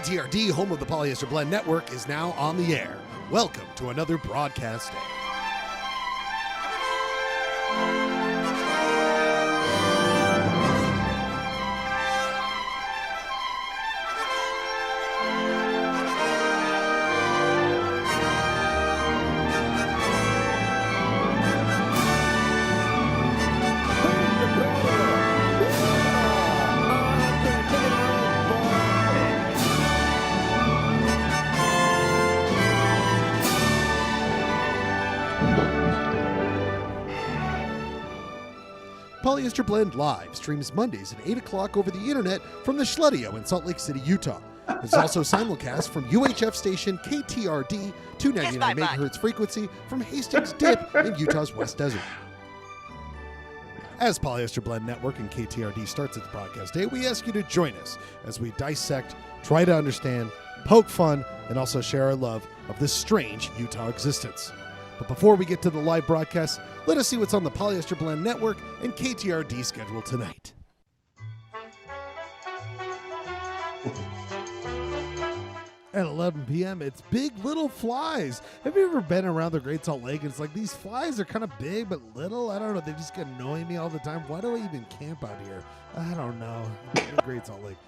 KTRD, home of the Polyester Blend Network, is now on the air. Welcome to another broadcast day. Polyester Blend Live streams Mondays at 8 o'clock over the internet from the Schledio in Salt Lake City, Utah. There's also simulcast from UHF station KTRD, 299 MHz frequency from Hastings Dip in Utah's West Desert. As Polyester Blend Network and KTRD starts its broadcast day, we ask you to join us as we dissect, try to understand, poke fun, and also share our love of this strange Utah existence. But before we get to the live broadcast, let us see what's on the Polyester Blend Network and KTRD schedule tonight. At 11 p.m., it's Big Little Flies. Have you ever been around the Great Salt Lake? It's like these flies are kind of big but little. I don't know. They just annoy me all the time. Why do I even camp out here? I don't know. The Great Salt Lake.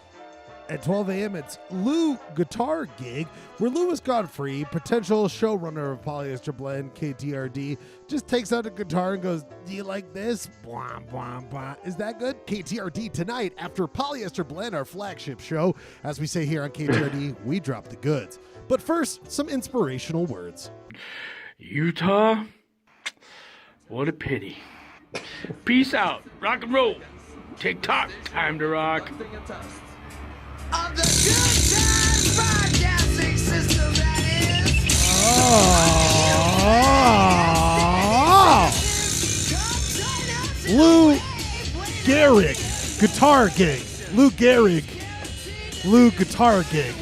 At 12 a.m., it's Lou Guitar Gig, where Louis Godfrey, potential showrunner of Polyester Blend, KTRD, just takes out a guitar and goes, "Do you like this? Blah, blah, blah." Is that good? KTRD tonight after Polyester Blend, our flagship show. As we say here on KTRD, we drop the goods. But first, some inspirational words. Utah? What a pity. Peace out. Rock and roll. TikTok. Time to rock. Of the good times broadcasting system that is. Lou Gehrig, Guitar Gig. Lou Gehrig, Lou Guitar Gig.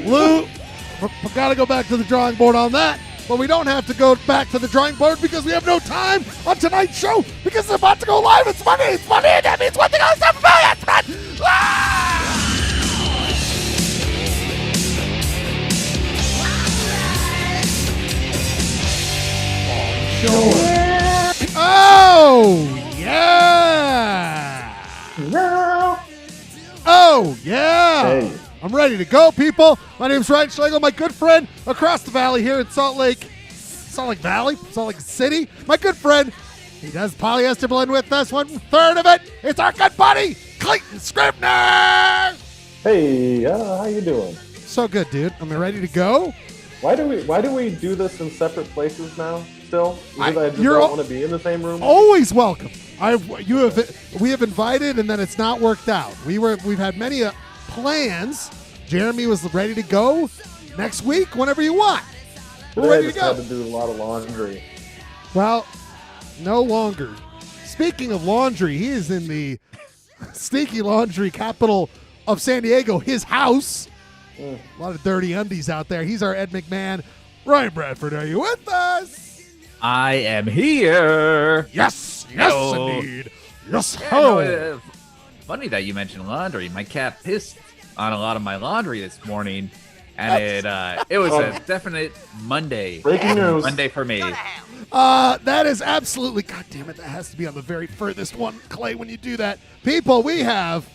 Lou, we gotta go back to the drawing board on that. But we don't have to go back to the drawing board because we have no time on tonight's show because it's about to go live. It's Monday, and that means one thing on the Polyester Blend. Oh, yeah. Oh, yeah. Hey. I'm ready to go, people. My name's Ryan Schlegel, my good friend across the valley here in Salt Lake Valley, Salt Lake City. My good friend, he does Polyester Blend with us. 1/3 of it, it's our good buddy, Clayton Scribner. Hey, how you doing? So good, dude. Am I ready to go? Why do we do this in separate places now? Still, because I just you're don't want to be in the same room. Always welcome. We have invited, and then it's not worked out. We've had many plans. Jeremy was ready to go next week, whenever you want. We're Today I ready to just go. had to do a lot of laundry. Well, no longer. Speaking of laundry, he is in the stinky laundry capital of San Diego, his house. A lot of dirty undies out there. He's our Ed McMahon. Ryan Bradford, are you with us? I am here. Yes, Hello. indeed. Yes, Yeah, ho. no, funny that you mentioned laundry. My cat pissed on a lot of my laundry this morning, and it was a definite Monday. Breaking news. Monday for me. That is absolutely, God damn it, that has to be on the very furthest one, Clay, when you do that. People, we have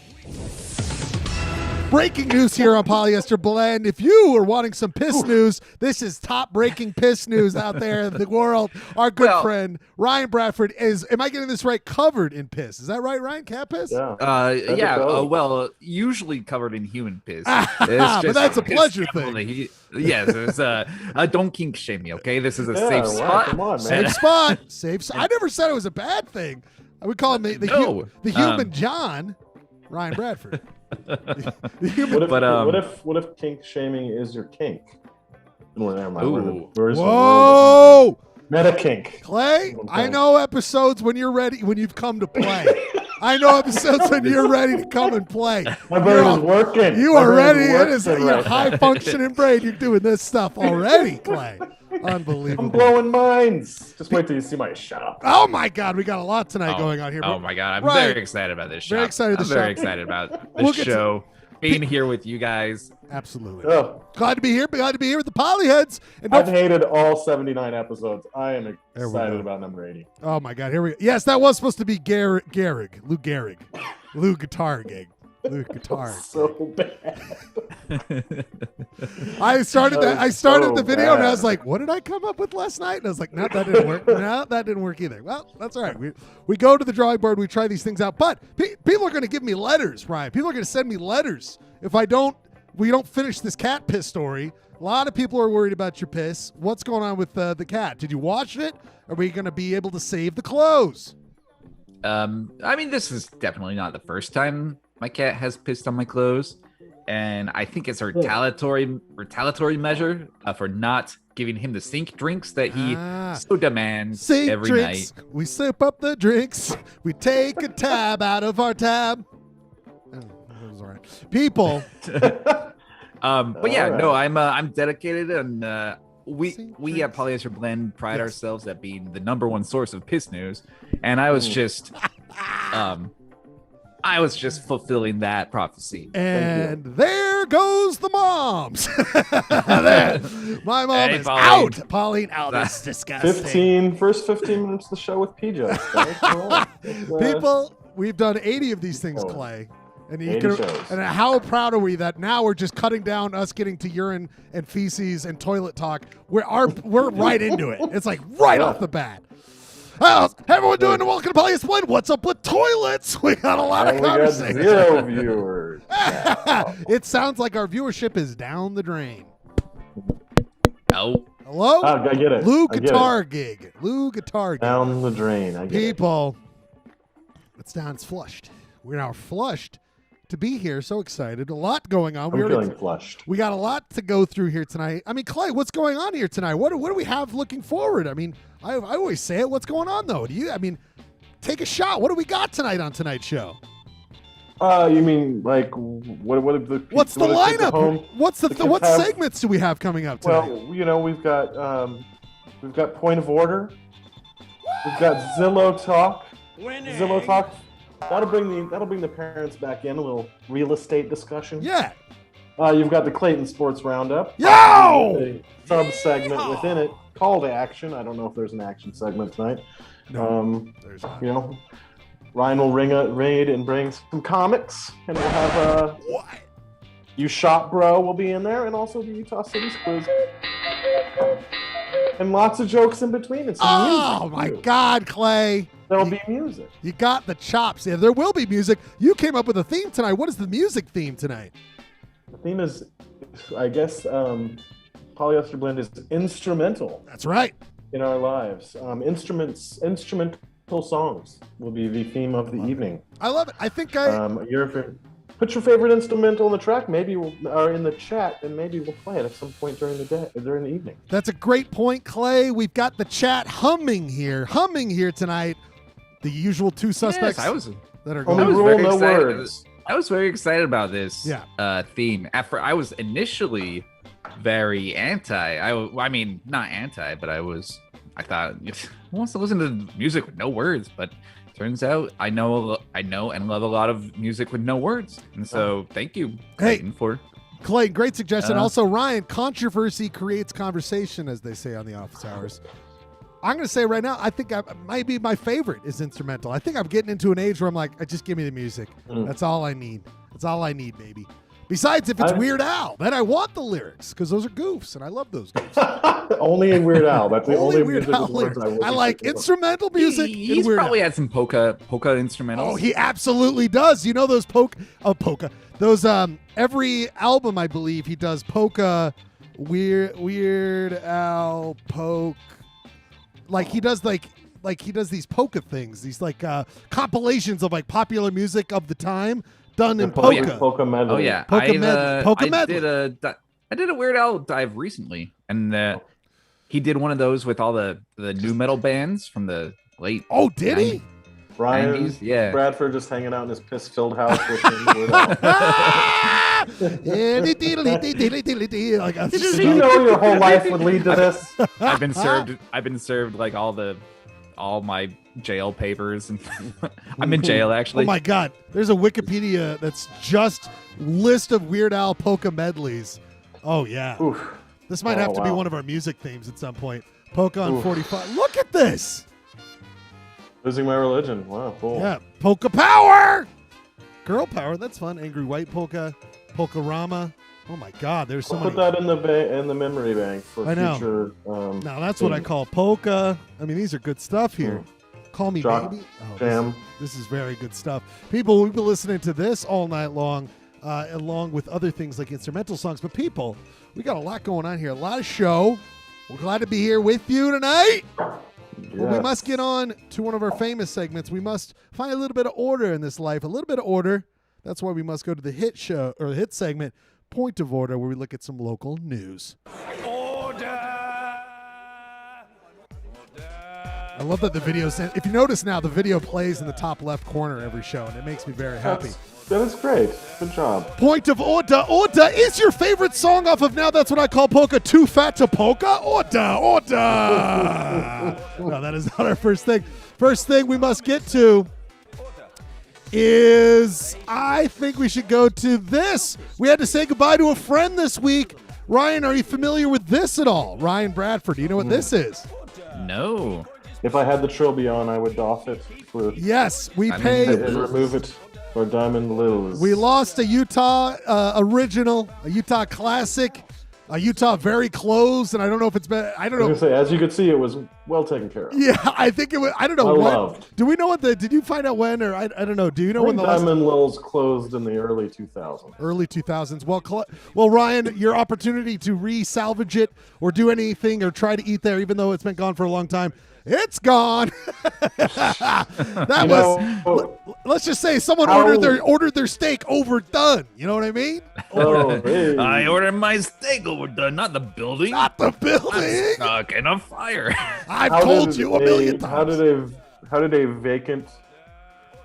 breaking news here on Polyester Blend. If you are wanting some piss news, this is top breaking piss news out there in the world. Our good friend, Ryan Bradford, is, am I getting this right, covered in piss? Is that right, Ryan? Cat piss? Yeah. Well, usually covered in human piss. But that's a pleasure thing. Yes, don't kink shame me, okay? This is a Yeah, safe wow, spot. come on, man. Safe spot. Safe spot. I never said it was a bad thing. I would call him the human John, Ryan Bradford. The human. What if kink shaming is your kink? Well, never mind. Ooh. Whoa! Meta kink. Clay, I know episodes when you're ready, when you've come to play. I know episodes when you're ready to come and play. My brain is working. You My are brain ready. It is working your right now. high functioning brain. You're doing this stuff already, Clay. Unbelievable. I'm blowing minds. Just wait till you see my shop. Oh my God, we got a lot tonight going on here. Oh my God, I'm Right. very excited about this show. Very excited I'm to very show. excited about We'll this get to- show. being here with you guys. Absolutely. Oh, Glad to be here. Glad to be here with the Polyheads. And I've don't hated all 79 episodes. I am There we excited go. about number 80. Oh my God, here we go. Yes, that was supposed to be Gehrig, Lou Gehrig, Lou Guitar Gig, Lou Guitar. So bad. I started That I was started so the video and I bad. was like, what did I come up with last night? And I was like, no, that didn't work. No, that didn't work either. Well, that's all right. We go to the drawing board, we try these things out, but people are going to give me letters, Ryan. People are going to send me letters if we don't finish this cat piss story. A lot of people are worried about your piss. What's going on with the cat? Did you watch it? Are we going to be able to save the clothes? I mean, this is definitely not the first time my cat has pissed on my clothes, and I think it's a retaliatory measure for not giving him the sink drinks that he so demands Sink every drinks. night. We sip up the drinks. We take a tab out of our tab. Oh, that was all right. People. But yeah, All no, right. I'm dedicated, and we at Polyester Blend pride Yes. ourselves at being the number one source of piss news, and I was just fulfilling that prophecy. And there goes the moms. There. My mom Hey, is Pauline. out. Pauline out. That's disgusting. First 15 minutes of the show with PJ. guys. All right. People, we've done 80 of these things, Oh. Clay. And 80 shows. and how proud are we that now we're just cutting down us getting to urine and feces and toilet talk. We're right into it. It's like right off the bat. How's everyone doing? Welcome to Polyester Blend. What's up with toilets? We got a lot And of we got conversations. 0 viewers. Yeah. It sounds like our viewership is down the drain. Oh, Hello? I get it. Lou I get Guitar it. Gig. Lou Guitar Gig. Down the drain. I get it. People, it's down. It's flushed. We're now flushed to be here. So excited. A lot going on. I'm feeling flushed. We got a lot to go through here tonight. I mean, Clay, what's going on here tonight? What do we have looking forward? I mean, I always say it. What's going on though? Take a shot. What do we got tonight on tonight's show? You mean like what are the What's the what are the lineup? home- What's the the kids what have- segments do we have coming up tonight? Well, you know, we've got Point of Order. We've got Zillow Talk. Zillow Talk. That'll bring the parents back in, a little real estate discussion. Yeah. You've got the Clayton Sports Roundup. Yo! A sub segment within it, call to action. I don't know if there's an action segment tonight. No, there's not. You know, Ryan will raid and bring some comics, and we'll have What? You Shop Bro will be in there, and also the Utah Cities quiz, and lots of jokes in between. And some Oh music, my too. God, Clay. There'll be music. You got the chops. Yeah, there will be music. You came up with a theme tonight. What is the music theme tonight? The theme is, I guess, Polyester Blend is instrumental That's right. in our lives. Instrumental songs will be the theme of the evening. I love it. I think Put your favorite instrumental in the track, maybe or in the chat, and maybe we'll play it at some point during the evening. that's a great point, Clay. We've got the chat humming here tonight. The usual two suspects yes, I was that are Only going. rule, very no excited. words. I was very excited about this Yeah. theme. I was initially very anti. I mean, not anti, but I thought, who wants to listen to music with no words? But turns out I know and love a lot of music with no words. And so thank you, Clayton, for Clay, great suggestion. Also, Ryan, controversy creates conversation, as they say on the office hours. I'm going to say right now, I think might be my favorite is instrumental. I think I'm getting into an age where I'm like, just give me the music. That's all I need. That's all I need, baby. Besides, if it's Weird Al, then I want the lyrics because those are goofs, and I love those goofs. Only in Weird Al. That's the only Weird music Al with words lyrics. will I like listen to. instrumental music. he's in Weird probably Al. had some polka instrumentals. Oh, he absolutely does. You know those polka. Those every album I believe he does polka, Weird Al polk. Like he does he does these polka things. These like compilations of like popular music of the time done in polka. Polka medley. Oh yeah, Polka I medley. did a Weird Al dive recently, and he did one of those with all the new metal bands from the late. Oh, did he? Ryan 90s, yeah. Bradford just hanging out in his piss-filled house listening to Weird Al. Like, Did you know your whole life would lead to this? I've been served like all the all my jail papers, and I'm in jail actually. Oh my God! There's a Wikipedia that's just list of Weird Al polka medleys. Oh yeah, Oof. this might have to be wow. one of our music themes at some point. Polka on 45. Look at this. Losing my religion. Wow, cool. Yeah, polka power. Girl power. That's fun. Angry White Polka. Polka-rama. Oh my God! There's so I'll many. put that in the memory bank for I know. future. Now that's what I call polka. I mean, these are good stuff here. Call me Jock baby. Oh, jam. This is very good stuff. People, we've been listening to this all night long, along with other things like instrumental songs. But people, we got a lot going on here. A lot of show. We're glad to be here with you tonight. But we Yes. must get on to one of our famous segments. We must find a little bit of order in this life. A little bit of order. That's why we must go to the hit show or the hit segment, Point of Order, where we look at some local news. I love that the video. If you notice now, the video plays in the top left corner every show, and it makes me very happy. That is great. Good job. Point of Ordah. Ordah is your favorite song off of Now That's What I Call Polka. Too Fat to Polka? Ordah. Ordah. No, that is not our first thing. First thing we must get to is I think we should go to this. We had to say goodbye to a friend this week. Ryan, are you familiar with this at all? Ryan Bradford, do you know what this is? No. If I had the trilby on, I would doff it for Yes, we I mean, paid. and remove it for Diamond Lils. We lost a Utah original, a Utah classic, a Utah very close, and I don't know if it's been. I don't I know. was gonna say, as you could see, it was well taken care of. Yeah, I think it was. I don't know Well when. loved. Do we know what the? Did you find out when, or I don't know. Do you know I when think the last Diamond Lils closed in the early 2000s. early 2000s? Well, Ryan, your opportunity to re-salvage it or do anything or try to eat there, even though it's been gone for a long time, it's gone. That You was. know, Let's just say someone How- ordered their steak overdone. You know what I mean? oh, hey. I ordered my steak overdone, not the building. Not the building. Stuck in a fire. I've How told did you a million How times. did a vacant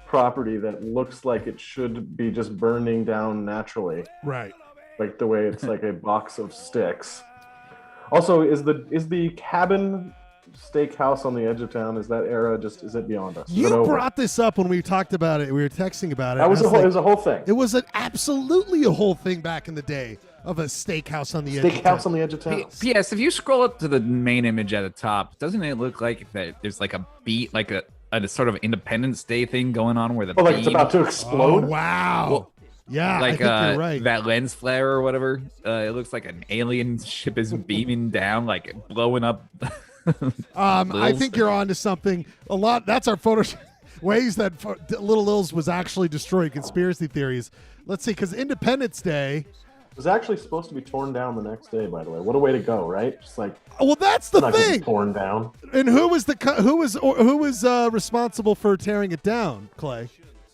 property that looks like it should be just burning down naturally, Right. like the way it's like a box of sticks? Also, is the cabin steakhouse on the edge of town, is that era just, is it beyond us? Is it You over? brought this up when we talked about it. We were texting about it. That was and I it was a whole thing. It was absolutely a whole thing back in the day of a steakhouse on the edge of Steakhouse town. on the edge of town. P.S. If you scroll up to the main image at the top, doesn't it look like that there's like a beat, like a sort of Independence Day thing going on where the Oh, like it's beam, about to Oh, explode. wow. Well, Yeah, like I think you're right. that lens flare or whatever. It looks like an alien ship is beaming down, like blowing up. I Lils. think you're on to something. A lot. That's our photo. Ways that Little Lils was actually destroyed. Conspiracy theories. Let's see, because Independence Day. It was actually supposed to be torn down the next day, by the way. What a way to go, right? Just like Well, that's the not gonna be thing. torn down. And who was responsible for tearing it down, Clay?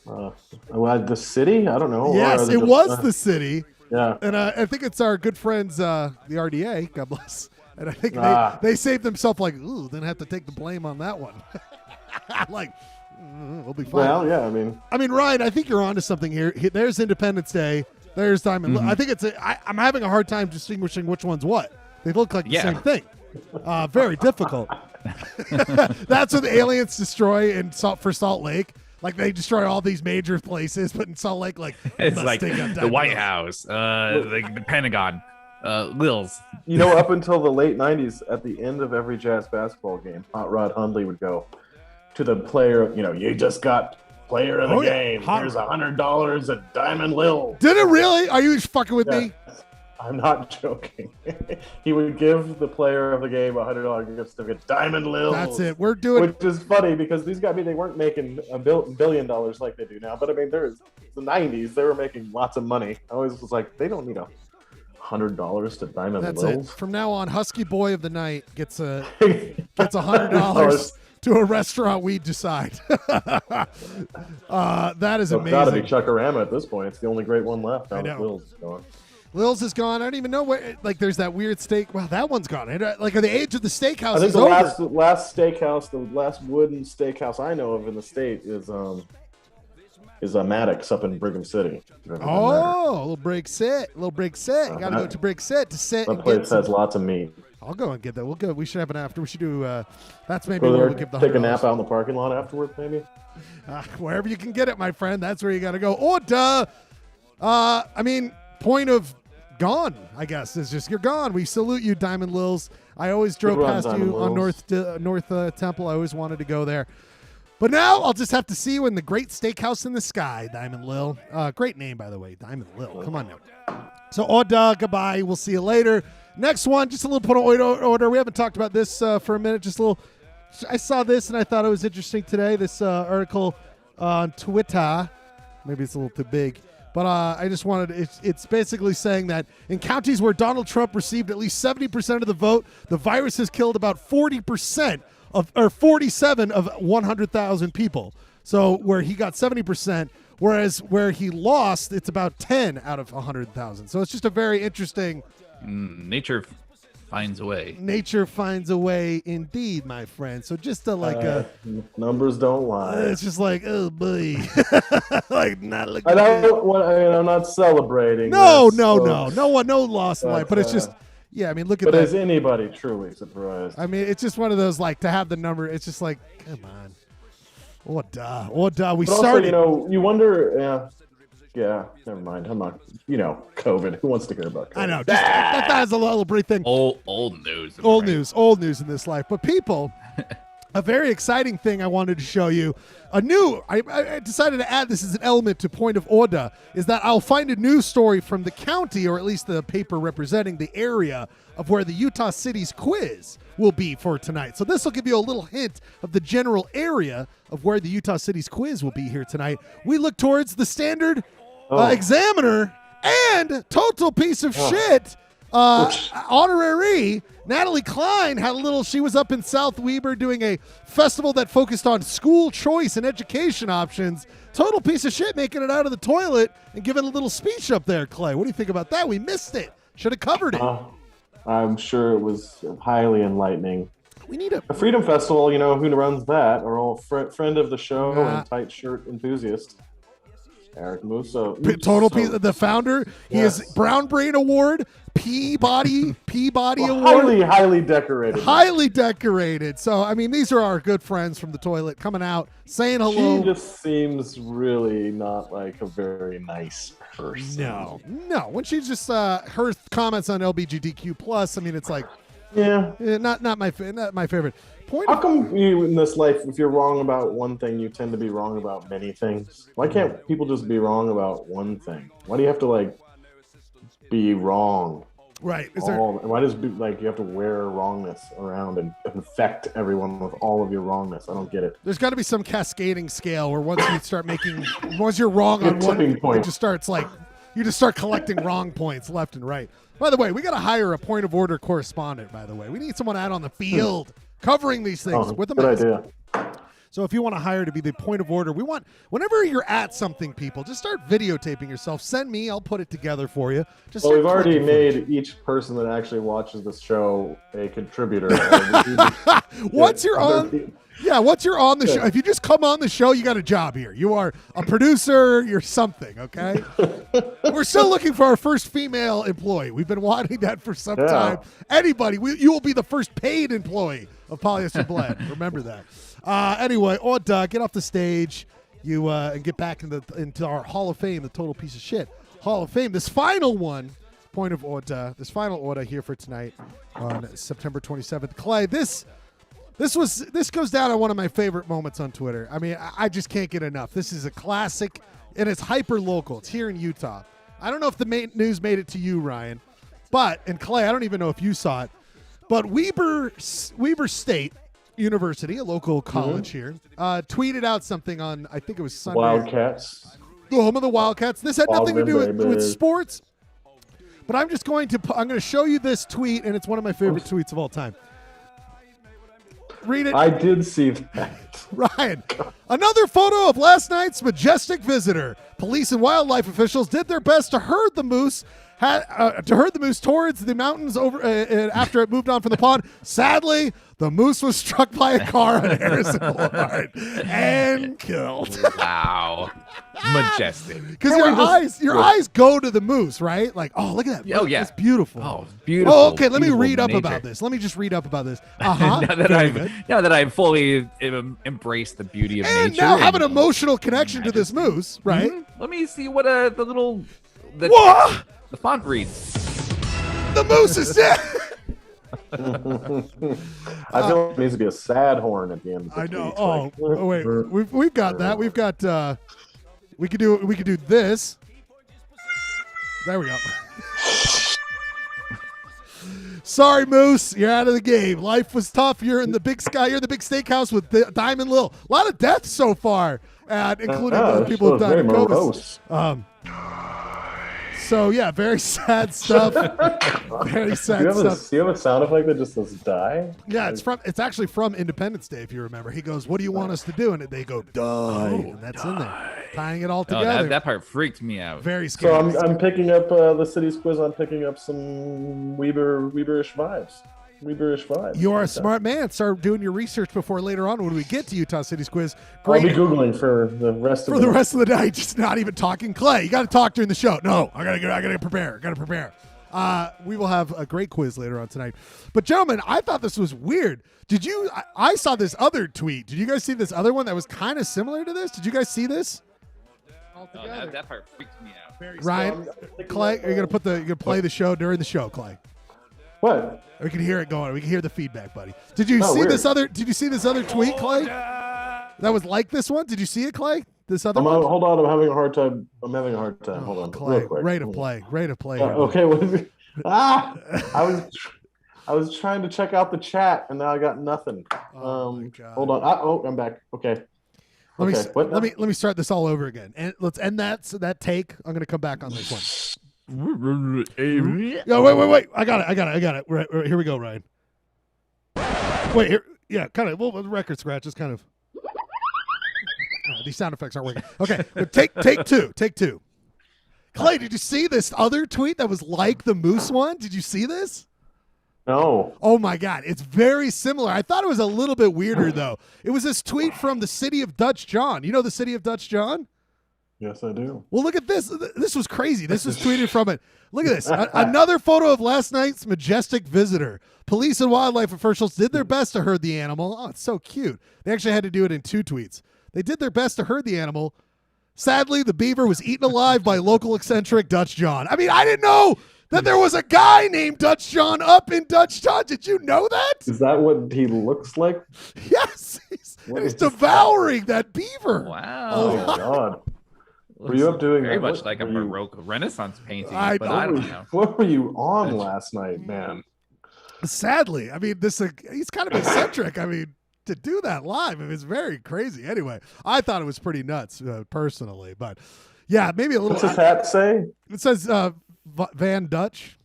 The city? I don't know. Yes, Or it just, was the city. Yeah. And I think it's our good friends, the RDA, God bless. And I think they saved themselves like, ooh, then have to take the blame on that one. Like, we'll be fine. Well, yeah. I mean, Ryan, I think you're onto something here. There's Independence Day. There's Diamond. I think I'm having a hard time distinguishing which one's what. They look like the same thing. Very difficult. That's what the aliens destroy for Salt Lake. Like they destroy all these major places, but in Salt Lake, like It's must like take out the Diamond White Lils. House, the Pentagon, Lils. you know, up until the late '90s, at the end of every Jazz basketball game, Hot Rod Hundley would go to the player. You know, you just got player of the Oh, yeah. game. Hot Here's $100 at Diamond Lil. Did it really? Are you fucking with me? I'm not joking. He would give the player of the game $100 gift certificate, Diamond Lil. That's it. We're doing. Which is funny because these guys, they weren't making $1 billion like they do now. But I mean, there's the '90s; they were making lots of money. I always was like, they don't need $100 to Diamond That's Lils. it. From now on, Husky Boy of the Night gets $100 to a restaurant we decide. That is So it's got to be amazing. Chuckarama at this point. It's the only great one left. Now I that know. Lil's is gone. Lil's is gone. I don't even know where. Like, there's that weird steak. Wow, that one's gone. Like, the age of the steakhouse I think is the over. last steakhouse, the last wooden steakhouse I know of in the state is Maddox up in Brigham City. Oh, a little break sit. You got to go to break sit to sit. That And place get some, has lots of meat. I'll go and get that. We'll go. We should have an after. We should do. That's maybe Go where there, we'll give the take a $100. nap out in the parking lot afterwards, maybe. Wherever you can get it, my friend. That's where you got to go. Ordah. I mean, point of gone, I guess, is just you're gone. We salute you, Diamond Lils. I always drove Good run, past Diamond you on Lils. North Temple. I always wanted to go there. But now I'll just have to see you in the Great Steakhouse in the Sky, Diamond Lil. Great name, by the way, Diamond Lil. Come on now. So, Ordah, goodbye. We'll see you later. Next one, just a little point of order. We haven't talked about this for a minute. Just a little. I saw this and I thought it was interesting today. This article on Twitter. Maybe it's a little too big. But I just wanted it's basically saying that in counties where Donald Trump received at least 70% of the vote, the virus has killed about 40% or 47 of 100,000 people. So where he got 70%, whereas where he lost, it's about 10 out of 100,000. So it's just a very interesting. Nature finds a way. Nature finds a way, indeed, my friend. So just a Numbers don't lie. it's just like, oh boy, like not looking. I'm not celebrating. No this, no loss in life. But it's just, yeah. I mean, look at But that. is anybody truly surprised? I mean, it's just one of those like to have the number. It's just like, come on, Ordah. We But also, started. you wonder. Yeah, never mind. I'm not. COVID. Who wants to hear about COVID? I know. Just, that is a little brief thing. Old news. am I Old right? news in this life. But people, a very exciting thing I wanted to show you. I decided to add this as an element to Point of Ordah, is that I'll find a news story from the county, or at least the paper representing the area of where the Utah City's quiz will be for tonight. So this will give you a little hint of the general area of where the Utah City's quiz will be here tonight. We look towards the Standard Examiner and total piece of shit honorary Natalie Klein she was up in South Weber doing a festival that focused on school choice and education options. Total piece of shit making it out of the toilet and giving a little speech up there, Clay. What do you think about that? We missed it. Should have covered it. I'm sure it was highly enlightening. We need a Freedom Festival. Who runs that? Our old friend of the show and tight shirt enthusiast, Eric Musso. total piece. The founder. He Yes. is Brown Brain Award, Peabody Award. Highly decorated. Highly decorated. So, I mean, these are our good friends from the toilet coming out, saying hello. She just seems really not like a very nice person. No. When she just her comments on LGBTQ plus, I mean, it's like, Yeah. not my favorite. Point. How come you in this life, if you're wrong about one thing, you tend to be wrong about many things? Why can't people just be wrong about one thing? Why do you have to be wrong? Right. Why does you have to wear wrongness around and infect everyone with all of your wrongness? I don't get it. There's got to be some cascading scale where once you're wrong on one, tipping point. it just starts you just start collecting wrong points left and right. By the way, we got to hire a Point of Order correspondent. By the way, we need someone out on the field covering these things with a Good mask. idea. So if you want to hire to be the Point of Order, we want, whenever you're at something, people, just start videotaping yourself. Send me, I'll put it together for you. Just Well, start we've already clicking for made each person that actually watches this show a contributor. Once you're on the show, if you just come on the show, you got a job here. You are a producer, you're something, okay? We're still looking for our first female employee. We've been wanting that for some time. Anybody, you will be the first paid employee of Polyester Blend. Remember that. Anyway, Ordah, get off the stage, and get back into our Hall of Fame, the total piece of shit Hall of Fame. This final one, Point of Ordah, this final Ordah here for tonight on September 27th. Clay, this goes down on one of my favorite moments on Twitter. I mean, I just can't get enough. This is a classic, and it's hyper local. It's here in Utah. I don't know if the news made it to you, Ryan, and Clay, I don't even know if you saw it, but Weber State University, a local college here, tweeted out something on, I think it was Sunday. Wildcats. The home of the Wildcats. This had nothing to do with Baby. sports, but I'm going to show you this tweet, and it's one of my favorite tweets of all time. Read it. I did see that. Ryan, another photo of last night's majestic visitor. Police and wildlife officials did their best to herd the moose to herd the moose towards the mountains over after it moved on from the pond. Sadly, the moose was struck by a car on Harrison Boulevard and killed. Wow. Majestic. Because your eyes go to the moose, right? Like, oh, look at that. Oh, yeah. It's beautiful. Oh, beautiful. Oh, okay. Let me beautiful read up nature. about this. Let me just read up about this. Uh-huh. now that I've fully embraced the beauty of And nature. now have an emotional connection to this moose, right? Let me see what the font reads. The moose is dead. I feel like it needs to be a sad horn at the end. Of the I know. tweet. Oh, wait. We've got that. We've got. We could do this. There we go. Sorry, Moose. You're out of the game. Life was tough. You're in the big sky. You're in the big steakhouse with Diamond Lil. A lot of deaths so far, including people who've died of COVID. So yeah, very sad stuff. Very sad stuff. Do you have a sound effect that just says "die"? Yeah, it's actually from Independence Day, if you remember. He goes, "What do you want us to do?" And they go, "Die," and that's in there, tying it all together. That part freaked me out. Very scary. So I'm picking up the city's quiz. I'm picking up some Weeberish vibes. You are a smart man. Start doing your research before later on when we get to Utah City's quiz. I'll be Googling for the rest of the night. Just not even talking. Clay, you got to talk during the show. No, I gotta prepare. We will have a great quiz later on tonight. But gentlemen, I thought this was weird. Did you? I saw this other tweet. Did you guys see this other one that was kind of similar to this? Did you guys see this? That part freaked me out. Ryan, Clay, you're gonna play the show during the show, Clay. What? We can hear it going. We can hear the feedback, buddy. Did you see this other tweet, Clay? That was like this one. Did you see it, Clay? This other one. Hold on. I'm having a hard time. Hold on, Clay. real quick. Rate of play. Okay. I was trying to check out the chat and now I got nothing. My God. Hold on. I'm back. Okay. Let me start this all over again. And let's end that take. I'm gonna come back on this one. Yeah, wait. I got it. Right, here we go, Ryan. Wait, here. Yeah, kind of. Well, the record scratch is kind of. These sound effects aren't working. Okay, take two. Clay, did you see this other tweet that was like the moose one? Did you see this? No. Oh my God, it's very similar. I thought it was a little bit weirder though. It was this tweet from the city of Dutch John. You know the city of Dutch John? Yes, I do. Well, look at this. This was crazy. This was tweeted from it. Look at this. Another photo of last night's majestic visitor. Police and wildlife officials did their best to herd the animal. Oh, it's so cute. They actually had to do it in 2 tweets. They did their best to herd the animal. Sadly, the beaver was eaten alive by local eccentric Dutch John. I mean, I didn't know that there was a guy named Dutch John up in Dutch John. Did you know that? Is that what he looks like? Yes. He's devouring that beaver. Wow. Oh, my God. Were you up doing very that? much like a Baroque Renaissance painting? I don't know. What were you on last night, man? Sadly, I mean, he's kind of eccentric. I mean, to do that live, it's very crazy. Anyway, I thought it was pretty nuts personally, but yeah, maybe a little. What's his hat say? It says Van Dutch.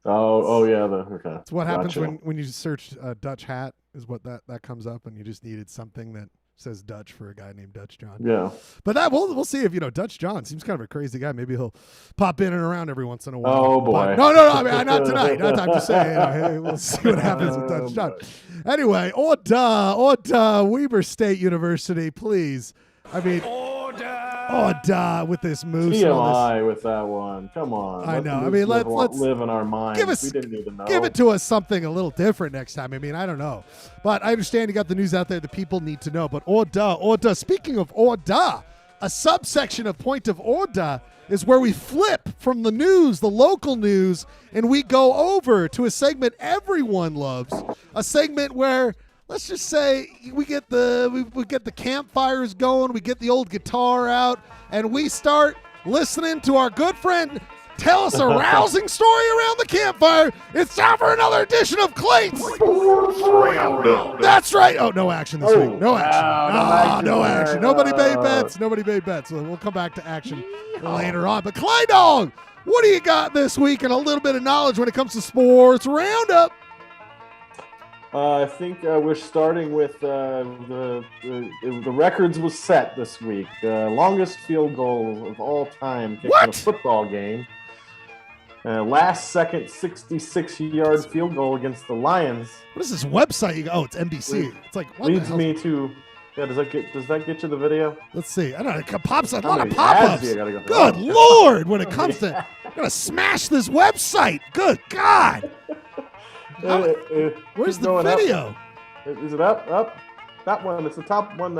Oh yeah, okay. It's what happens when you search Dutch hat is what that comes up, and you just needed something that says Dutch for a guy named Dutch John. Yeah. But that we'll see if Dutch John seems kind of a crazy guy. Maybe he'll pop in and around every once in a while. Oh boy. But, no. I mean, not tonight. I'm just saying. Hey, we'll see what happens with Dutch John. Anyway, Ordah, Weber State University, please. I mean, Ordah with this moose. TMI with that one. Come on. I know. I mean, let's live in our minds. We didn't even know. Give it to us something a little different next time. I mean, I don't know. But I understand you got the news out there that people need to know. But Ordah. Speaking of Ordah, a subsection of Point of Ordah is where we flip from the news, the local news, and we go over to a segment everyone loves. A segment where, let's just say, we get the campfires going, we get the old guitar out, and we start listening to our good friend tell us a rousing story around the campfire. It's time for another edition of Clay's Sports Roundup. That's right. Oh, no action this week. No action. No action. Nobody made bets. So we'll come back to action later on. But Clay Dog, what do you got this week and a little bit of knowledge when it comes to Sports Roundup? I think we're starting with the records was set this week. The longest field goal of all time kicked in a football game. Last second 66-yard field goal against the Lions What is this website? Oh, it's NBC. It's like what leads the hell? me to. Yeah, does that get you the video? Let's see. I don't know. It pops up a How lot of many pop-ups. ads do you gotta go through? Good Lord! When it comes to, I'm gonna smash this website. Good God! Where's Keep the going up. video? Is it up? Up? That one. It's the top one.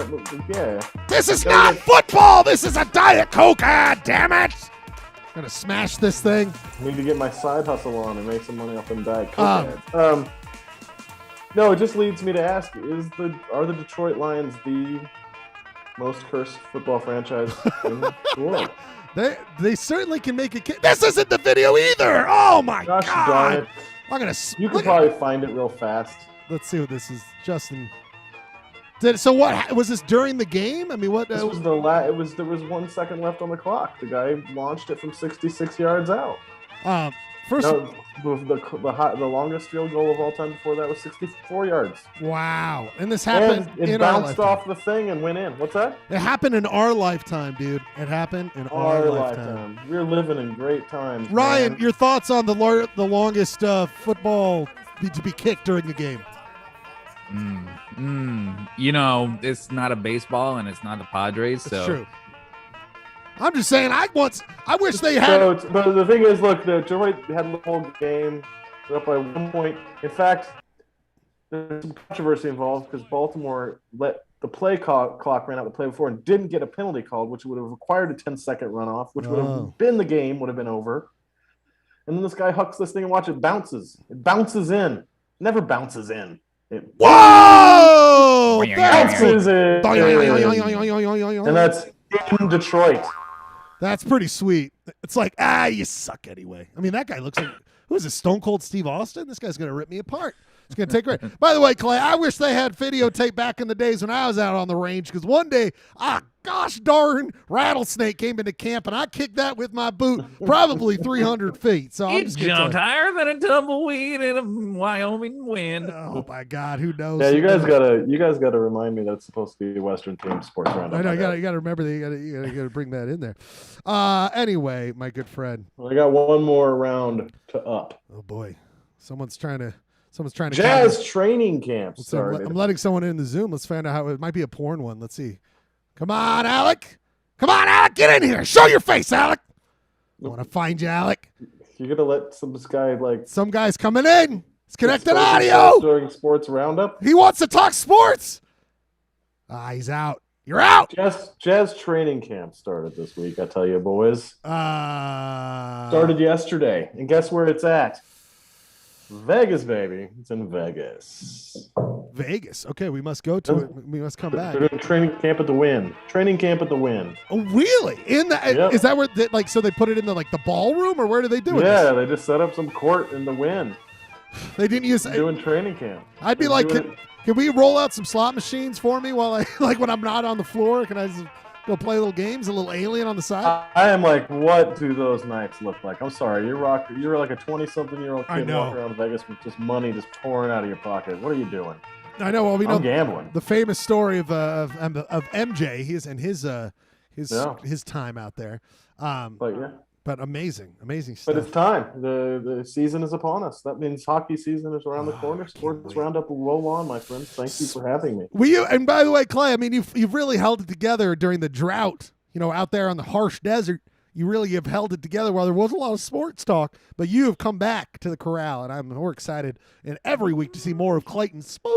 Yeah. This is not football. This is a Diet Coke. Ah, damn it! I'm gonna smash this thing. I need to get my side hustle on and make some money off them Diet Coke ads. No, it just leads me to ask: are the Detroit Lions the most cursed football franchise in the world? They certainly can make it. This isn't the video either. Oh my Gosh darn God! it! I'm gonna. You look could at- probably find it real fast. Let's see what this is, Justin. So what was this during the game? I mean, what? This was there was 1 second left on the clock. The guy launched it from 66 yards out. First. No, the longest field goal of all time before that was 64 yards. Wow! And this happened And it in our bounced lifetime. off the thing and went in. What's that? It happened in our lifetime, dude. It happened in our lifetime. We're living in great times. Ryan, man. your thoughts on the longest football to be kicked during the game? You know, it's not a baseball and it's not the Padres, That's so true. I'm just saying. I wish they had. But the thing is, look, the Detroit had the whole game. They're up by 1 point. In fact, there's some controversy involved because Baltimore let the play clock ran out the play before and didn't get a penalty called, which would have required a 10-second runoff, which would have been the game, would have been over. And then this guy hucks this thing and watch it bounces. It bounces in. Never bounces in. It Whoa! That's bounces in. And And that's in Detroit. That's pretty sweet. It's like, you suck anyway. I mean, that guy looks like, who is this, Stone Cold Steve Austin? This guy's going to rip me apart. It's going to take right. By the way, Clay, I wish they had videotape back in the days when I was out on the range because one day, gosh darn, rattlesnake came into camp and I kicked that with my boot probably 300 feet. So I'm it just gonna jumped tell higher than a tumbleweed in a Wyoming wind. you. Oh my God, who knows? Yeah, you guys gotta remind me that's supposed to be a Western team sports roundup. I know you gotta remember that you gotta bring that in there. Anyway, my good friend. I got one more round to up. Oh boy, someone's trying to. Jazz training camp So started. I'm letting someone in the Zoom. Let's find out how it might be a porn one. Let's see. Come on, Alec. Come on, Alec. Get in here. Show your face, Alec. I want to find you, Alec. You're gonna let some guy like Some guy's coming in. It's connected spoken audio. during sports roundup. He wants to talk sports. He's out. You're out. Jazz training camp started this week. I tell you, boys. Started yesterday, and guess where it's at? Vegas, baby. It's in Vegas. Vegas. Okay, we must go to it. We must come back. They're doing training camp at the Wynn. Training camp at the Wynn. Oh, really? In the Yep. Is that where so they put it in the the ballroom or where do they do it? Yeah, they just set up some court in the Wynn. They didn't use. Doing training camp. I'd be They're like, doing can we roll out some slot machines for me while I when I'm not on the floor? Can I just go play little games, a little Alien on the side? I am like, what do those nights look like? I'm sorry, you're like a 20-something-year-old I kid know. walking around Vegas with just money just pouring out of your pocket. What are you doing? I know. Well, we know I'm gambling. the famous story of MJ. His time out there. But yeah, But amazing but stuff. it's time. The season is upon us. That means hockey season is around the corner. Sports roundup will roll on, my friends. Thank you for having me. And by the way, Clay, I mean you've really held it together during the drought. Out there on the harsh desert. You really have held it together while there was a lot of sports talk, but you have come back to the corral, and I'm more excited and every week to see more of Clayton's sports.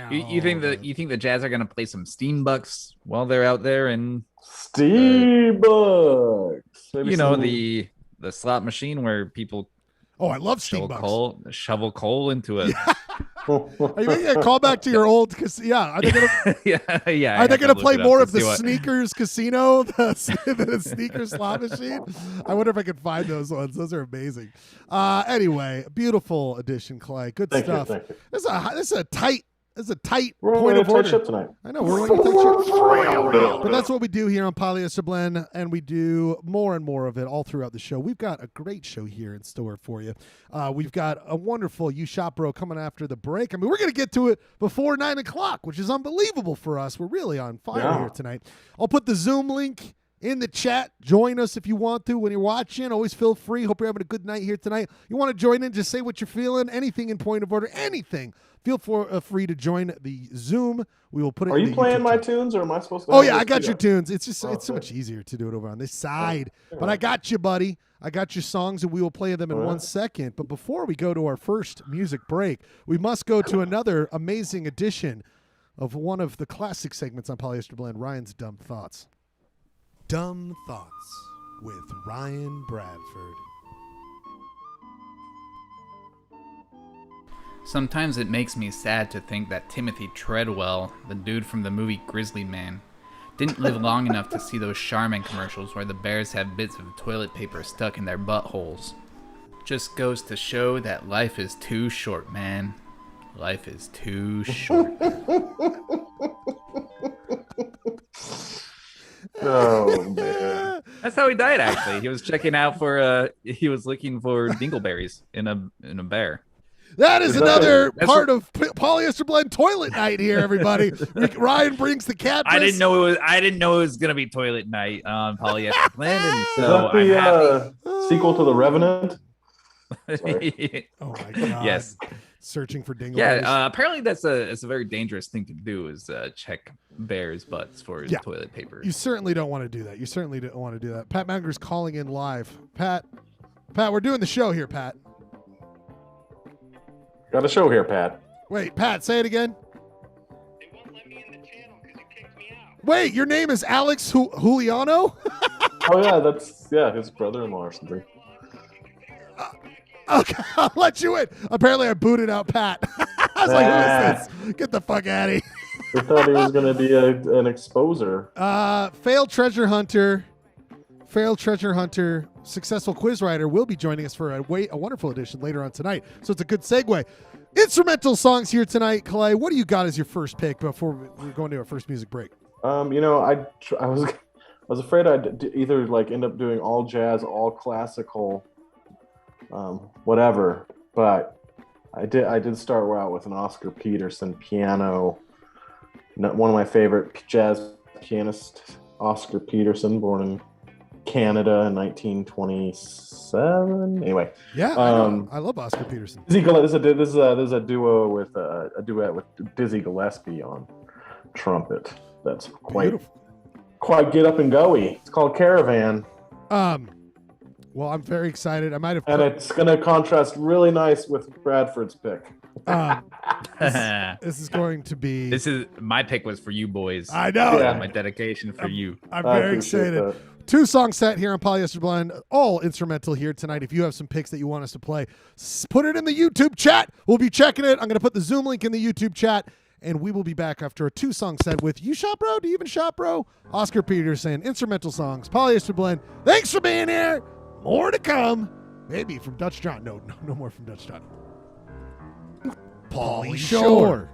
You think the Jazz are gonna play some Steam Bucks while they're out there and Steambucks. the slot machine where people Oh, I love Steam Bucks. shovel coal into a Are you making a callback to your old? Are they gonna? yeah. Are they gonna play more of the Sneakers Casino, the Sneakers slot machine? I wonder if I could find those ones. Those are amazing. Anyway, beautiful addition, Clay. Good stuff. Thank you. This is a tight We're point only of a tight order. ship tonight. I know we're running a tight ship. But that's what we do here on Polyester Blend, and we do more and more of it all throughout the show. We've got a great show here in store for you. We've got a wonderful You Shop Bro coming after the break. I mean, we're going to get to it before 9 o'clock, which is unbelievable for us. We're really on fire here tonight. I'll put the Zoom link in the chat. Join us if you want to when you're watching. Always feel free. Hope you're having a good night here tonight. You want to join in, just say what you're feeling. Anything in point of order, anything. Feel free to join the Zoom. We will put it Are in you the playing YouTube my chat. tunes, or am I supposed to? Oh, have yeah, this I got too? your tunes. It's just it's so Okay. much easier to do it over on this side. Yeah. But I got you, buddy. I got your songs, and we will play them in All right. 1 second. But before we go to our first music break, we must go to another amazing edition of one of the classic segments on Polyester Blend, Ryan's Dumb Thoughts. Dumb Thoughts with Ryan Bradford. Sometimes it makes me sad to think that Timothy Treadwell, the dude from the movie Grizzly Man, didn't live long enough to see those Charmin commercials where the bears have bits of toilet paper stuck in their buttholes. Just goes to show that life is too short, man. Life is too short. Oh man. That's how he died, actually. He was checking out for, he was looking for dingleberries in a bear. That is Is that another That's part of Polyester Blend toilet night here, everybody. Ryan brings the cat. I didn't know it was gonna be toilet night on Polyester Blend, and Is so that I'm the sequel to The Revenant? happy. Oh my god! Yes. Searching for dingleberries. Yeah. Apparently, it's a very dangerous thing to do. Is check bears' butts for Yeah. toilet paper. You certainly don't want to do that. You certainly don't want to do that. Pat Manger's calling in live. Pat, we're doing the show here, Pat. Got a show here, Pat. Wait, Pat, say it again. Wait, your name is Alex Juliano? Oh yeah, that's his brother-in-law or something. Okay, I'll let you in. Apparently, I booted out Pat. I was like, who is this? Get the fuck out of here. I thought he was going to be an exposer. Failed treasure hunter, successful quiz writer will be joining us for a wonderful edition later on tonight. So it's a good segue. Instrumental songs here tonight, Clay. What do you got as your first pick before we're going to our first music break? I was afraid I'd either like end up doing all jazz, all classical, whatever. But I did start out with an Oscar Peterson piano. One of my favorite jazz pianists, Oscar Peterson, born in Canada in 1927. Anyway, Yeah, I love Oscar Peterson. Dizzy Gillespie. This is a duet with Dizzy Gillespie on trumpet. That's quite get up and go-y. It's called Caravan. Well, I'm very excited. I might have. And it's going to contrast really nice with Bradford's pick. This is going to be. This is my pick was for you boys. I know. Yeah. My dedication for you. I'm I very appreciate excited. that. 2 song set here on Polyester Blend, all instrumental here tonight. If you have some picks that you want us to play, put it in the YouTube chat. We'll be checking it. I'm going to put the Zoom link in the YouTube chat, and we will be back after a 2 song set with You Shop Bro? Do you even shop, bro? Oscar Peterson, instrumental songs, Polyester Blend. Thanks for being here. More to come. Maybe from Dutch John. No more from Dutch John. Pauly Shore.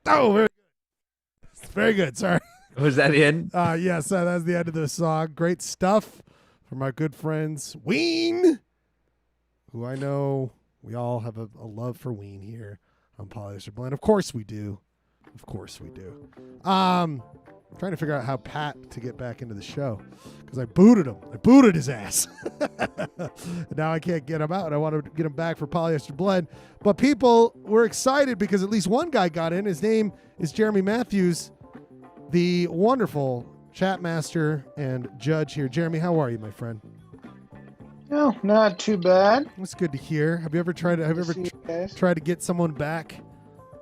Oh, very good. Very good. Sorry. Was that the end? Yes, that's the end of the song. Great stuff from our good friends Ween, who I know we all have a love for Ween here on Polyester Blend. Of course we do. Of course we do. Trying to figure out how Pat to get back into the show because I booted him. I booted his ass. And now I can't get him out. I want to get him back for Polyester Blend. But people were excited because at least one guy got in. His name is Jeremy Matthews, the wonderful chat master and judge here. Jeremy, how are you, my friend? No, not too bad. That's good to hear. Have you ever tried to get someone back?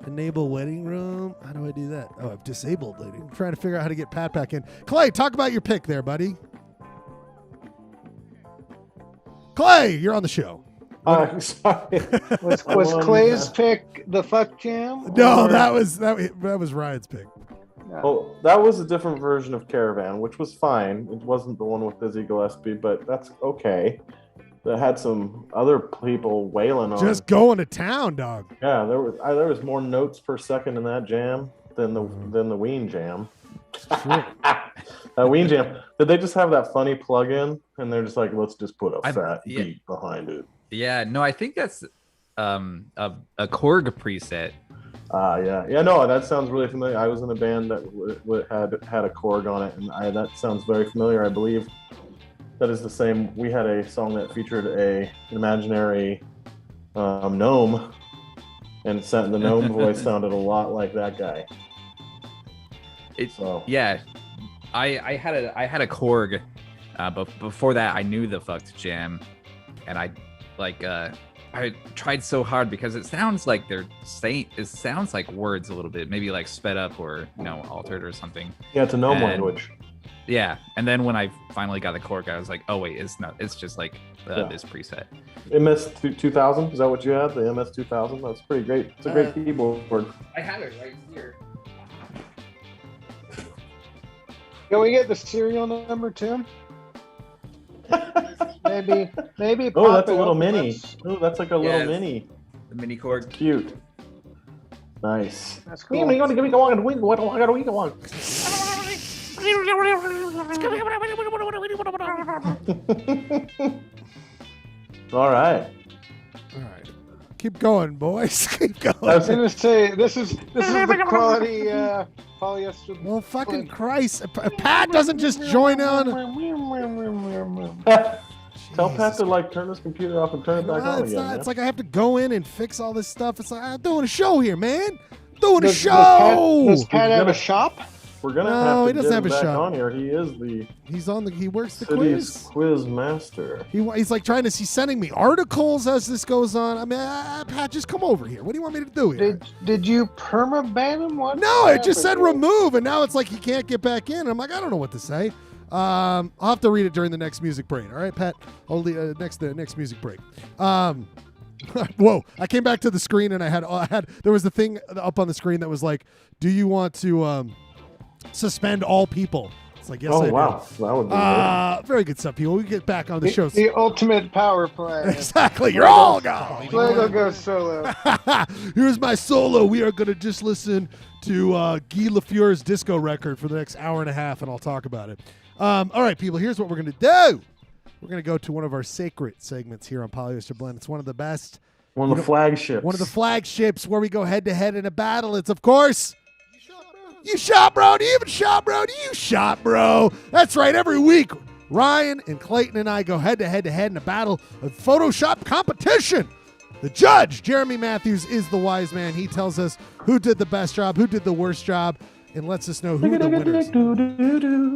Enable waiting room. How do I do that? Oh, I've disabled it. I'm trying to figure out how to get Pat back in. Clay, talk about your pick there, buddy. Clay, you're on the show. Sorry. Was Clay's pick the fuck jam? No, or- that was Ryan's pick. No. Well, that was a different version of Caravan, which was fine. It wasn't the one with Dizzy Gillespie, but that's okay. That had some other people wailing on. Just going to town, dog. Yeah, there was more notes per second in that jam than the Ween jam. That Ween jam. Did they just have that funny plug-in and they're just like, let's just put a fat beat behind it? Yeah, no, I think that's a Korg preset. Yeah. No, that sounds really familiar. I was in a band that had a Korg on it, and that sounds very familiar. I believe that is the same. We had a song that featured an imaginary gnome, and the gnome voice sounded a lot like that guy. Yeah, I had a Korg, but before that I knew the fucked jam, and I tried so hard because it sounds like it sounds like words a little bit, maybe like sped up or altered or something. Yeah, it's a gnome language. Yeah, and then when I finally got the Korg, I was like, oh wait, it's not. It's just like this preset. MS 2000, is that what you had? The MS 2000? That's pretty great. It's a great keyboard. I have it right here. Can we get the serial number, Tim? maybe. Oh, pop that's a it little up. mini. Oh, that's like a little mini. The mini Korg. Cute. Nice. That's cool. All right. Keep going, boys. Keep going. I was gonna say this is the quality polyester. Well, fucking Christ! If Pat doesn't just join on. Tell Pat to turn this computer off and turn it back on it's again. not. Man. It's like I have to go in and fix all this stuff. It's like I'm doing a show here, man. Doing a show. Does Pat have a shop? We're gonna No, have to he doesn't get have him a back shop. on here. He is the. He works the city's quiz. master. He's like he's sending me articles as this goes on. I mean, Pat, just come over here. What do you want me to do here? Did you perma-ban him? What? No, it just said remove, and now it's like he can't get back in. I'm like, I don't know what to say. I'll have to read it during the next music break. All right, Pat. The next music break. Whoa! I came back to the screen and I had there was the thing up on the screen that was like, do you want to suspend all people? It's like, yes, I do. Wow, that would be very good stuff, people. We get back on the show. The ultimate power play. Exactly. You're all gone. Lego goes solo. Here's my solo. We are going to just listen to Guy Lafleur's disco record for the next hour and a half, and I'll talk about it. All right, people, here's what we're going to do. We're going to go to one of our sacred segments here on Polyester Blend. It's one of the best. one of the flagships. One of the flagships where we go head-to-head in a battle. It's, of course... You shot, bro. Do you even shot, bro? Do you shot, bro? That's right. Every week, Ryan and Clayton and I go head-to-head in a battle of Photoshop competition. The judge, Jeremy Matthews, is the wise man. He tells us who did the best job, who did the worst job, and lets us know who the winners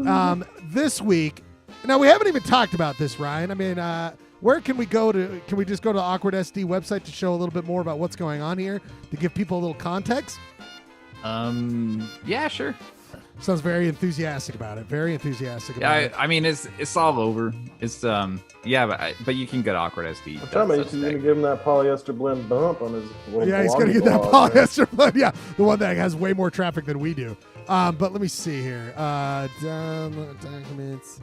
are. This week, now we haven't even talked about this, Ryan. I mean, where can we go to? Can we just go to the Awkward SD website to show a little bit more about what's going on here, to give people a little context? Yeah, sure. Sounds very enthusiastic about it. Very enthusiastic about it. I mean, it's all over. It's but you can get Awkward SD. I'm talking about he's going to give him that Polyester Blend bump on his little Yeah, he's going to get that Polyester Blend. Yeah, the one that has way more traffic than we do. But let me see here. Download documents.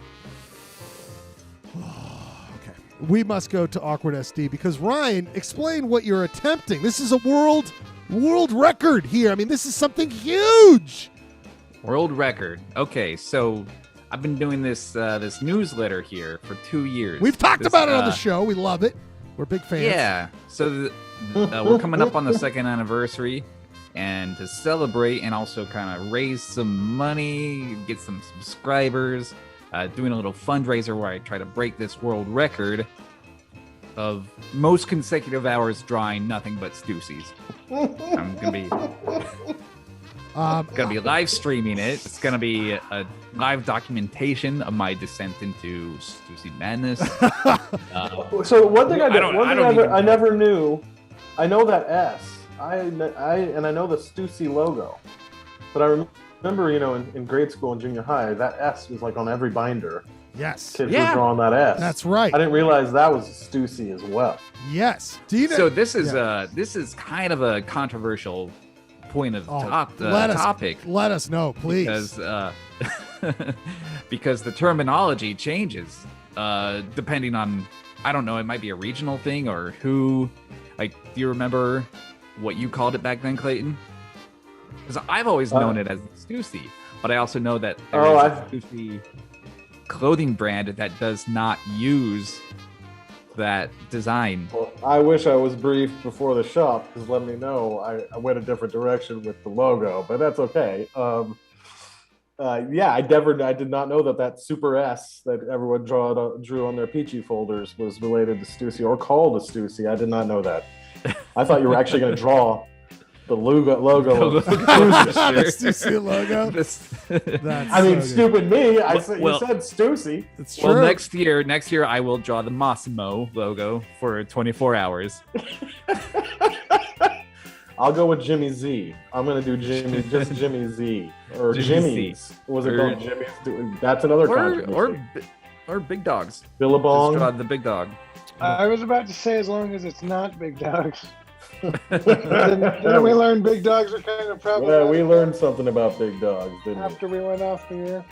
Okay. We must go to Awkward SD because, Ryan, explain what you're attempting. This is a world world record here. I mean, this is something huge. World record. Okay, so I've been doing this this newsletter here for 2 years. We've talked about it on the show. We love it. We're big fans. Yeah. So we're coming up on the second anniversary, and to celebrate and also kind of raise some money, get some subscribers, doing a little fundraiser where I try to break this world record of most consecutive hours drawing nothing but Stussies. I'm gonna be live streaming it. It's gonna be a live documentation of my descent into Stussie madness. So one thing I never knew. I know that S. I know the Stussy logo, but I remember, in grade school and junior high, that S was like on every binder. Yes. Kids were drawing that S. That's right. I didn't realize that was Stussy as well. Yes. Do you know? So this is kind of a controversial point of topic. Let us know, please. Because the terminology changes depending on, I don't know, it might be a regional thing or who. Like, do you remember what you called it back then, Clayton? Because I've always known it as Stussy, but I also know that there is a Stussy clothing brand that does not use that design. Well, I wish I was briefed before the shop, because let me know I went a different direction with the logo, but that's okay. I did not know that Super S that everyone drew on their Peachy folders was related to Stussy or called a Stussy. I did not know that. I thought you were actually going to draw the logo. The Stussy logo. Stupid me. You said Stussy. It's true. Well, next year I will draw the Massimo logo for 24 hours. I'll go with Jimmy Z. I'm gonna do Jimmy Z or Jimmy's. Was it called Jimmy's? That's another controversy. Or Big Dogs. Billabong. Let's draw the Big Dog. I was about to say, as long as it's not Big Dogs. Didn't we learn Big Dogs are kind of problematic? Yeah, we learned something about Big Dogs, didn't we? After we went off the air.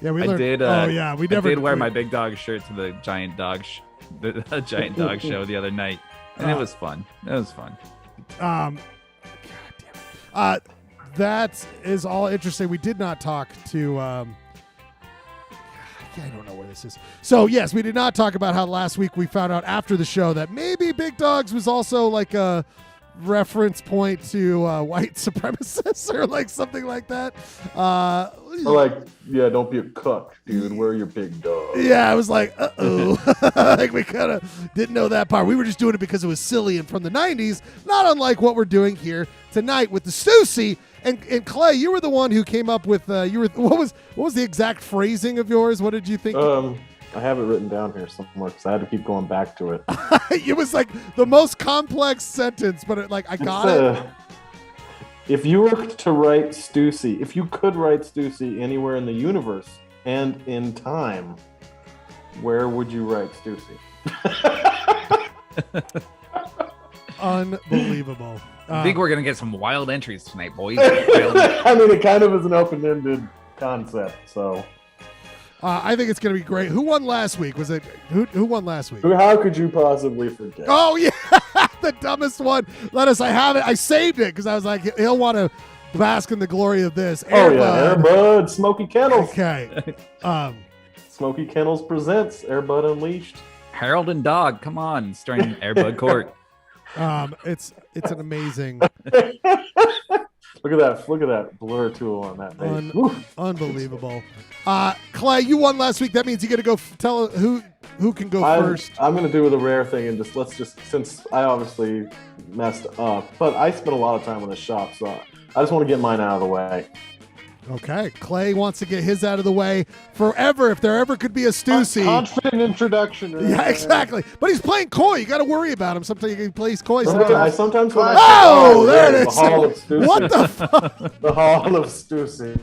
Yeah, we learned. I did wear my Big Dog shirt to the Giant Dog show the other night, and it was fun. God damn it. That is all interesting. We did not talk to. I don't know where this is. So yes, we did not talk about how last week we found out after the show that maybe Big Dogs was also like a reference point to white supremacists or like something like that. Don't be a cuck, dude. Wear your big dog. Yeah, I was like, like we kind of didn't know that part. We were just doing it because it was silly and from the 90s, not unlike what we're doing here tonight with the Stussy. And Clay, you were the one who came up with what was the exact phrasing of yours? What did you think? I have it written down here somewhere because I had to keep going back to it. It was like the most complex sentence, but I got it. If you were to write Stussy, if you could write Stussy anywhere in the universe and in time, where would you write Stussy? Unbelievable. I think we're gonna get some wild entries tonight, boys. I mean, it kind of is an open-ended concept, so. I think it's going to be great. Who won last week? Was it who won last week? How could you possibly forget? Oh yeah, the dumbest one. I have it. I saved it because I was like, he'll want to bask in the glory of this. Airbud, Smokey Kennels. Okay. Smokey Kennels presents Airbud Unleashed. Harold and Dog, come on, starring Airbud Court. It's an amazing. Look at that blur tool on that page. Unbelievable. Clay, you won last week. That means you got to go tell who can go first. I'm going to do the rare thing and since I obviously messed up, but I spent a lot of time in the shop, so I just want to get mine out of the way. Okay, Clay wants to get his out of the way forever. If there ever could be a Stussy. Confident introduction. Right? Yeah, exactly. But he's playing coy. You got to worry about him. Sometimes he plays coy. Sometimes when there it is. The Hall of Stussy. What the fuck? The Hall of Stussy.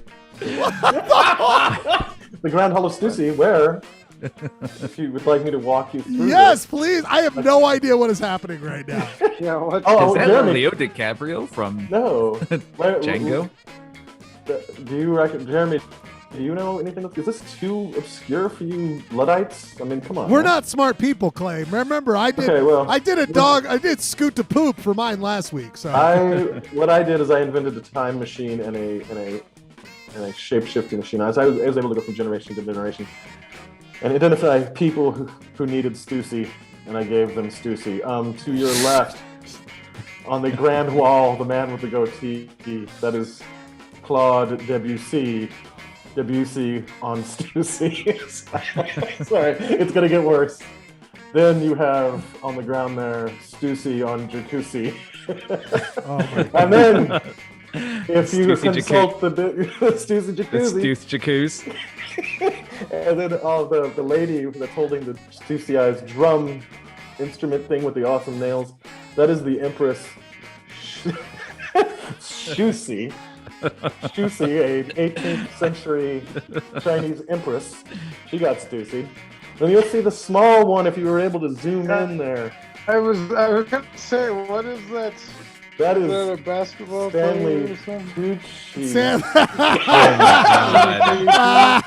The Grand Hall of Stussy, where, if you would like me to walk you through Yes, please. I have no idea what is happening right now. Yeah, what? Is that Jeremy. Leo DiCaprio from No. Django? Do you reckon, Jeremy, do you know anything? Is this too obscure for you Luddites? I mean, come on. We're man. not smart people, Clay. Remember, I did. Okay, well, I did scoot to poop for mine last week. So what I did is I invented a time machine and a shape-shifting machine. I was able to go from generation to generation and identify people who needed Stussy, and I gave them Stussy. To your left, on the grand wall, the man with the goatee, that is Claude Debussy. Debussy on Stussy. Sorry, it's gonna get worse. Then you have on the ground there Stussy on Jacuzzi. Oh my God. And then if you Stussy consult the Stussy Jacuzzi, Jacuzzi. and then the lady that's holding the Stussy-ized drum instrument thing with the awesome nails, that is the Empress Shusi. Shusi, a 18th century Chinese empress. She got Stussy. Then you'll see the small one if you were able to zoom in there. I was gonna say, what is that? That Is is that a basketball player Stanley or something? Tucci. Sam.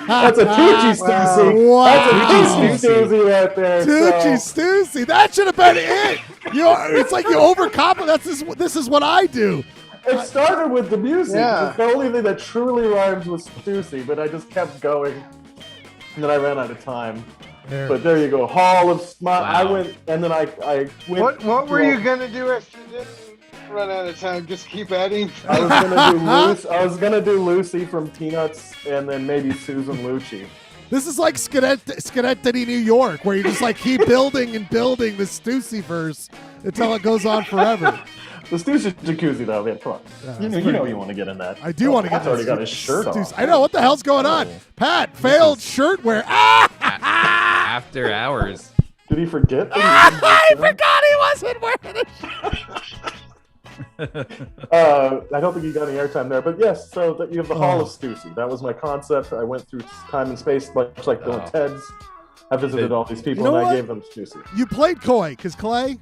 That's a Tucci Stussy. Wow. That's a Tucci Stussy right there. Tucci so- Stussy. That should have been it. It's like you overcomplicate. This is what I do. It started with the music. Yeah. It's the only thing that truly rhymes with Stussy, but I just kept going. And then I ran out of time. There. But there you go. Hall of Smile. Wow. I went, and then I went. What were you gonna do if you didn't run out of time? Just keep adding. I was gonna do Lucy from Peanuts, and then maybe Susan Lucci. This is like Schenectady, New York, where you just like keep building and building the Stussy verse until it goes on forever. The Stussy Jacuzzi, though, man, come on. Yeah, you know you want to get in that. I do want to get Pat's already this got his shirt Stussy. off. I know what the hell's going on. Pat failed shirt wear. After hours. Did he forget? I forgot he wasn't wearing it. I don't think you got any airtime there, but yes. So that you have the Hall of Stussy. That was my concept. I went through time and space, much like Bill and Ted's. I visited all these people, You know and what? I gave them Stussy. You played coy, because Clay,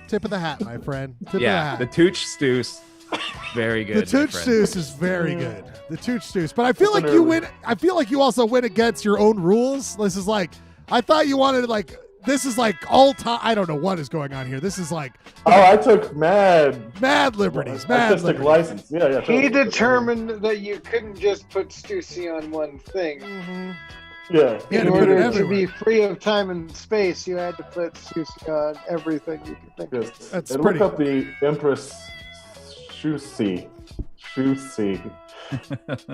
tip of the hat, my friend. Tip Yeah, of the the hat. Tooch Stoos. Very good. The my Tooch friend. Stoos is very good. The Tooch Stoos. But I feel That's like an you early- win. I feel like you also win against your own rules. This is like, I thought you wanted like, this is like all time. I don't know what is going on here. This is like Oh, I took mad liberties. Mad artistic liberties. license. Yeah. He totally. determined that you couldn't just put Stussy on one thing. Yeah. Yeah, In to put it order to everywhere. be free of time and space, you had to put Stussy on everything you could think of. Yes. That's and pretty- look up the Empress Shusi.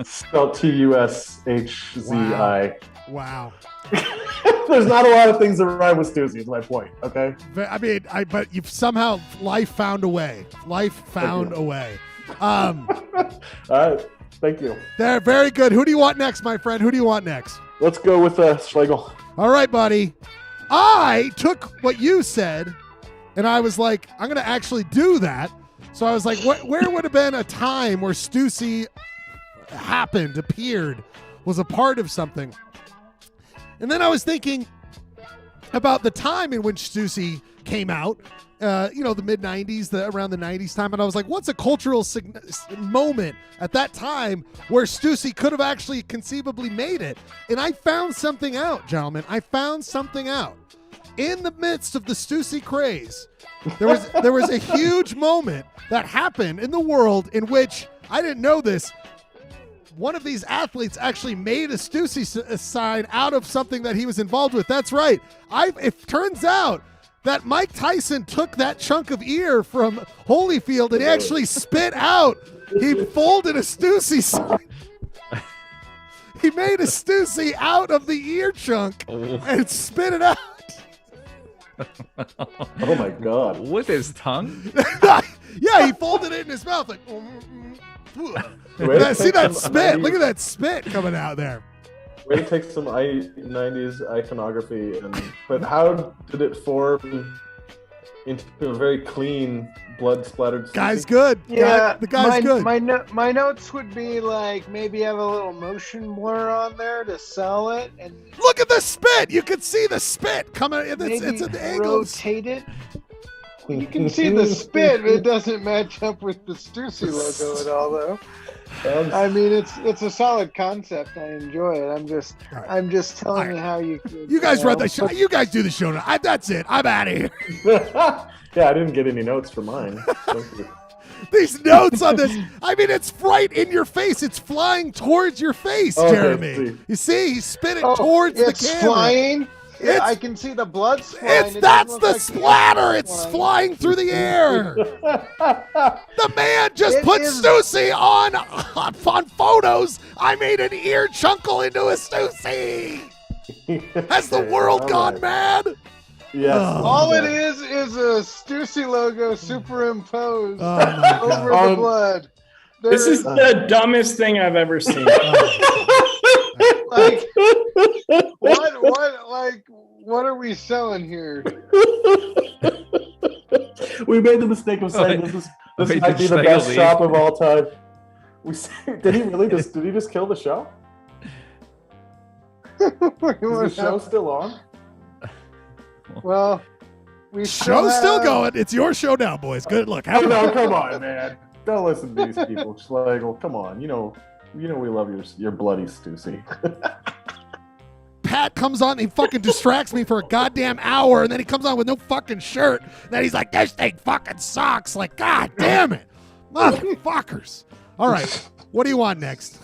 Spelled Tushzi. Wow. There's not a lot of things that rhyme with Stussy, is my point, okay? I mean, but you've somehow life found a way. Life found a way. All right. Thank you. They're very good. Who do you want next, my friend? Who do you want next? Let's go with Schlegel. All right, buddy. I took what you said, and I was like, I'm going to actually do that. So I was like, where would have been a time where Stussy appeared, was a part of something? And then I was thinking about the time in which Stussy came out, the mid-'90s, around the 90s time, and I was like, what's a cultural moment at that time where Stussy could have actually conceivably made it? And I found something out, gentlemen. I found something out. In the midst of the Stussy craze, there was a huge moment that happened in the world in which, I didn't know this, one of these athletes actually made a Stussy sign out of something that he was involved with. That's right. It turns out that Mike Tyson took that chunk of ear from Holyfield and he actually spit out. He folded a Stussy sign. He made a Stussy out of the ear chunk and spit it out. Oh, my God. With his tongue? Yeah, he folded it in his mouth like. See that spit? Look at that spit coming out there. Way to take some 90s iconography, but how did it form into a very clean, blood-splattered Guy's good. Yeah, The guy's good. My notes would be like maybe have a little motion blur on there to sell it, and Look at the spit. You can see the spit coming. maybe It's at the angles. rotate it. You can see the spit. It doesn't match up with the Stussy logo at all, though. I mean, it's a solid concept. I enjoy it. I'm just telling you how you. You guys run the show. You guys do the show now. That's it. I'm out of here. Yeah, I didn't get any notes for mine. These notes on this. I mean, it's right in your face. It's flying towards your face, Okay, Jeremy. see. You see, he's spinning towards the it's camera. flying. It's- I can see the blood flying. That's the splatter. It's flying through the air. The man just put Stussy on photos. I made an ear chunkle into a Stussy. Has the world gone mad? Yes. All it is a Stussy logo superimposed Oh over the blood. This is the dumbest thing I've ever seen. Like, what are we selling here? We made the mistake of saying this might be the best shop of all time. Did he just kill the show? Is the show still on? Well, Show's still going. It's your show now, boys. Good luck. Oh, no, come on, man. Don't listen to these people. Schlegel, come on. You know we love your bloody Stussy. Pat comes on and he fucking distracts me for a goddamn hour, and then he comes on with no fucking shirt. And then he's like, this thing fucking sucks. Like, god damn it. Motherfuckers. All right. What do you want next?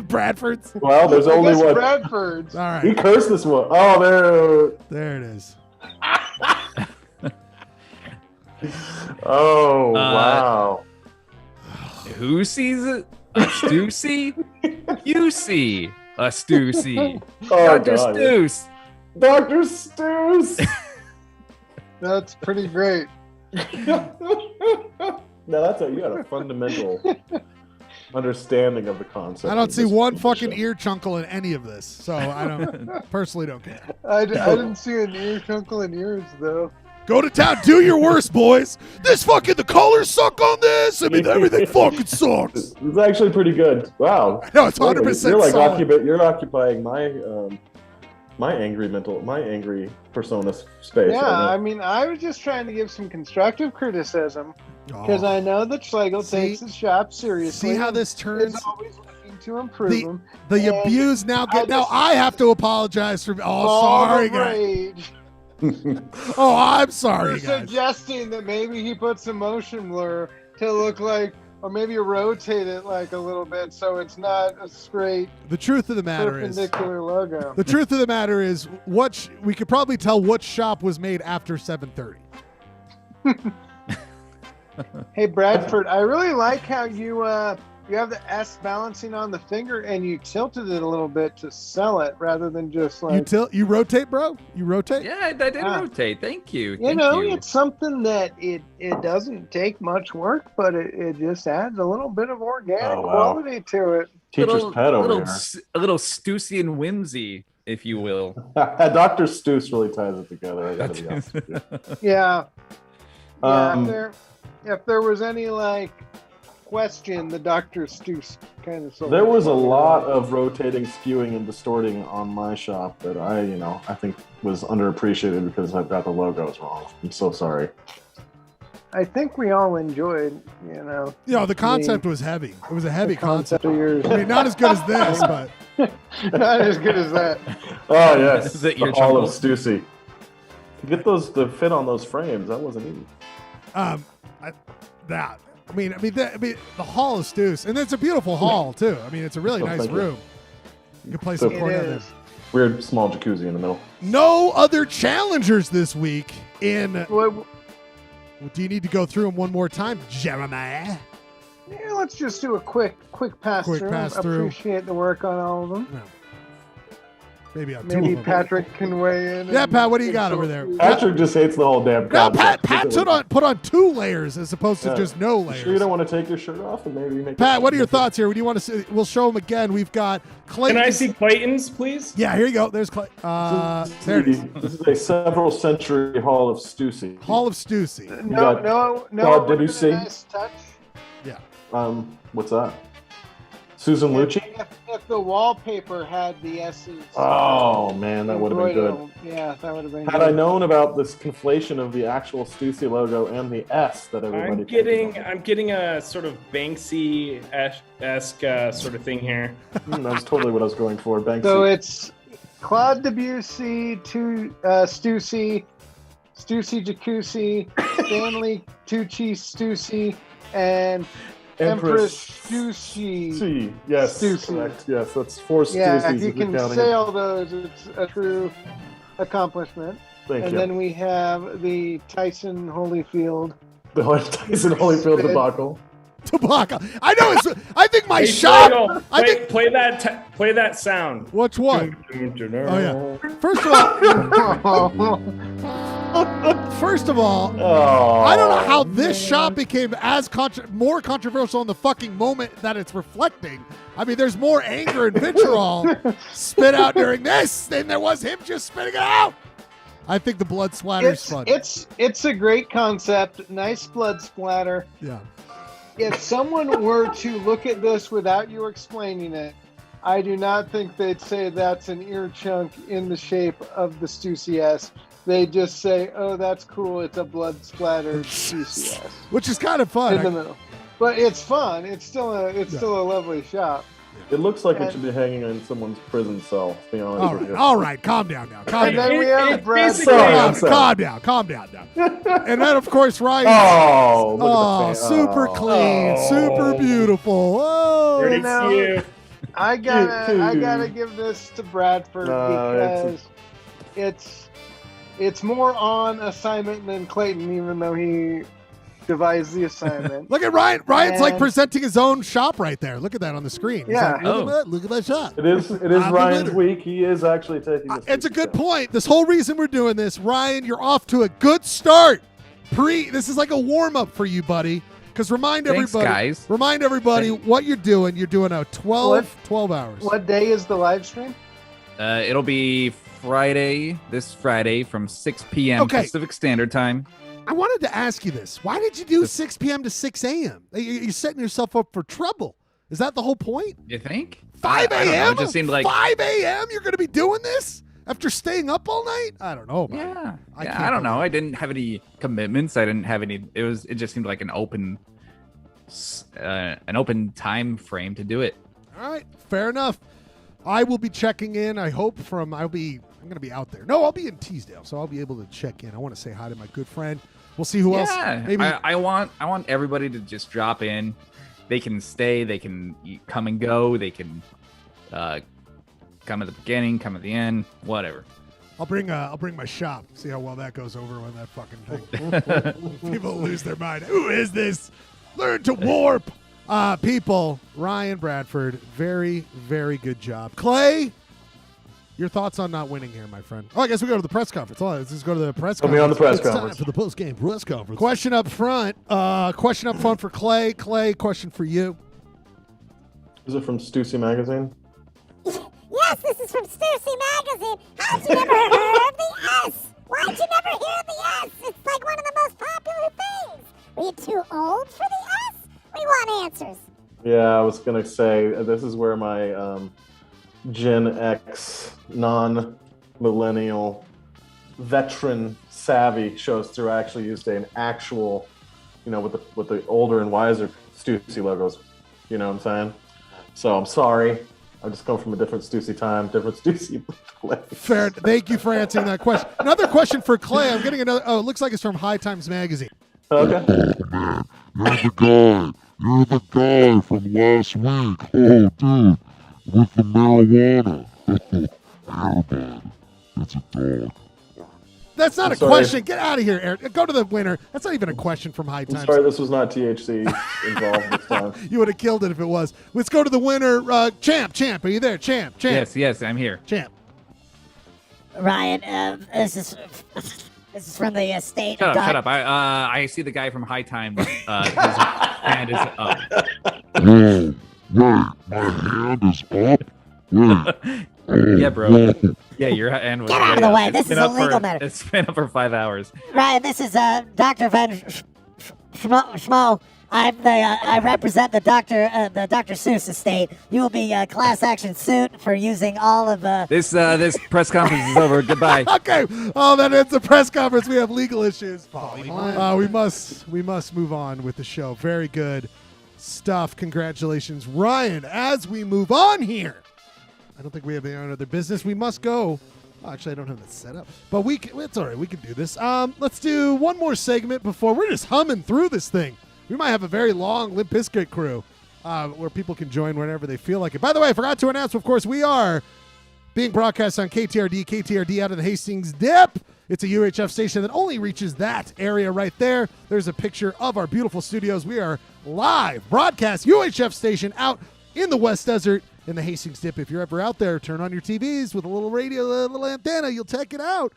Bradford's? Well, there's only one. Bradford's. All right. He cursed this one. Oh, there it is. Oh, wow. Who sees it? A Stussy? You see a Stussy. Oh, Dr. God. Stuss. Dr. Stuss. That's pretty great. Now you got a fundamental understanding of the concept. I don't see one fucking ear chunkle in any of this, so I personally don't care. I didn't see an ear chunkle in yours, though. Go to town, do your worst, boys. The colors suck on this. I mean, everything fucking sucks. It's actually pretty good. Wow. No, it's 100% You're like solid. you're occupying my angry persona space. Yeah, right now. I mean, I was just trying to give some constructive criticism because I know that Schlegel takes his shop seriously. See how this turns? Is always looking to improve him. The And abuse now I have to apologize for. Oh, all sorry, the guys. rage. Oh, I'm sorry, You're guys. suggesting that maybe he puts a motion blur to look like, or maybe rotate it like a little bit so it's not a straight The truth of the matter is, perpendicular logo. the truth of the matter is, we could probably tell what shop was made after 7:30. Hey Bradford, I really like how you have the S balancing on the finger and you tilted it a little bit to sell it rather than just like You rotate, bro? You rotate? Yeah, I did rotate. Thank you. you know, it's something that it doesn't take much work, but it just adds a little bit of organic quality to it. Teacher's pet over here. A little Stussian whimsy, if you will. Dr. Stuss really ties it together. I gotta be honest with you. Yeah. If there was any like question, the Dr. Stuss kind of. There was a lot of rotating, skewing, and distorting on my shop that I think was underappreciated because I've got the logos wrong. I'm so sorry. I think we all enjoyed, The concept was heavy. It was a heavy concept. of yours. I mean, not as good as this, but Not as good as that. Oh yes, Is it your the Hall of chunkle? Stussy. To get those to fit on those frames, that wasn't easy. the hall is Stuss, and it's a beautiful hall too. I mean, it's a really nice thank you. room. You can play some It cornet there. is. Weird small jacuzzi in the middle. No other challengers this week. Well, Do you need to go through them one more time, Jeremiah? yeah, let's just do a quick pass Quick through. pass through. Appreciate the work on all of them. No. Maybe on two Maybe of them. Patrick can weigh in. Yeah, and- Pat, what do you got over there? Patrick just hates the whole damn No, concept. Pat put on 2 layers as opposed to Yeah. just no You layers. sure you don't want to take your shirt off and maybe make Pat, what are your thoughts here? What do you want to see? We'll show them again. We've got Clayton. Can I see Clayton's, please? Yeah, here you go. There's Clay. There it is. This is a several century Hall of Stussy. Hall of Stussy. got No. God, did you it would've been see? a nice touch. Yeah. What's that? Susan Lucci? If if the wallpaper had the S's. Oh man, that would have been good. Yeah, that would have been Had good. I known about this conflation of the actual Stussy logo and the S that everybody. I'm getting a sort of Banksy-esque sort of thing here. That was totally what I was going for. Banksy. So it's Claude Debussy, Stussy, Stussy Jacuzzi, Stanley Tucci Stussy, and Empress Stussy. Yes, Stussy. correct. Yes, that's 4 Stussies. Yeah, if you if you're can counting say it. all those, it's a true accomplishment. Thank And you. then we have the Tyson Holyfield. The Tyson Holyfield debacle. Tobacco. I know. I think my Hey, shop. Flagel, I think. play that sound. Which one? Oh yeah. First of all, Oh. I don't know how this shot became as more controversial in the fucking moment that it's reflecting. I mean, there's more anger and vitriol spit out during this than there was him just spitting it out. I think the blood splatter's fun. It's a great concept. Nice blood splatter. Yeah. If someone were to look at this without you explaining it, I do not think they'd say that's an ear chunk in the shape of the Stussy S. They just say, "Oh, that's cool. It's a blood splattered Stussy S." Which is kind of fun. In the middle, but it's fun. It's still a lovely shot. It looks like it should be hanging in someone's prison cell, to be honest with you. All right, calm down now. Calm And down. then we have Brad. Calm down now. And then, of course, Ryan. Oh, look at the fan. Super clean, super beautiful. Oh, Dirty you. I gotta give this to Bradford because it's more on assignment than Clayton, even though he devised the assignment. Look at Ryan. Ryan's like And- presenting his own shop right there. Look at that on the screen. He's Yeah. like, look at my shop. It is Ryan's week. He is actually taking this. It's a good point. This whole reason we're doing this, Ryan, you're off to a good start. This is like a warm up for you, buddy. Because remind Thanks, everybody, guys. what you're doing. You're doing a 12 hours. What day is the live stream? It'll be this Friday from 6 p.m. Okay. Pacific Standard Time. I wanted to ask you this. Why did you do 6 p.m. to 6 a.m.? You're setting yourself up for trouble. Is that the whole point? You think? 5 I don't know, a.m.? It just seemed like 5 a.m. You're going to be doing this after staying up all night? I don't know. Yeah. I I can't don't know. I didn't have any commitments. I didn't have any. It just seemed like an open time frame to do it. All right, fair enough. I will be checking in. I hope I'm going to be out there. No, I'll be in Teasdale, so I'll be able to check in. I want to say hi to my good friend. We'll see who else. Maybe I want everybody to just drop in. They can stay. They can come and go. They can come at the beginning, come at the end, whatever. I'll bring my shop. See how well that goes over on that fucking thing. People lose their mind. Who is this? Learn to warp. People, Ryan Bradford, very, very good job. Clay, your thoughts on not winning here, my friend? Oh, I guess we go to the press conference. Let's just go to the press Put conference. me on the press It's time conference. for the post-game press conference. Question up front for Clay. Clay, question for you. Is it from Stussy Magazine? Yes, this is from Stussy Magazine. How'd you never hear of the S? Why'd you never hear of the S? It's like one of the most popular things. Are you too old for the S? We want answers. Yeah, I was gonna say this is where my Gen X, non-millennial, veteran savvy shows through. I actually used an actual, with the older and wiser Stussy logos. You know what I'm saying? So I'm sorry. I just come from a different Stussy time, different Stussy place. Fair. Thank you for answering that question. Another question for Clay. I'm getting another. Oh, it looks like it's from High Times Magazine. Okay. You're the guy from last week. Oh, dude, with the marijuana. Airbud. It's a dog. That's not I'm a sorry. question. Get out of here, Eric. Go to the winner. That's not even a question from High I'm Times. sorry this was not THC involved this time. You would have killed it if it was. Let's go to the winner. Champ, are you there? Champ. Yes, I'm here. Champ. Ryan, this is from the state. Shut up. I see the guy from High Times. His hand is up. Whoa, wait, my hand is up? Wait. Yeah, bro. Yeah, your hand was. Get out of the way. This is a legal matter. It's been up for 5 hours. Ryan, this is Dr. Van Schmo. I represent the Dr. Seuss estate. You will be class action suit for using all of This press conference is over. Goodbye. Okay. Oh, that ends the press conference. We have legal issues. We must move on with the show. Very good stuff. Congratulations, Ryan. As we move on here, I don't think we have any other business. We must go. Oh, actually, I don't have that set up, but it's all right. We can do this. Let's do one more segment before we're just humming through this thing. We might have a very long Limp Bizkit crew where people can join whenever they feel like it. By the way, I forgot to announce, of course, we are being broadcast on KTRD out of the Hastings Dip. It's a UHF station that only reaches that area right there. There's a picture of our beautiful studios. We are live broadcast UHF station out in the West Desert in the Hastings Dip. If you're ever out there, turn on your TVs with a little radio, a little antenna. You'll check it out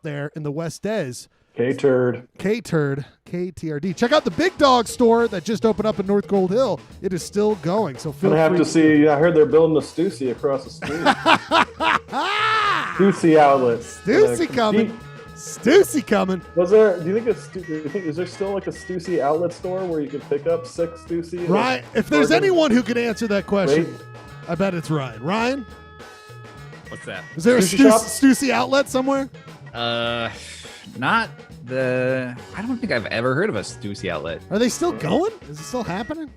there in the West Des. KTRD. Check out the Big Dog store that just opened up in North Gold Hill. It is still going, so feel free. I have to see. I heard they're building a Stussy across the street. Stussy outlet. Stussy coming. Stussy coming. Was there? Do you think is there still like a Stussy outlet store where you can pick up 6 Stussy? Right. If there's anyone who can answer that question, I bet it's Ryan. Ryan, What's that? is there Stussy a shop? Stussy outlet somewhere? Not the. I don't think I've ever heard of a Stussy outlet. Are they still going? Is it still happening?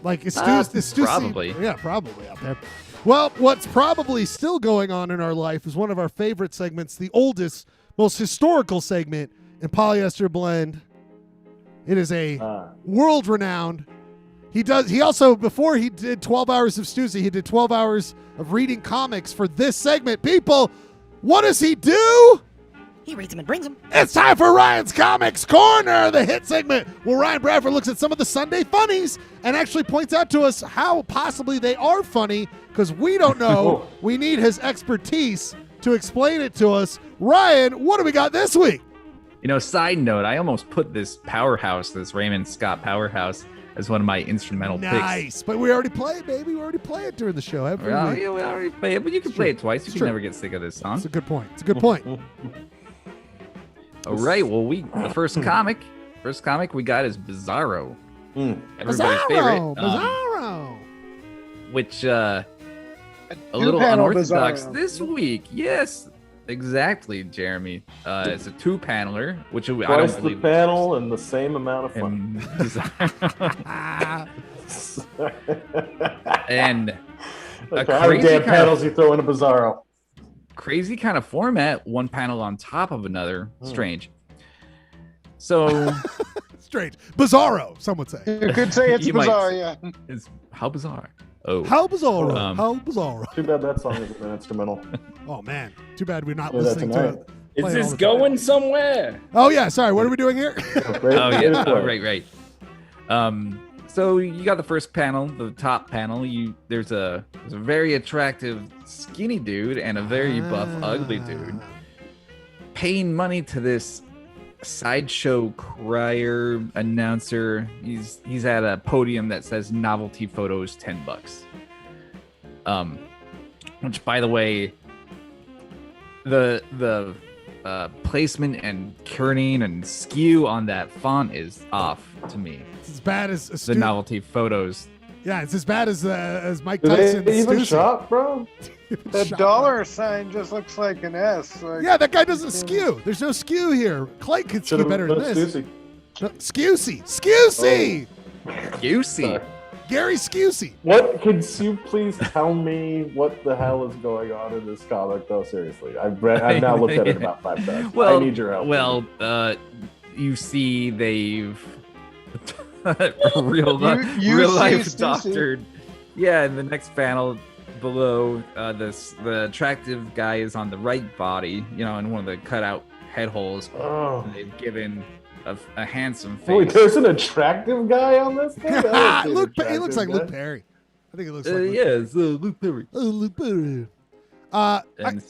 Like, is Stussy? Probably. Yeah, probably out there. Well, what's probably still going on in our life is one of our favorite segments, the oldest, most historical segment in Polyester Blend. It is a world-renowned. He also, before he did 12 hours of Stussy, he did 12 hours of reading comics for this segment. People, what does he do? He reads them and brings them. It's time for Ryan's Comics Corner, the hit segment where Ryan Bradford looks at some of the Sunday funnies and actually points out to us how possibly they are funny because we don't know. We need his expertise to explain it to us. Ryan, what do we got this week? Side note, I almost put this Powerhouse, this Raymond Scott Powerhouse, as one of my instrumental picks. Nice, but we already play it, baby. We already play it during the show. We already play it, but you can play it twice. You can never get sick of this song. It's a good point. All right, well, the first comic we got is Bizarro. Everybody's favorite. Bizarro. Which, a little unorthodox Bizarro. this week. Yes, exactly, Jeremy. It's a 2-paneler, which I don't Twice the believe. panel and the same amount of fun. And How many damn panels you throw in a Bizarro? crazy kind of format, one panel on top of another. Strange. So Strange. Bizarro, some would say. You could say it's You might- bizarre, yeah. it's how bizarre. Oh, How bizarro. How Um, bizarre. Too bad that song isn't an instrumental. Oh, man. Too bad we're not Play that listening to tonight. it. Is Play it this all the time. going somewhere? Oh, yeah. Sorry. What are we doing here? Great, oh great yeah, play. right. So you got the first panel, the top panel. There's a very attractive skinny dude and a very buff ugly dude paying money to this sideshow crier announcer. He's at a podium that says novelty photos $10. Which, by the way, the placement and kerning and skew on that font is off to me. It's as bad as The novelty photos. Yeah, it's as bad as Mike Do Tyson's they even Stussy. shop, bro? That dollar sign just looks like an S. Like, Yeah, that guy doesn't skew. There's no skew here. Clay could skew Should've better been than this. Stussy. No, Skewsy! Juicy. Sorry. Gary Skewsy. What could you please tell me what the hell is going on in this comic though? Seriously, I've now looked at it about 5 times. Well, I need your help. You see, they've real You life see Stussy. doctored. Yeah, in the next panel below, the attractive guy is on the right body, in one of the cutout head holes. Oh. And they've given a handsome face. Wait, there's an attractive guy on this thing? He looks like Luke Perry. I think it looks like Luke. Yes, Luke Perry. Oh, Luke Perry. And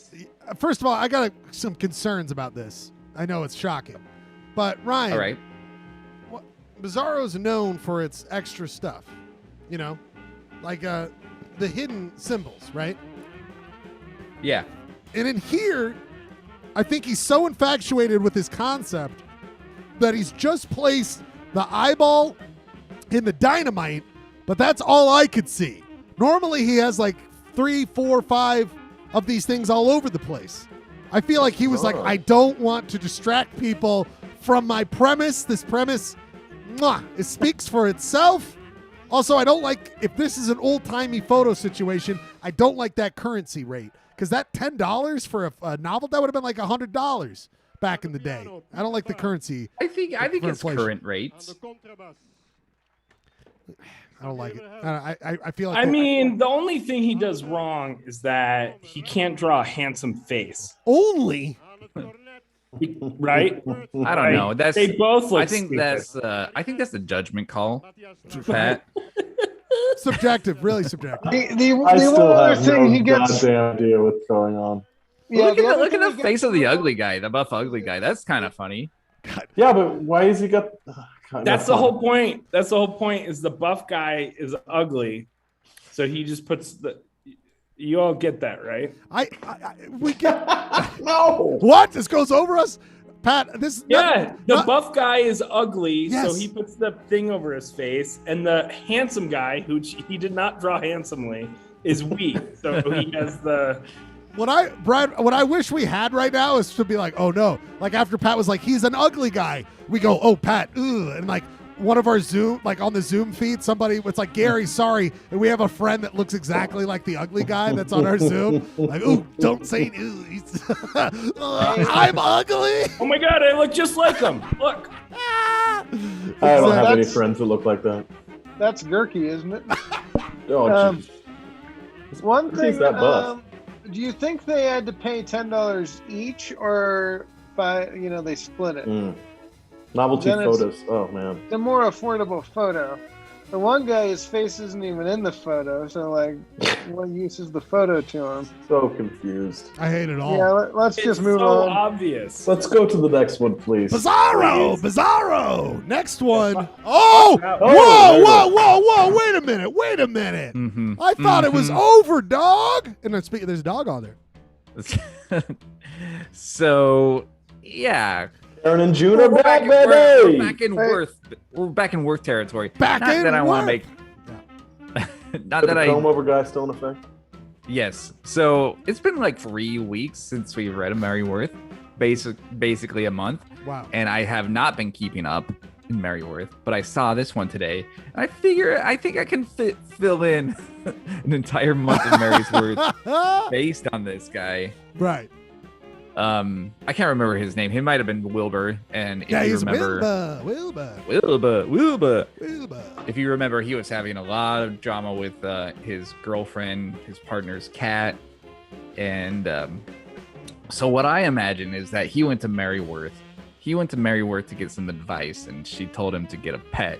First of all, I got some concerns about this. I know it's shocking. But, Ryan, all right. Bizarro's known for its extra stuff. Like the hidden symbols, right? Yeah. And in here, I think he's so infatuated with his concept that he's just placed the eyeball in the dynamite, but that's all I could see. Normally he has like 3, 4, 5 of these things all over the place. I feel like he was like, I don't want to distract people from my premise. This premise, it speaks for itself. Also, I don't like, if this is an old-timey photo situation, I don't like that currency rate. Because that $10 for a novel, that would have been like $100 back in the day. I don't like the currency. I think it's inflation. current rates. I don't like it. I feel like... I mean, the only thing he does wrong is that he can't draw a handsome face. Only? Right? I don't know. They both look I think stupid. I think that's a judgment call, Pat. Subjective, really subjective. I one still other have thing no he gets. goddamn idea what's going on. Yeah, look the at other look at thing the he face gets- of the ugly guy, the buff ugly guy. That's kind of funny. Yeah, but why has he got? That's the whole point. That's the whole point. Is the buff guy is ugly, so he just puts the. You all get that, right? We get no. What? This goes over us, Pat. This Yeah, the buff guy is ugly, Yes. so he puts the thing over his face, and the handsome guy, who he did not draw handsomely, is weak, so he has the. What I wish we had right now is to be like, oh no, like after Pat was like, he's an ugly guy. We go, oh Pat, ugh, and like one of our Zoom, like on the Zoom feed, somebody, it's like Gary, sorry, and we have a friend that looks exactly like the ugly guy that's on our Zoom. Like, ooh, don't say ooh. I'm ugly. Oh my god, I look just like him. Look. I don't have any friends that look like that. That's Gurky, isn't it? Oh, jeez. One Who thing. thinks that buff? Do you think they had to pay $10 each, or they split it? Novelty Then it's- photos. Oh man. The more affordable photo. The one guy, his face isn't even in the photo, so like, what use is the photo to him? So confused. I hate it all. Yeah, let's just move so on. obvious. Let's go to the next one, please. Bizarro. Next one. Oh, whoa. Wait a minute. Mm-hmm. I thought it was over, dog. And there's a dog on there. So, yeah. Aaron and June are back, baby. We're back in We're back in worth territory. Back Not in that I want to worth. make. Not that I. Comb over guy still in effect. Yes. So it's been like 3 weeks since we read a Mary Worth, basically a month. Wow. And I have not been keeping up in Mary Worth, but I saw this one today. And I think I can fill in an entire month of Mary's Worth based on this guy. Right. I can't remember his name. He might have been Wilbur. And if Yeah, you he's remember, Wilbur. If you remember, he was having a lot of drama with his girlfriend, his partner's cat, and so what I imagine is that he went to Mary Worth. He went to Mary Worth to get some advice, and she told him to get a pet,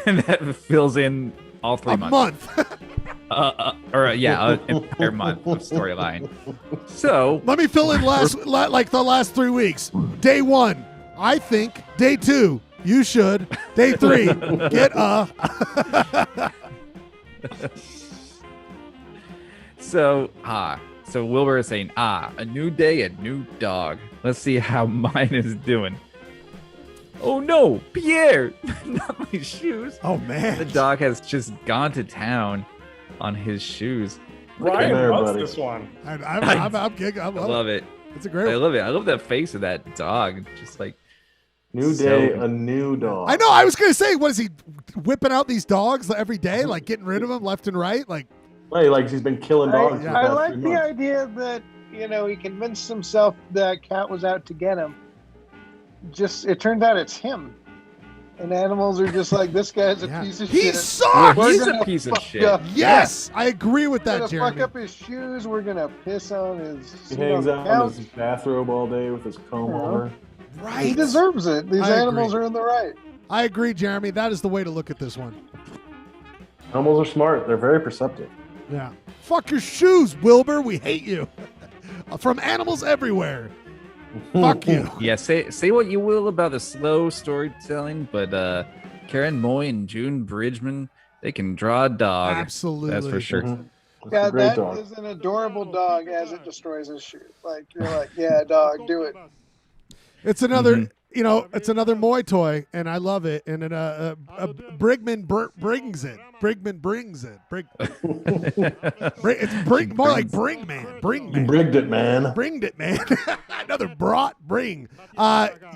and that fills in all 3 months. Month. An entire month of storyline. So Let me fill in the last 3 weeks. Day 1, I think. Day 2, you should. Day 3, get a. So Wilbur is saying, a new day, a new dog. Let's see how mine is doing. Oh no, Pierre, not my shoes. Oh man. The dog has just gone to town on his shoes. Ryan there, loves buddy. this one. I'm giggling. I I love it. It's a great I one. love it. I love the face of that dog. Just like New day, a new dog. I know. I was going to say, what is he whipping out these dogs every day? Like getting rid of them left and right? Like, Hey, like he's been killing dogs. for the I past like 3 the months. idea that he convinced himself that cat was out to get him. Just it turns out it's him, and animals are just like, this guy's a piece of he shit. sucks. We're he's a gonna piece of fuck shit. up- Yes, I agree with We're that, gonna Jeremy. fuck up his shoes. We're gonna piss on his. He seat on hangs the out couch. in his bathrobe all day with his comb Yeah. over. Right. He deserves it. These I animals agree. are in the right. I agree, Jeremy. That is the way to look at this one. Animals are smart. They're very perceptive. Yeah. Fuck your shoes, Wilbur. We hate you. From animals everywhere. Fuck you. Yeah, say what you will about the slow storytelling, but Karen Moy and June Bridgman, they can draw a dog. Absolutely. That's for sure. That's Yeah, a great that dog. is an adorable dog as it destroys his shoes. Like, you're like, yeah, dog, do it. It's another. you know, it's another Moy toy, and I love it. And Brigman brings it. Brigman brings it. It's more like Bring Man. Bring Man. You brigged it, man. Bringed it, man. Another bring.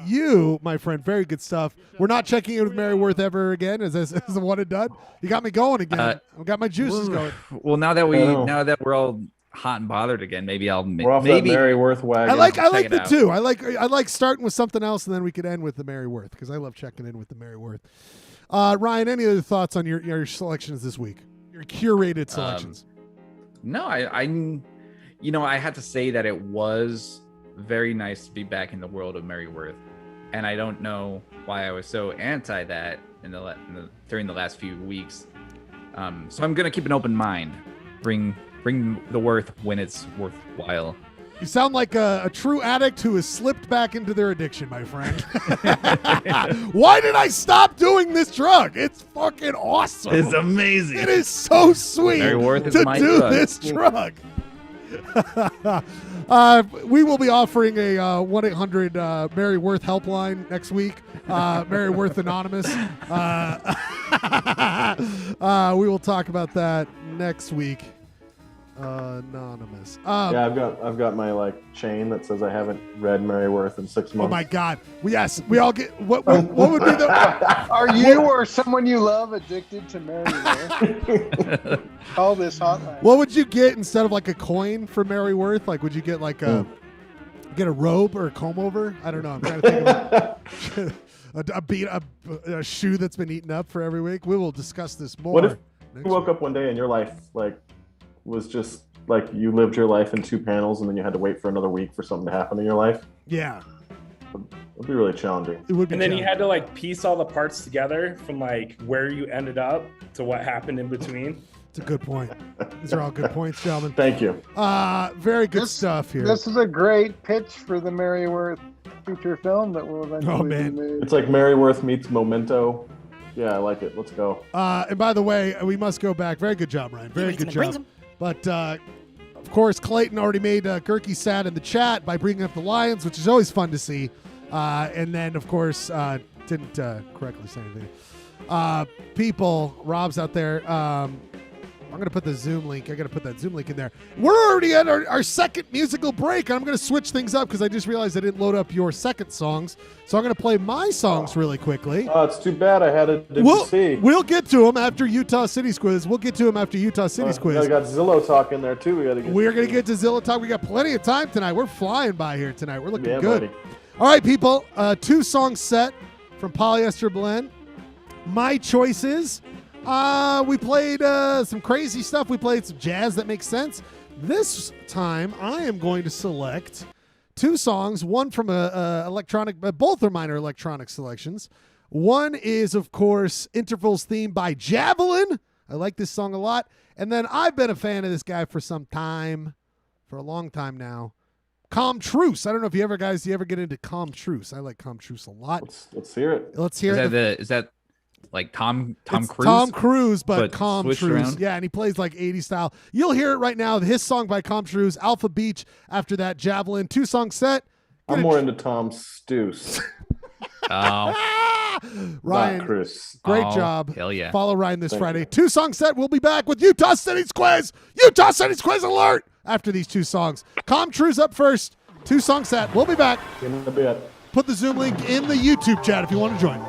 You, my friend, very good stuff. We're not checking in with Mary Worth ever again. Is this a one and done? You got me going again. I've got my juices going. Well, now that we're all hot and bothered again, maybe I'll We're off that Mary Worth wagon. I like the two. I like starting with something else, and then we could end with the Mary Worth, because I love checking in with the Mary Worth. Ryan, any other thoughts on your selections this week? Your curated selections? No, I had to say that it was very nice to be back in the world of Mary Worth, and I don't know why I was so anti that during the last few weeks. So I'm gonna keep an open mind. Bring the worth when it's worthwhile. You sound like a true addict who has slipped back into their addiction, my friend. Why did I stop doing this drug? It's fucking awesome. It's amazing. It is so sweet to do this drug. We will be offering a 1-800 Mary Worth helpline next week. Mary Worth Anonymous. We will talk about that next week. Anonymous. Yeah, I've got my chain that says I haven't read Mary Worth in 6 months. Oh my God! Yes, we all get. What would be the? Are you or someone you love addicted to Mary Worth? Call this hotline. What would you get instead of a coin for Mary Worth? Would you get get a robe or a comb over? I don't know. I'm trying to think of a shoe that's been eaten up for every week. We will discuss this more. What if you woke up one day and your life was just you lived your life in 2 panels, and then you had to wait for another week for something to happen in your life? Yeah. It'd be really challenging. It would be. And then you had to piece all the parts together from where you ended up to what happened in between. It's a good point. These are all good points, gentlemen. Thank you. Very good stuff here. This is a great pitch for the Mary Worth feature film that will eventually be made. It's like Mary Worth meets Memento. Yeah, I like it. Let's go. And by the way, we must go back. Very good job, Ryan. Very good job. But, of course, Clayton already made Gerke sad in the chat by bringing up the Lions, which is always fun to see. And then, of course, didn't correctly say anything. People, Rob's out there. I'm going to put the Zoom link. I got to put that Zoom link in there. We're already at our second musical break, and I'm going to switch things up because I just realized I didn't load up your second songs. So I'm going to play my songs really quickly. Oh, it's too bad I had a see. We'll get to them after Utah City's quiz. I got Zillow Talk in there, too. We're going to get to Zillow Talk. We got plenty of time tonight. We're flying by here tonight. We're looking good. Buddy. All right, people. 2 songs set from Polyester Blend. My choices. We played some crazy stuff. We played some jazz that makes sense. This time, I am going to select 2 songs. One from electronic, both are minor electronic selections. One is, of course, Intervals theme by Javelin. I like this song a lot. And then I've been a fan of this guy for a long time now. Calm Truce. I don't know if you ever get into Calm Truce. I like Calm Truce a lot. Let's hear it. Let's hear it. Is that like Tom Cruise? Tom Cruise, but Calm switched Truce. around? Yeah, and he plays 80s style. You'll hear it right now. His song by Calm Truce, Alpha Beach. After that, Javelin. 2-song set. I'm more into Tom Stoos. Ryan, great job. Hell yeah. Follow Ryan this Friday. 2-song set. We'll be back with Utah City's quiz. Utah City's quiz alert after these 2 songs. Calm Truce up first. 2-song set. We'll be back. In a bit. Put the Zoom link in the YouTube chat if you want to join.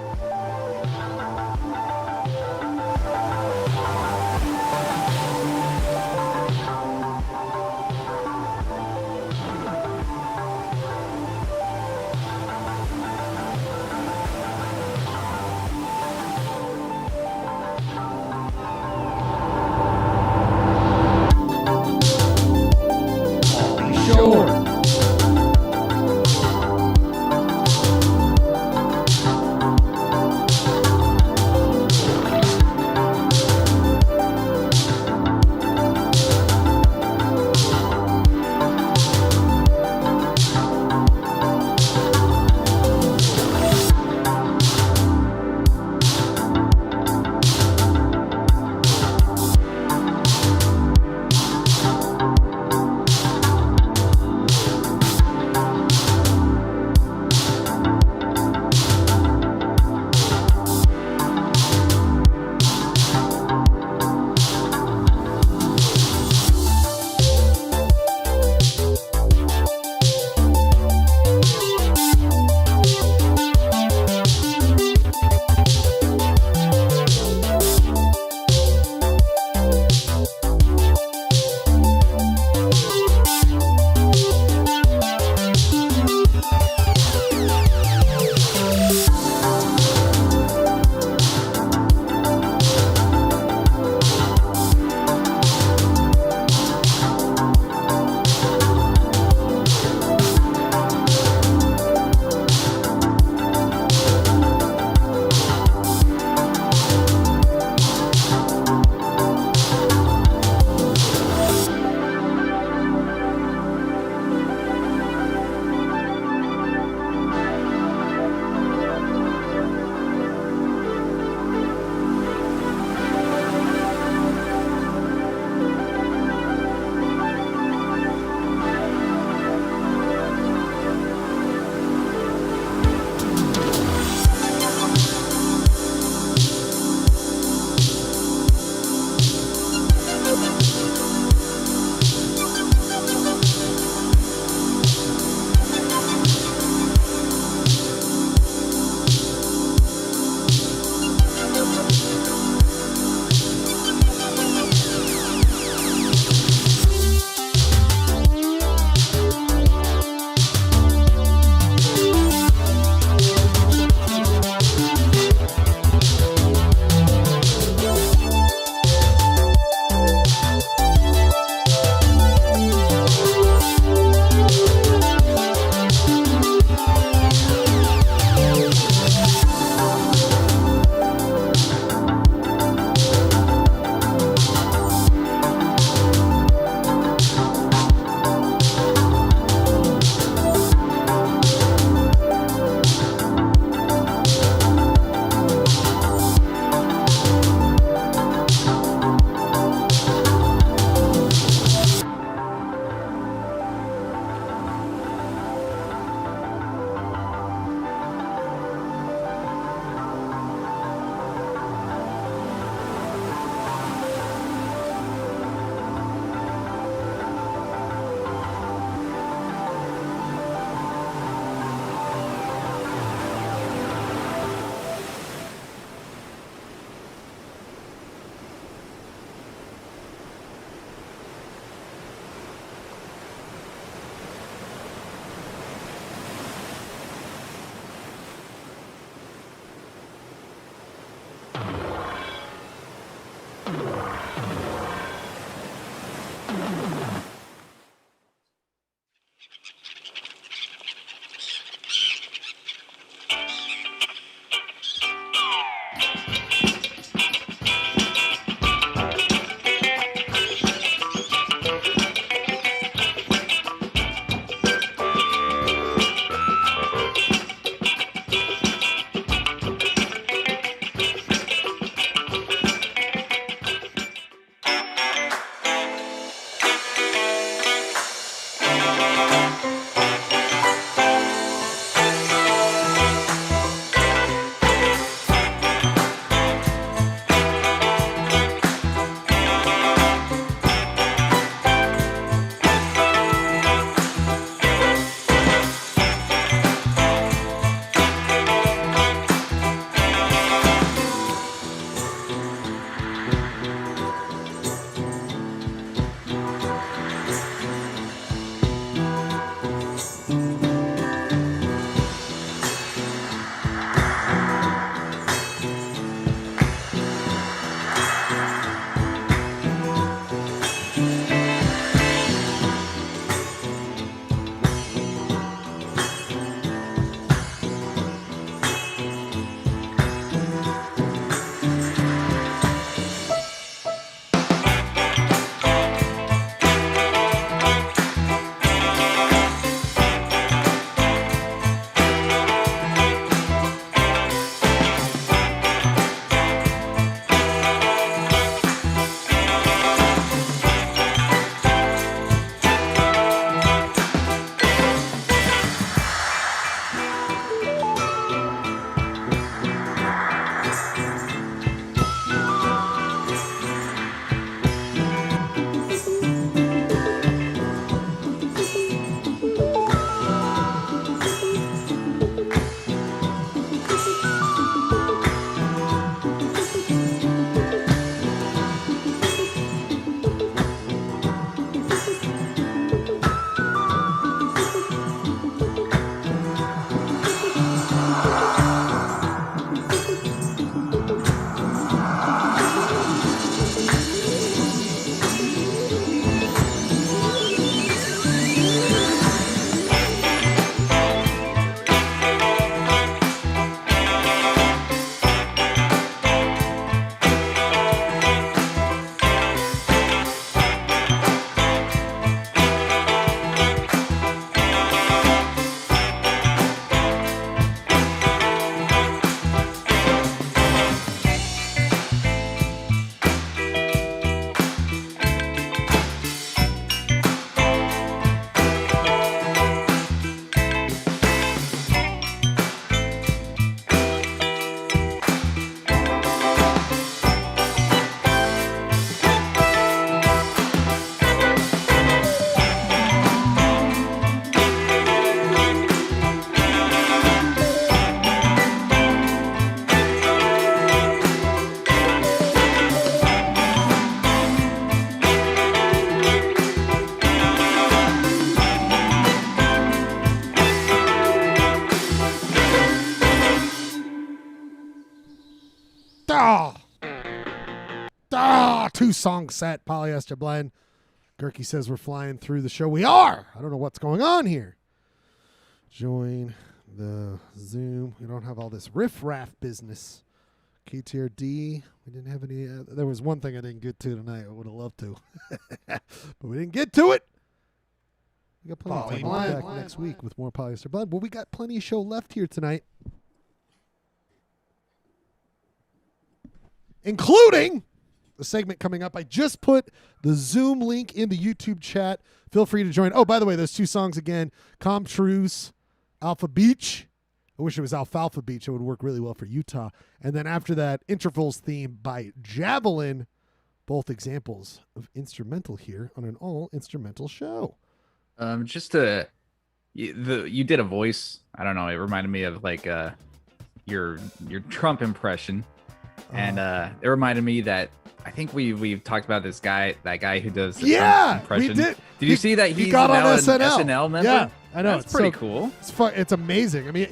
2-song set, Polyester Blend. Gurky says we're flying through the show. We are. I don't know what's going on here. Join the Zoom. We don't have all this riff-raff business. KTRD. We didn't have any. There was one thing I didn't get to tonight. I would have loved to. But we didn't get to it. We got plenty of time. We'll be back next week with more Polyester Blend. Well, we got plenty of show left here tonight, including the segment coming up. I just put the Zoom link in the YouTube chat. Feel free to join. Oh, by the way, those 2 songs again, Com True's Alpha Beach. I wish it was Alfalfa Beach. It would work really well for Utah. And then after that, Intervals theme by Javelin. Both examples of instrumental here on an all-instrumental show. You did a voice. I don't know. It reminded me of like your Trump impression, and it reminded me that I think we've talked about that guy who does the Trump impression. We did. Did you see that he's got now on an SNL? SNL member? Yeah, I know. That's pretty cool. It's fun. It's amazing. I mean,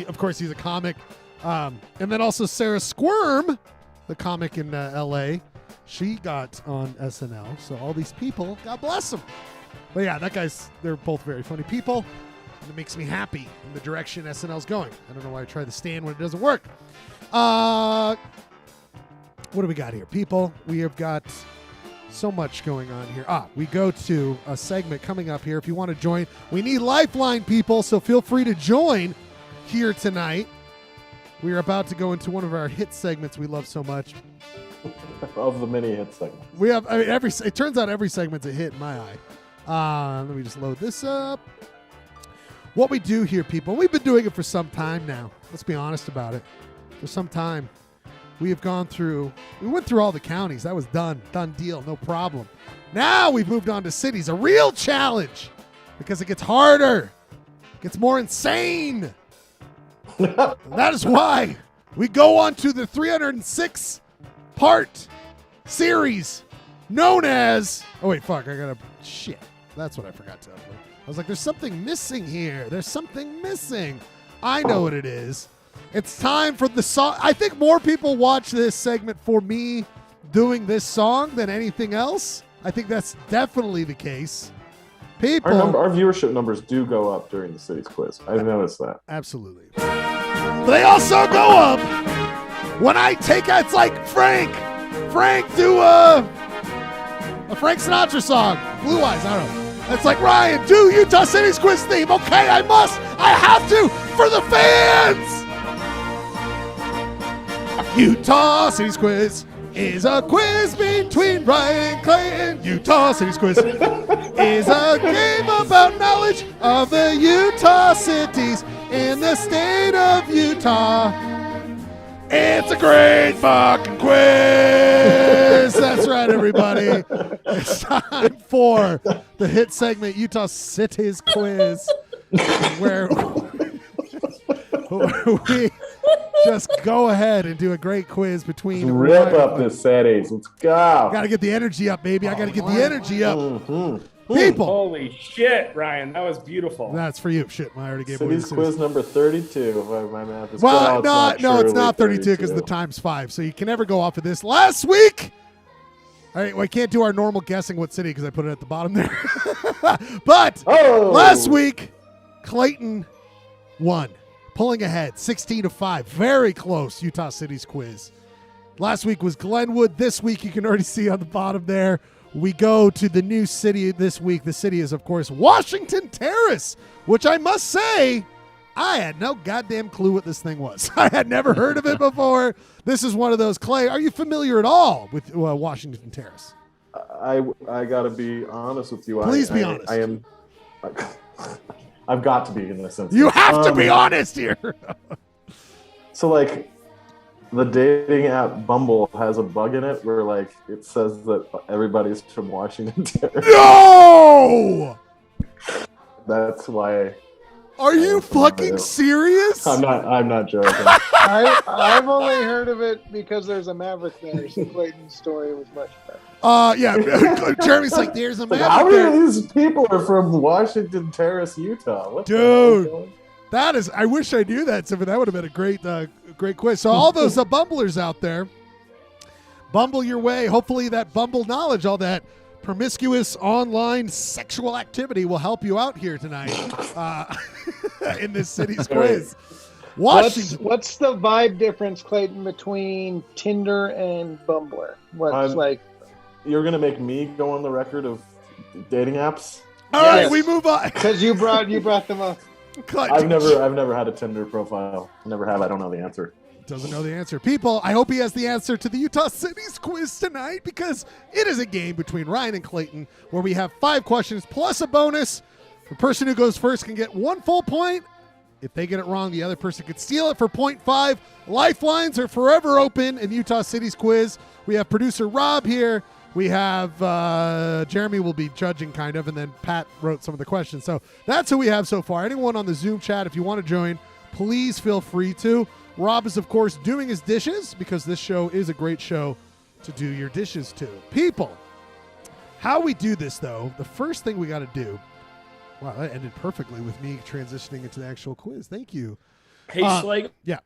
of course, he's a comic, and then also Sarah Squirm, the comic in L.A. She got on SNL. So all these people, God bless them. But yeah, they're both very funny people. And it makes me happy in the direction SNL's going. I don't know why I try to stand when it doesn't work. What do we got here? People, we have got so much going on here. We go to a segment coming up here. If you want to join, we need Lifeline people, so feel free to join here tonight. We are about to go into one of our hit segments we love so much. Of the mini hit segment. We have, it turns out every segment's a hit in my eye. Let me just load this up. What we do here, people, we've been doing it for some time now. Let's be honest about it. For some time, we went through all the counties. That was done deal, no problem. Now we've moved on to cities, a real challenge because it gets harder, it gets more insane. That is why we go on to the 306-part series known as, shit. That's what I forgot to upload. I was like, there's something missing here. There's something missing. I know what it is. It's time for the song. I think more people watch this segment for me doing this song than anything else. I think that's definitely the case. People. Our viewership numbers do go up during the city's quiz. I've noticed that. Absolutely. But they also go up when I take out, it's like Frank do a Frank Sinatra song. Blue Eyes, I don't know. It's like, Ryan, do Utah City's quiz theme. Okay, I have to for the fans. Utah City's quiz is a quiz between Ryan and Clayton. Utah City's quiz is a game about knowledge of the Utah cities in the state of Utah. It's a great fucking quiz. That's right, everybody. It's time for the hit segment, Utah Cities Quiz, where we just go ahead and do a great quiz between. Rip up the cities. Let's go. Got to get the energy up, baby. I got to get the energy up. Mm-hmm. People. Holy shit, Ryan. That was beautiful. That's for you. Shit, I already gave away Cities quiz number 32. If my math is well, correct. it's not 32 because the time's 5. So you can never go off of this. Last week. All right, well, I can't do our normal guessing what city because I put it at the bottom there. But last week, Clayton won, pulling ahead 16-5. Very close, Utah Cities quiz. Last week was Glenwood. This week, you can already see on the bottom there, we go to the new city this week. The city is, of course, Washington Terrace, which I must say, I had no goddamn clue what this thing was. I had never heard of it before. This is one of those. Clay, are you familiar at all with Washington Terrace? I got to be honest with you. Please be honest. I am. I've got to be in this instance. You have to be honest here. So, like, the dating app Bumble has a bug in it where, like, it says that everybody's from Washington Terrace. No! That's why. Are you fucking serious? I'm not joking. I've only heard of it because there's a Maverick there. So Clayton's story was much better. Yeah. Jeremy's like, there's a Maverick How there. many of these people are from Washington Terrace, Utah? What Dude, That is, I wish I knew that, Simon. That would have been a great quiz. So all those bumblers out there, bumble your way. Hopefully that bumble knowledge, all that promiscuous online sexual activity will help you out here tonight in this city's quiz. Washington. What's the vibe difference, Clayton, between Tinder and Bumbler? What's like? You're gonna make me go on the record of dating apps. All right, we move on because you brought them up. I've never had a Tinder profile. Never have. I don't know the answer. Doesn't know the answer. People, I hope he has the answer to the Utah City's quiz tonight because it is a game between Ryan and Clayton where we have 5 questions plus a bonus. The person who goes first can get 1 full point. If they get it wrong, the other person could steal it for 0.5. Lifelines are forever open in Utah City's quiz. We have producer Rob here. We have Jeremy will be judging kind of, and then Pat wrote some of the questions. So that's who we have so far. Anyone on the Zoom chat, if you want to join, please feel free to. Rob is, of course, doing his dishes because this show is a great show to do your dishes to. People, how we do this, though, the first thing we got to do. Wow, that ended perfectly with me transitioning into the actual quiz. Thank you. Hey, Schlegel. Yeah.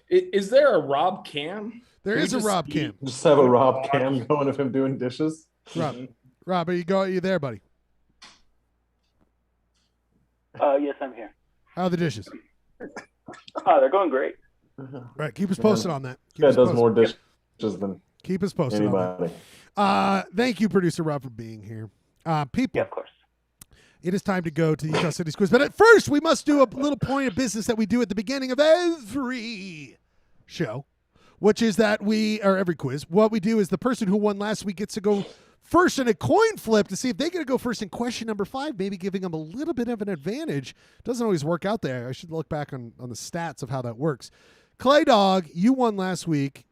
Is there a Rob cam? There is a Rob cam. Just have a Rob cam going of him doing dishes. Rob, are you there, buddy? Yes, I'm here. How are the dishes? They're going great. All right, keep us posted on that. Does more dishes than keep us posted anybody. On that. Thank you, producer Rob, for being here. People. Yeah, of course. It is time to go to the Utah City's quiz. But at first, we must do a little point of business that we do at the beginning of every show, which is that every quiz, what we do is the person who won last week gets to go first in a coin flip to see if they get to go first in question number 5, maybe giving them a little bit of an advantage. Doesn't always work out there. I should look back on the stats of how that works. Clay Dog, you won last week.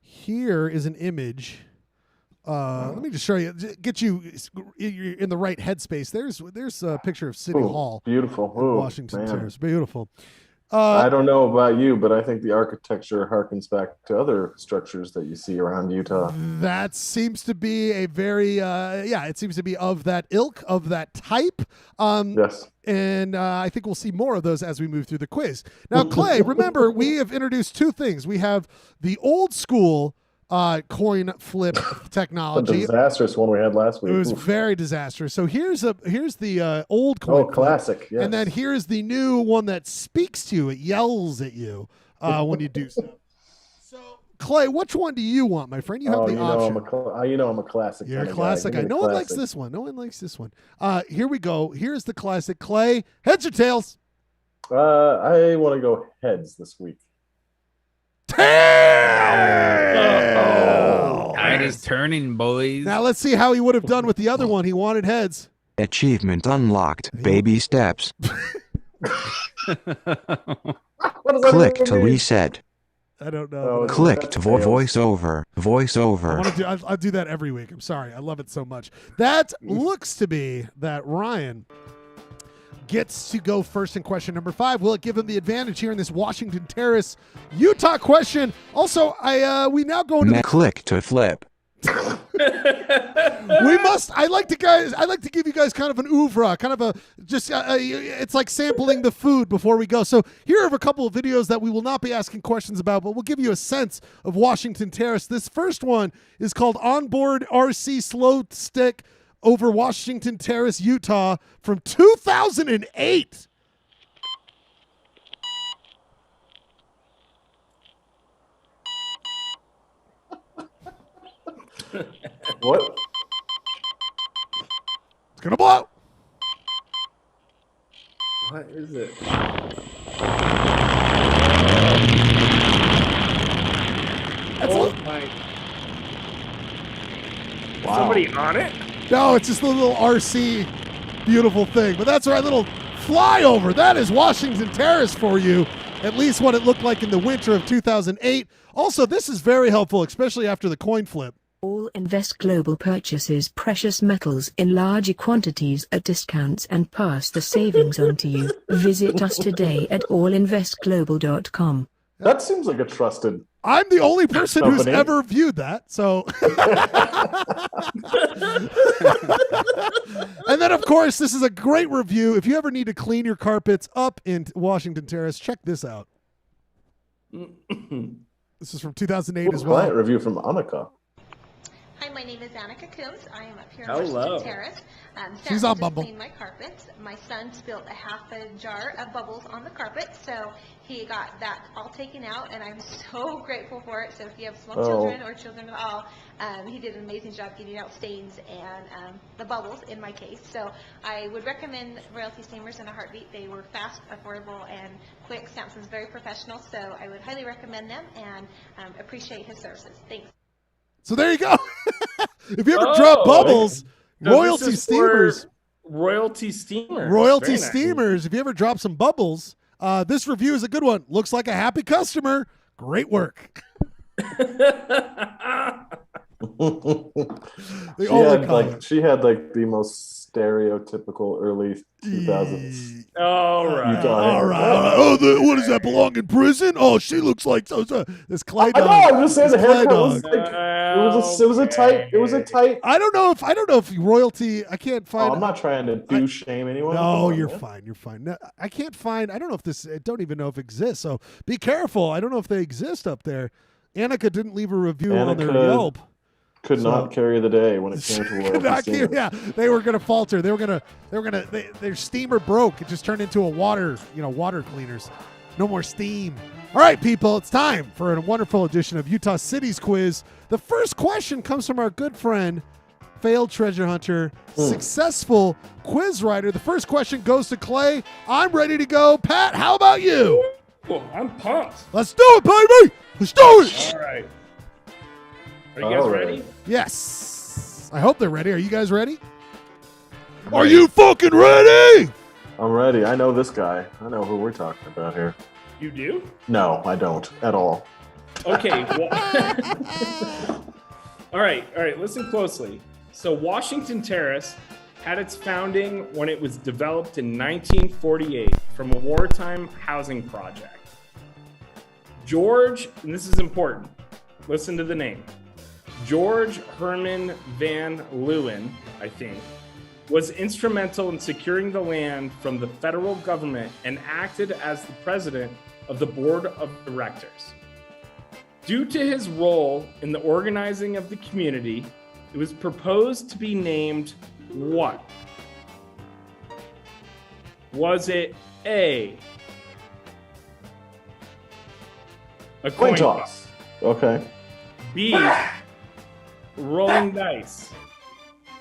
Here is an image. Let me just show you, get you in the right headspace. There's a picture of City Hall. Beautiful. Washington Terrace. Beautiful. I don't know about you, but I think the architecture harkens back to other structures that you see around Utah. That seems to be a very, it seems to be of that ilk, of that type. Yes. And I think we'll see more of those as we move through the quiz. Now, Clay, remember, we have introduced 2 things. We have the old school coin flip technology. The disastrous one we had last week. It was very disastrous. So here's the old coin flip. Classic. Yes. And then here's the new one that speaks to you. It yells at you when you do so. So Clay, which one do you want, my friend? You have the option. I'm a classic. You're a classic guy. No one likes this one. No one likes this one. Here we go. Here's the classic. Clay, heads or tails? I want to go heads this week. Tide is turning, boys. Now let's see how he would have done with the other one. He wanted heads. Achievement unlocked. Baby steps. Click to reset. I don't know. Click to voiceover. Voiceover. I'll do that every week. I'm sorry. I love it so much. That looks to be that Ryan gets to go first in question number 5. Will it give him the advantage here in this Washington Terrace, Utah question? Also, we now go into click to flip. I like to give you guys kind of an oeuvre, kind of it's like sampling the food before we go. So here are a couple of videos that we will not be asking questions about, but we'll give you a sense of Washington Terrace. This first one is called Onboard RC Slow Stick over Washington Terrace, Utah from 2008. What? It's gonna blow. What is it? Somebody on it? No, it's just a little RC beautiful thing. But that's our little flyover. That is Washington Terrace for you. At least what it looked like in the winter of 2008. Also, this is very helpful, especially after the coin flip. All Invest Global purchases precious metals in larger quantities at discounts and pass the savings on to you. Visit us today at allinvestglobal.com. That seems like a trusted I'm the only person who's Company. ever viewed that. So, and then of course, this is a great review. If you ever need to clean your carpets up in Washington Terrace, check this out. This is from 2008 as well. Client review from Annika. Hi, my name is Annika Coombs. I am up here in Hello. Washington Terrace. She's Sam on just Bumble. cleaned my carpets. My son spilled a half a jar of bubbles on the carpet, so he got that all taken out, and I'm so grateful for it. So if you have small children or children at all, he did an amazing job getting out stains and the bubbles in my case. So I would recommend Royalty Steamers in a heartbeat. They were fast, affordable, and quick. Samson's very professional, so I would highly recommend them and appreciate his services. Thanks. So there you go. If you ever drop bubbles, So Royalty this is Steamers. for Royalty Steamers. Royalty Very nice. Steamers. If you ever drop some bubbles, this review is a good one. Looks like a happy customer. Great work. She had the most stereotypical early 2000s. All right. All right. What does that belong in prison? Oh, she looks like this clay I dog. know. I'm just saying the This clay haircut was dog. it was a tight. I don't know if Royalty. I can't find. I'm not trying to douche shame anyone. No, Come on, you're man. fine. You're fine. No, I can't find. I don't know if this. I don't even know if it exists. So be careful. I don't know if they exist up there. Annika didn't leave a review on their Annika Yelp. Could not carry the day when it came to Royalty Steamers. Yeah, they were gonna falter. Their steamer broke. It just turned into a water cleaners. No more steam. All right, people, it's time for a wonderful edition of Utah City's Quiz. The first question comes from our good friend, failed treasure hunter, successful quiz writer. The first question goes to Clay. I'm ready to go. Pat, how about you? Cool. I'm pumped. Let's do it, baby. Let's do it. All right. Are you guys ready? Yes. I hope they're ready. Are you guys ready? Are you fucking ready? I'm ready. I know this guy. I know who we're talking about here. You do? No, I don't at all. Okay. All right. Listen closely. So Washington Terrace had its founding when it was developed in 1948 from a wartime housing project. George, and this is important, listen to the name. George Herman Van Leeuwen, I think, was instrumental in securing the land from the federal government and acted as the president of the board of directors. Due to his role in the organizing of the community, it was proposed to be named what? Was it A, a Coin toss. Okay. B, rolling dice,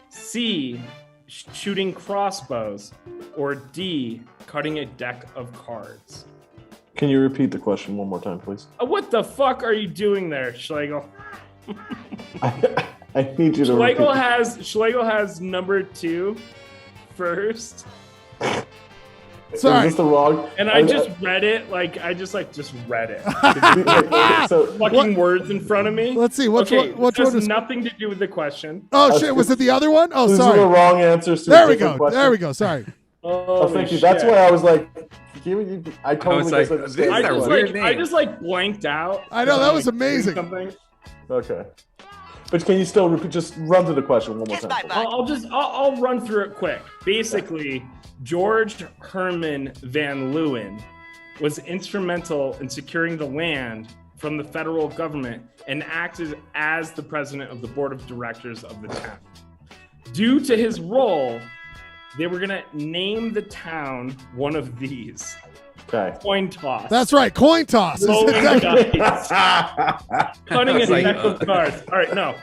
C, shooting crossbows, or D, cutting a deck of cards? Can you repeat the question one more time, please? What the fuck are you doing there, Schlegel? I need you to repeat. Schlegel has number 2 first. Sorry. Is this the wrong? And I just read it, I just read it. So, fucking words in front of me. Let's see, which this one has is- nothing to do with the question. Oh shit! Was it the other one? Oh, These sorry. are the wrong answers to There a we different go. question. There we go. Sorry. Oh, thank you. That's why I was like, I totally like, just these I are just, weird I just blanked out. I know, that was doing amazing. something. Okay. But can you still repeat? Just run through the question one more time. I'll run through it quick. Basically, George Herman Van Leeuwen was instrumental in securing the land from the federal government and acted as the president of the board of directors of the town. Due to his role, they were gonna name the town one of these. Okay. Coin toss. That's right. Coin toss. Rolling Exactly. dice. Cutting a It's like, deck of cards. All right, no.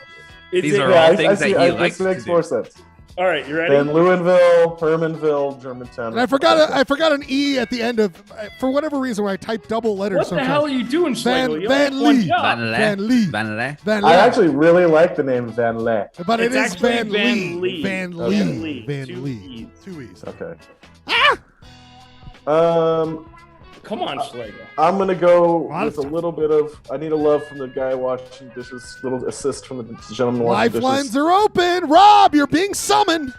These are all things that he likes This makes to do. more sense. All right, you ready? Van Leeuwenville, Hermanville, Germantown. And I forgot an E at the end of, for whatever reason, when I type double letters. What the sometimes. hell are you doing, Schlegel? You Van only have one Lee. job. Van Lee. Van Lee. I actually really like the name Van Le. But it It's is Van actually Van Lee. Lee. Van Van Lee. Lee. Van Two Lee. E's. 2 E's. Okay. Come on, Schlegel. I'm gonna go with a little bit of. I need a love from the guy washing dishes. Little assist from the gentleman washing dishes. Lifelines are open. Rob, you're being summoned.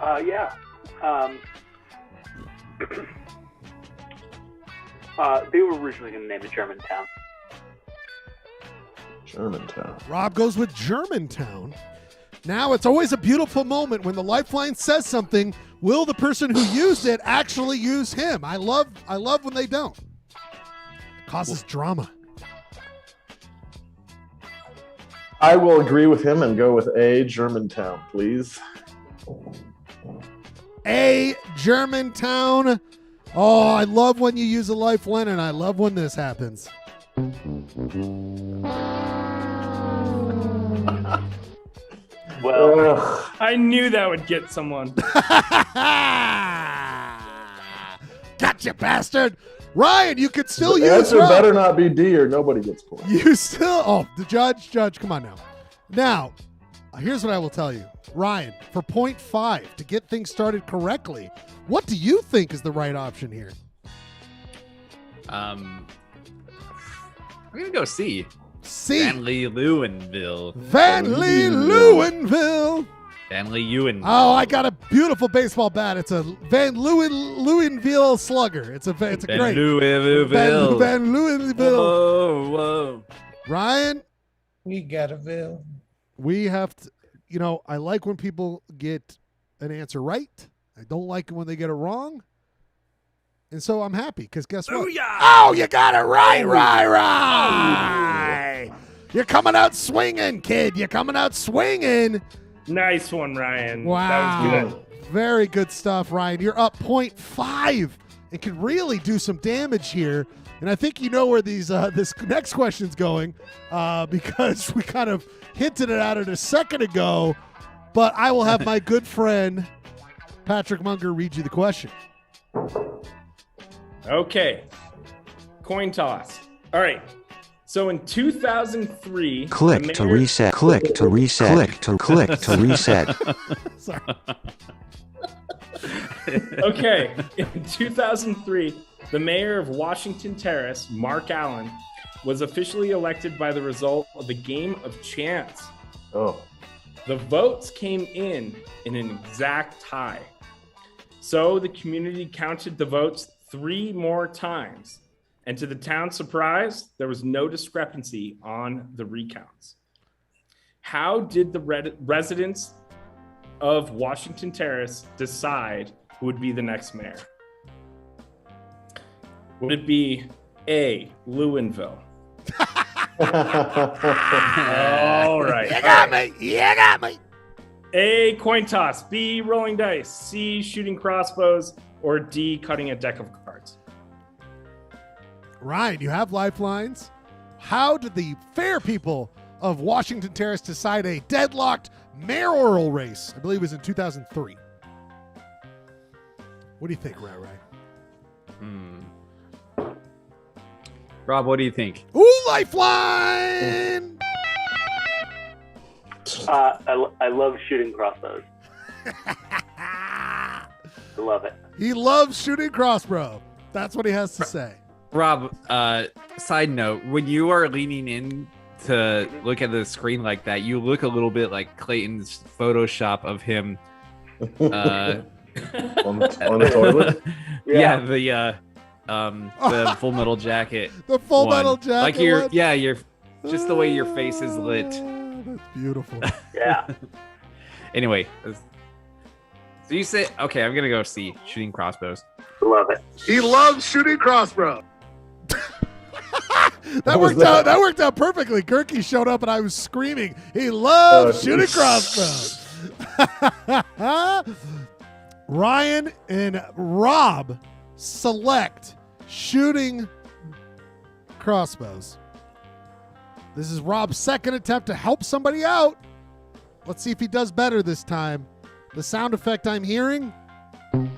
Yeah. They were originally going to name it Germantown. Germantown. Rob goes with Germantown. Now it's always a beautiful moment when the lifeline says something. Will the person who used it actually use him? I love when they don't. It causes drama. I will agree with him and go with A, Germantown, please. A, Germantown. Oh, I love when you use a lifeline, and I love when this happens. Well, I knew that would get someone. Gotcha, bastard. Ryan, you could still The use answer Rob. better not be D or nobody gets points. You still... Oh, the judge, come on now. Now, here's what I will tell you. Ryan, for 0.5, to get things started correctly, what do you think is the right option here? I'm going to go C. C. Van Lee Leeuwenville. Van Lee Leeuwenville. Van Lee Ewan. Oh, I got a beautiful baseball bat. It's a Van Leeuwenville slugger. It's a great. Leeuwenville. Van Leeuwenville. Whoa, whoa. Ryan, We got a bill. we have to, I like when people get an answer right. I don't like it when they get it wrong. And so I'm happy because guess what? Oh, you got it right. You're coming out swinging, kid. You're coming out swinging. Nice one, Ryan. Wow. That was good. Very good stuff, Ryan. You're up 0.5 and can really do some damage here. And I think you know where this next question's going because we kind of hinted it at it a second ago. But I will have my good friend Patrick Munger read you the question. Okay. Coin toss. All right. So in 2003, Click to reset. Click to reset. Click to reset. Sorry. Okay. In 2003, the mayor of Washington Terrace, Mark Allen, was officially elected by the result of a game of chance. Oh. The votes came in an exact tie. So the community counted the votes 3 more times. And to the town's surprise, there was no discrepancy on the recounts. How did the residents of Washington Terrace decide who would be the next mayor? Would it be A, Leeuwenville? All right. You got me. A, coin toss. B, rolling dice. C, shooting crossbows. Or D, cutting a deck of cards. Ryan, you have lifelines. How did the fair people of Washington Terrace decide a deadlocked mayoral race? I believe it was in 2003. What do you think, Ray? Rob, what do you think? Ooh, lifeline! I love shooting crossbows. I love it. He loves shooting crossbow. That's what he has to say. Rob, side note, when you are leaning in to look at the screen like that, you look a little bit like Clayton's Photoshop of him on the toilet? Yeah, the Full Metal Jacket. The Full one. Metal Jacket. Like you're just the way your face is lit. That's beautiful. Yeah. Anyway, so you say, okay, I'm gonna go C, shooting crossbows. Love it. He loves shooting crossbow. That worked out perfectly. Kirky showed up and I was screaming. He loves shooting crossbows. Ryan and Rob select shooting crossbows. This is Rob's second attempt to help somebody out. Let's see if he does better this time. The sound effect I'm hearing. 0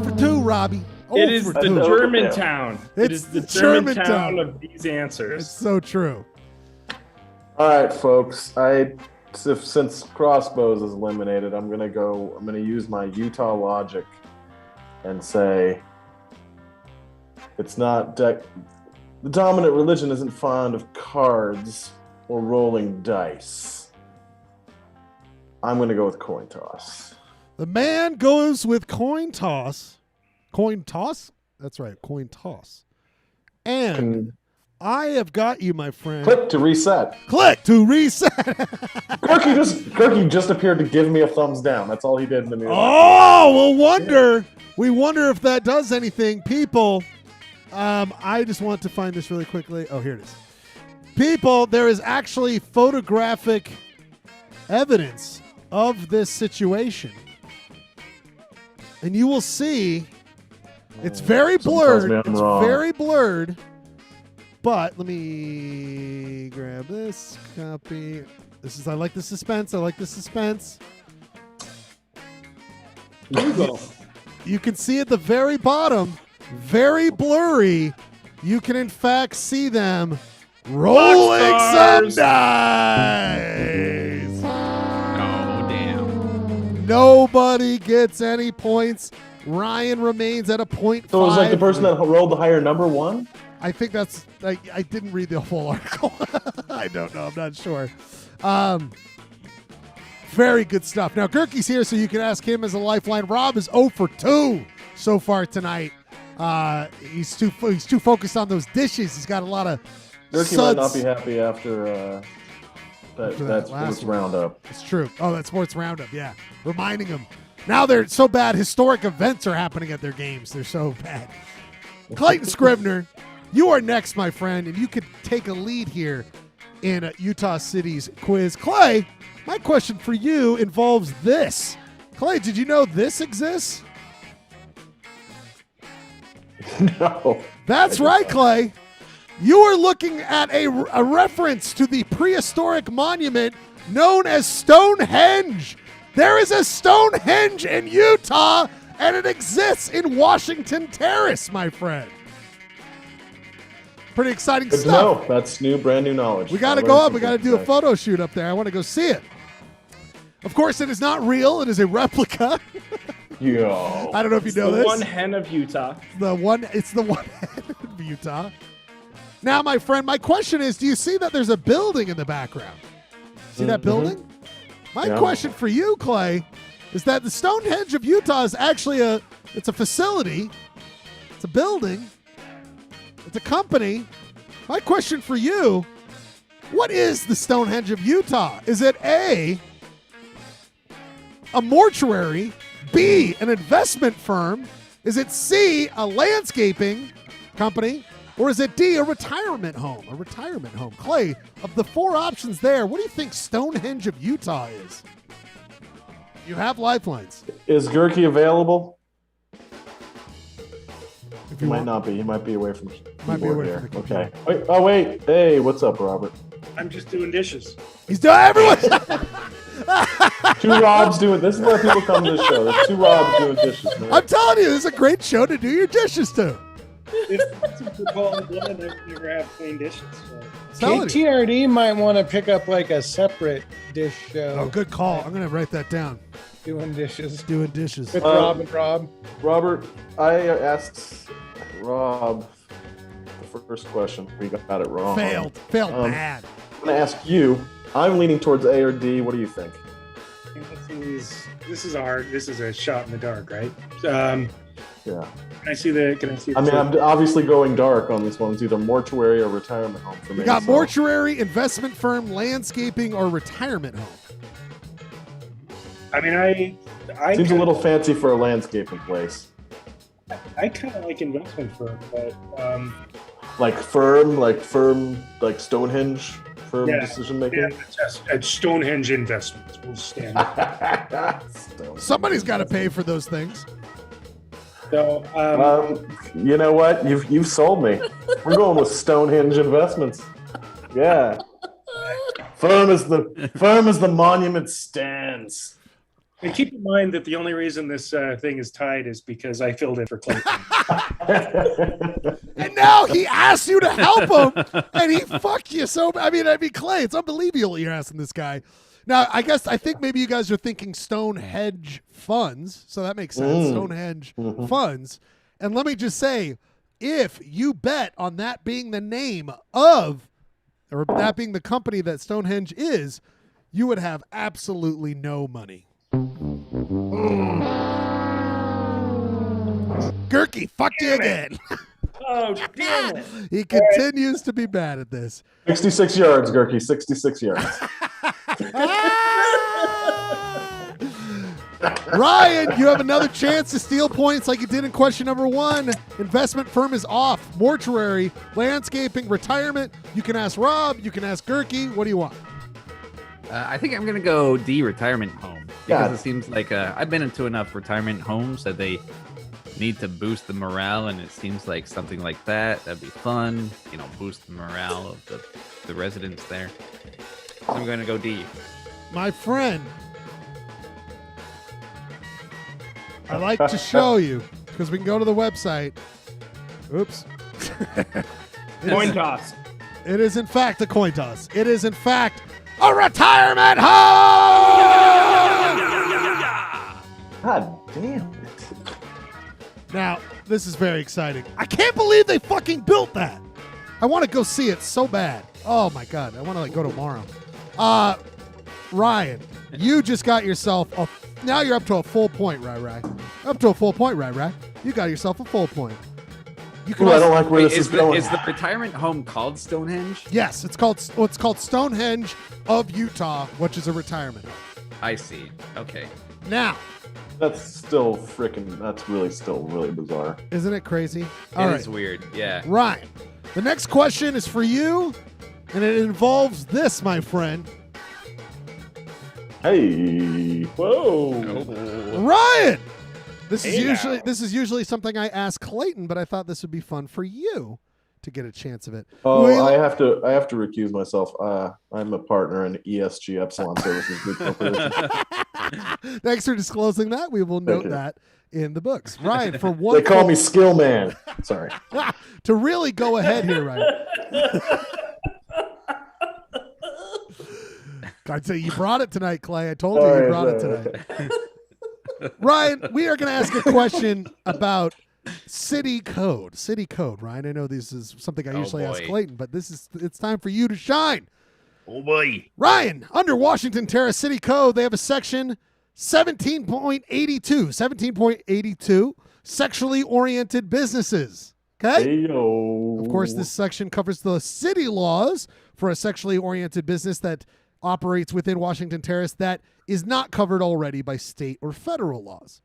for 2, Robbie. It is the Germantown. It is the Germantown of these answers. It's so true. All right, folks. Since crossbows is eliminated, I'm gonna use my Utah logic and say it's not the dominant religion isn't fond of cards or rolling dice. I'm gonna go with coin toss. The man goes with coin toss. Coin toss? That's right, coin toss. And I have got you, my friend. Click to reset. Click to reset. Gerky just appeared to give me a thumbs down. That's all he did in the music. Oh, we'll wonder. We wonder if that does anything. People, I just want to find this really quickly. Oh, here it is. People, there is actually photographic evidence of this situation. And you will see it's very blurred. It's very blurred. But let me grab this copy. I like the suspense. I like the suspense. There you go. You can see at the very bottom, very blurry, you can in fact see them rolling some dice. Oh, damn. Nobody gets any points. Ryan remains at a .5. So it was like the person that rolled the higher number won? I think that's. I didn't read the full article. I don't know. I'm not sure. Very good stuff. Now Gerky's here, so you can ask him as a lifeline. Rob is 0 for 2 so far tonight. He's too focused on those dishes. He's got a lot of. Gerky might not be happy after that sports roundup. It's true. Oh, that sports roundup. Yeah, reminding him. Now they're so bad. Historic events are happening at their games. They're so bad. Clayton Scribner, you are next, my friend, and you could take a lead here in Utah City's quiz. Clay, my question for you involves this. Clay, did you know this exists? No. That's right, Clay. You are looking at a reference to the prehistoric monument known as Stonehenge. There is a Stonehenge in Utah, and it exists in Washington Terrace, my friend. Pretty exciting Good stuff. to know. That's brand new knowledge. We got to go up. We got to do a photo shoot up there. I want to go see it. Of course, it is not real. It is a replica. Yo. I don't know if you know this. The one hen of Utah. It's the one hen of Utah. Now, my friend, my question is, do you see that there's a building in the background? See that building? My question for you, Clay, is that the Stonehenge of Utah is actually it's a facility. It's a building. It's a company. My question for you, what is the Stonehenge of Utah? Is it A, a mortuary, B, an investment firm? Is it C, a landscaping company? Or is it D, a retirement home? A retirement home. Clay, of the 4 options there, what do you think Stonehenge of Utah is? You have lifelines. Is Gerky available? He might not be. He might be away from the keyboard here. Okay. Wait, wait. Hey, what's up, Robert? I'm just doing dishes. He's doing everyone. 2 Robs doing. This is where people come to the show. There's 2 Robs doing dishes. Man. I'm telling you, this is a great show to do your dishes to. Since we're calling blood, I never have clean dishes. So. KTRD might want to pick up like a separate dish show. Oh, good call. I'm going to write that down. Doing dishes. Doing dishes. With Rob and Rob. Robert, I asked Rob the first question. We got it wrong. Failed bad. I'm going to ask you. I'm leaning towards A or D. What do you think? This is hard. This is a shot in the dark, right? Yeah. Can I see the? I mean, I'm obviously going dark on this one. It's either mortuary or retirement home for me. We got mortuary, investment firm, landscaping, or retirement home. I mean, I seems a little fancy for a landscaping place. I kind of like investment firm, but like firm, like Stonehenge, firm decision making. Yeah, at Stonehenge Investments, we'll stand. Somebody's got to pay for those things. So, you know what? You've sold me. We're going with Stonehenge Investments. Yeah. Firm as the monument stands. And keep in mind that the only reason this thing is tied is because I filled in for Clayton. And now he asked you to help him, and he fucked you so. I mean, Clay, it's unbelievable you're asking this guy. Now, I think maybe you guys are thinking Stonehenge funds, so that makes sense. Stonehenge funds. And let me just say, if you bet on that being the name of, or that being the company that Stonehenge is, you would have absolutely no money. Gerky, fucked you again. Oh, damn it. He continues to be bad at this. 66 yards, Gurky. 66 yards. Ryan, you have another chance to steal points like you did in question number 1. Investment firm is off. Mortuary, landscaping, retirement. You can ask Rob. You can ask Gurky. What do you want? I think I'm going to go D, retirement home. Because it seems like I've been into enough retirement homes that they need to boost the morale, and it seems like something like that'd be fun. Boost the morale of the residents there. So I'm going to go D. My friend, I like to show you, because we can go to the website. Oops. Coin toss. It is, in fact, a coin toss. It is, in fact, a retirement home! God damn it. Now, this is very exciting. I can't believe they fucking built that. I want to go see it so bad. Oh, my God. I want to, go tomorrow. Ryan, you just got yourself now you're up to a full point, right? Up to a full point, right? You got yourself a full point. You can I don't like where this is going. Is the retirement home called Stonehenge? Yes, it's called Stonehenge of Utah, which is a retirement home. I see. Okay. Now, that's really bizarre. Isn't it crazy? It is weird, yeah. Ryan, the next question is for you, and it involves this, my friend. Hey. Whoa. Ryan! This is usually something I ask Clayton, but I thought this would be fun for you to get a chance of it. Oh, I have to recuse myself. I'm a partner in ESG Epsilon Services Group Corporation. Thanks for disclosing that. We will note that in the books. Ryan, for one, they call me Skill Man. Sorry. To really go ahead here, Ryan. I'd say you brought it tonight, Clay. I told you brought it tonight. Ryan, we are going to ask a question about city code. City code, Ryan. I know this is something I usually ask Clayton, but it's time for you to shine. Oh, boy. Ryan, under Washington Terrace City Code, they have a section 17.82, sexually oriented businesses. Okay? Hey-yo. Of course, this section covers the city laws for a sexually oriented business that operates within Washington Terrace that is not covered already by state or federal laws.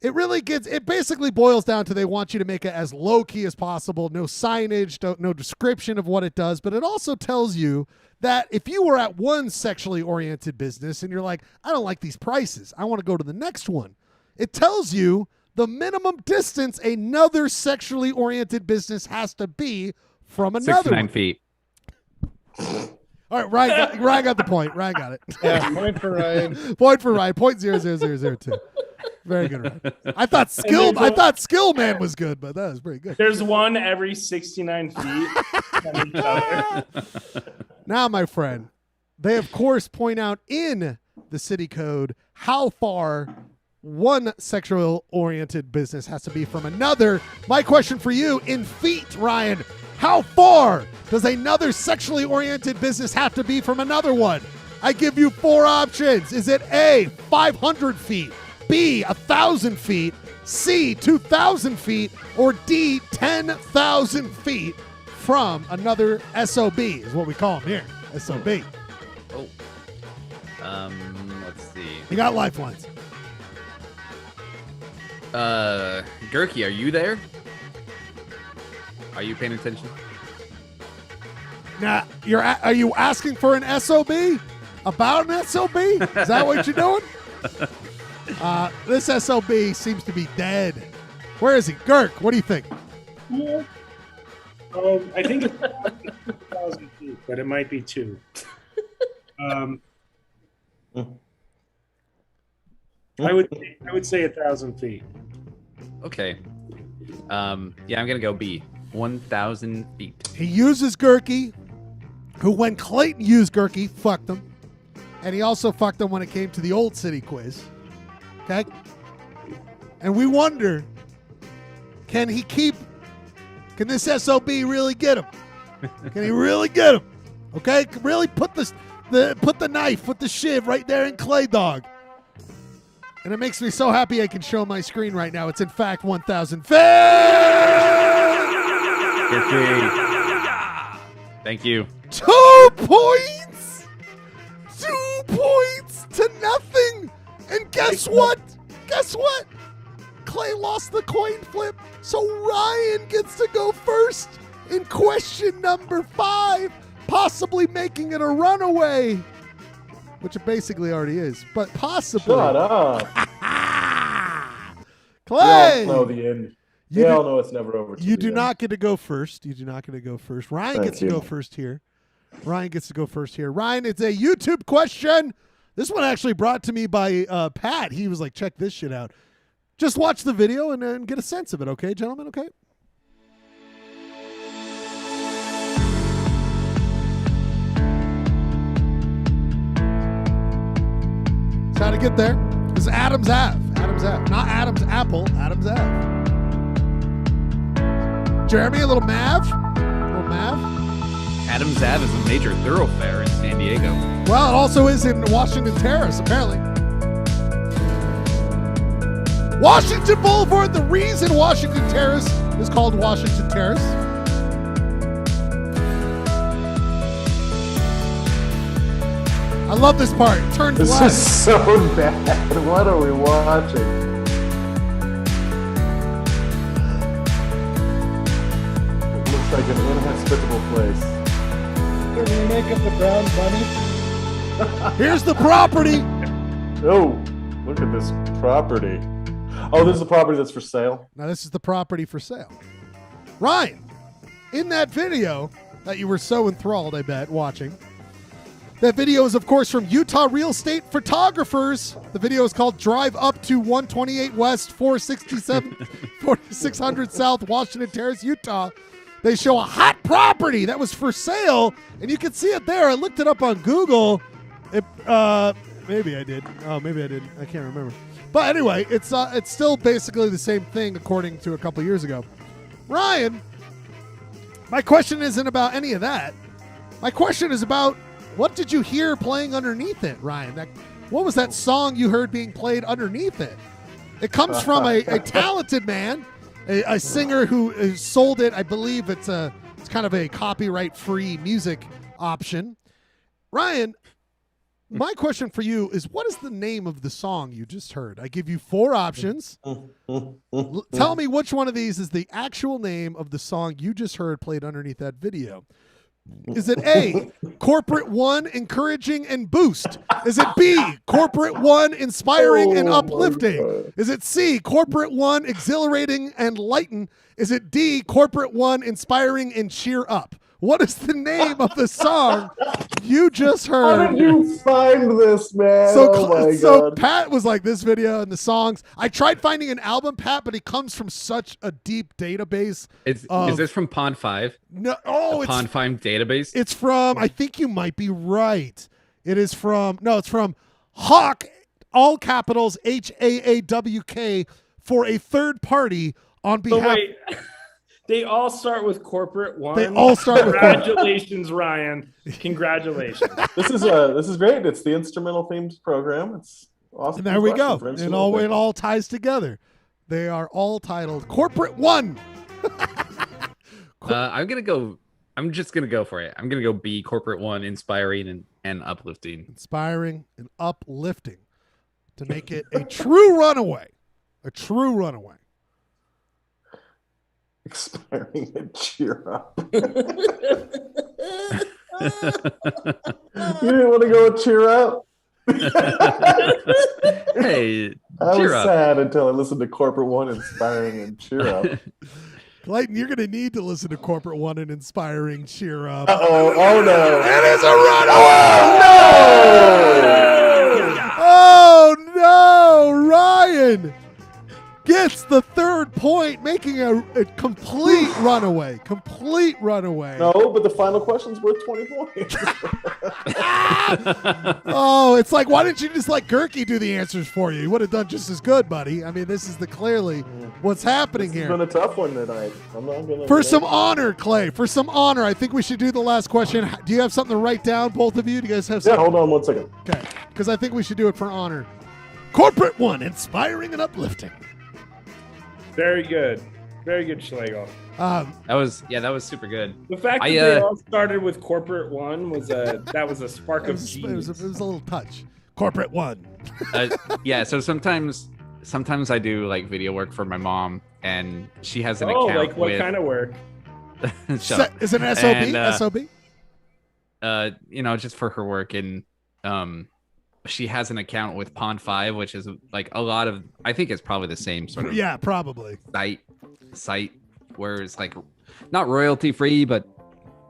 It basically boils down to they want you to make it as low-key as possible, no signage, no description of what it does, but it also tells you that if you were at one sexually oriented business and you're like, I don't like these prices, I want to go to the next one, it tells you the minimum distance another sexually oriented business has to be from another 69 one. feet. All right, Ryan got the point. Ryan got it. Yeah, point for Ryan. Point for Ryan. 0.00002. Very good, Ryan. I thought Skill Man was good, but that was pretty good. There's one every 69 feet from each other. Now, my friend, they of course point out in the city code how far one sexual oriented business has to be from another. My question for you, in feet, Ryan, how far does another sexually oriented business have to be from another one? I give you 4 options. Is it A, 500 feet, B, 1,000 feet, C, 2,000 feet, or D, 10,000 feet from another SOB is what we call them here, SOB. Oh. Let's see. You got lifelines. Gurky, are you there? Are you paying attention? Now, are you asking for an SOB? About an SOB? Is that what you're doing? This SOB seems to be dead. Where is he? Gurk, what do you think? Yeah. I think it's 2,000 feet, but it might be 2. I would say 1,000 feet. Okay. Yeah, I'm gonna go B. 1,000 feet. He uses Gurky, who when Clayton used Gurky, fucked him. And he also fucked him when it came to the old city quiz. Okay? And we wonder, can this SOB really get him? Can he really get him? Okay? Really put the knife, put the shiv right there in Clay Dog. And it makes me so happy I can show my screen right now. It's in fact 1,000 feet. Thank you. 2 points! 2 points to nothing! And guess what? Guess what? Clay lost the coin flip, so Ryan gets to go first in question number 5, possibly making it a runaway. Which it basically already is, but possibly. Shut up. Clay! We all know the end. We all know it's never over. You do not get to go first. You do not get to go first. Ryan gets to go first here. Ryan, it's a YouTube question. This one actually brought to me by Pat. He was like, check this shit out. Just watch the video and get a sense of it, okay, gentlemen? Okay? That's how to get there. This is Adam's Ave. Adam's Ave. Not Adam's Apple. Adam's Ave. Jeremy, a little Mav? Adams Ave is a major thoroughfare in San Diego. Well, it also is in Washington Terrace, apparently. Washington Boulevard, the reason Washington Terrace is called Washington Terrace. I love this part. It turns This left. is so bad. What are we watching? It looks like an inhospitable place. Did we make up the brown bunny? Here's the property. Oh, look at this property. Oh, this is a property that's for sale. Now, this is the property for sale. Ryan, in that video that you were so enthralled, I bet, watching, that video is, of course, from Utah Real Estate Photographers. The video is called Drive Up to 128 West, 467, 4600 South, Washington Terrace, Utah. They show a hot property that was for sale, and you can see it there. I looked it up on Google. Maybe I did. Oh, maybe I didn't. I can't remember. But anyway, it's still basically the same thing according to a couple years ago. Ryan, my question isn't about any of that. My question is about what did you hear playing underneath it, Ryan? What was that song you heard being played underneath it? It comes from a talented man, a singer who sold it. I believe it's kind of a copyright-free music option. Ryan, my question for you is, what is the name of the song you just heard? I give you 4 options. Tell me which one of these is the actual name of the song you just heard played underneath that video. Is it A, Corporate One, Encouraging and Boost? Is it B, Corporate One, Inspiring and Uplifting? Is it C, Corporate One, Exhilarating and Lighten? Is it D, Corporate One, Inspiring and Cheer Up? What is the name of the song you just heard? How did you find this, man? So Pat was like, this video and the songs. I tried finding an album, Pat, but it comes from such a deep database. Is this from Pond 5? No, it's Pond 5 database. It's from. I think you might be right. It is from. No, it's from Hawk, all capitals HAAWK, for a third party on behalf. But wait. They all start with Corporate One. They all start with Congratulations, Ryan. Congratulations. This is great. It's the instrumental themed program. It's awesome. And there we go. It all ties together. They are all titled Corporate One. I'm just gonna go for it. I'm gonna go B, Corporate One, Inspiring and Uplifting. Inspiring and uplifting to make it a true runaway. A true runaway. Expiring and cheer up. You didn't want to go with cheer up? Hey, I was up. sad until I listened to Corporate One, Inspiring and Cheer Up. Clayton, you're going to need to listen to Corporate One and Inspiring Cheer Up. Uh-oh. Oh, no. It is a runaway! No! Oh, no! Ryan gets the third point, making a complete runaway. Complete runaway. No, but the final question's worth 20 points. Oh, it's like, why didn't you just let Gerke do the answers for you? You would have done just as good, buddy. I mean, this is clearly what's happening here. It's been a tough one tonight. I'm not gonna. For some honor, Clay. For some honor, I think we should do the last question. Do you have something to write down, both of you? Do you guys have something? Yeah, hold on 1 second. Okay, because I think we should do it for honor. Corporate One, inspiring and uplifting. Very good. Very good, Schlegel. That was super good. The fact that they all started with corporate one was a spark of genius. It was a little touch. Corporate one. Yeah. So sometimes I do like video work for my mom, and she has an account. Like what kind of work? Is it an SOB? SOB? Just for her work, and she has an account with Pond 5, which is like a lot of. I think it's probably the same sort of. Yeah, probably. Site where it's like not royalty free, but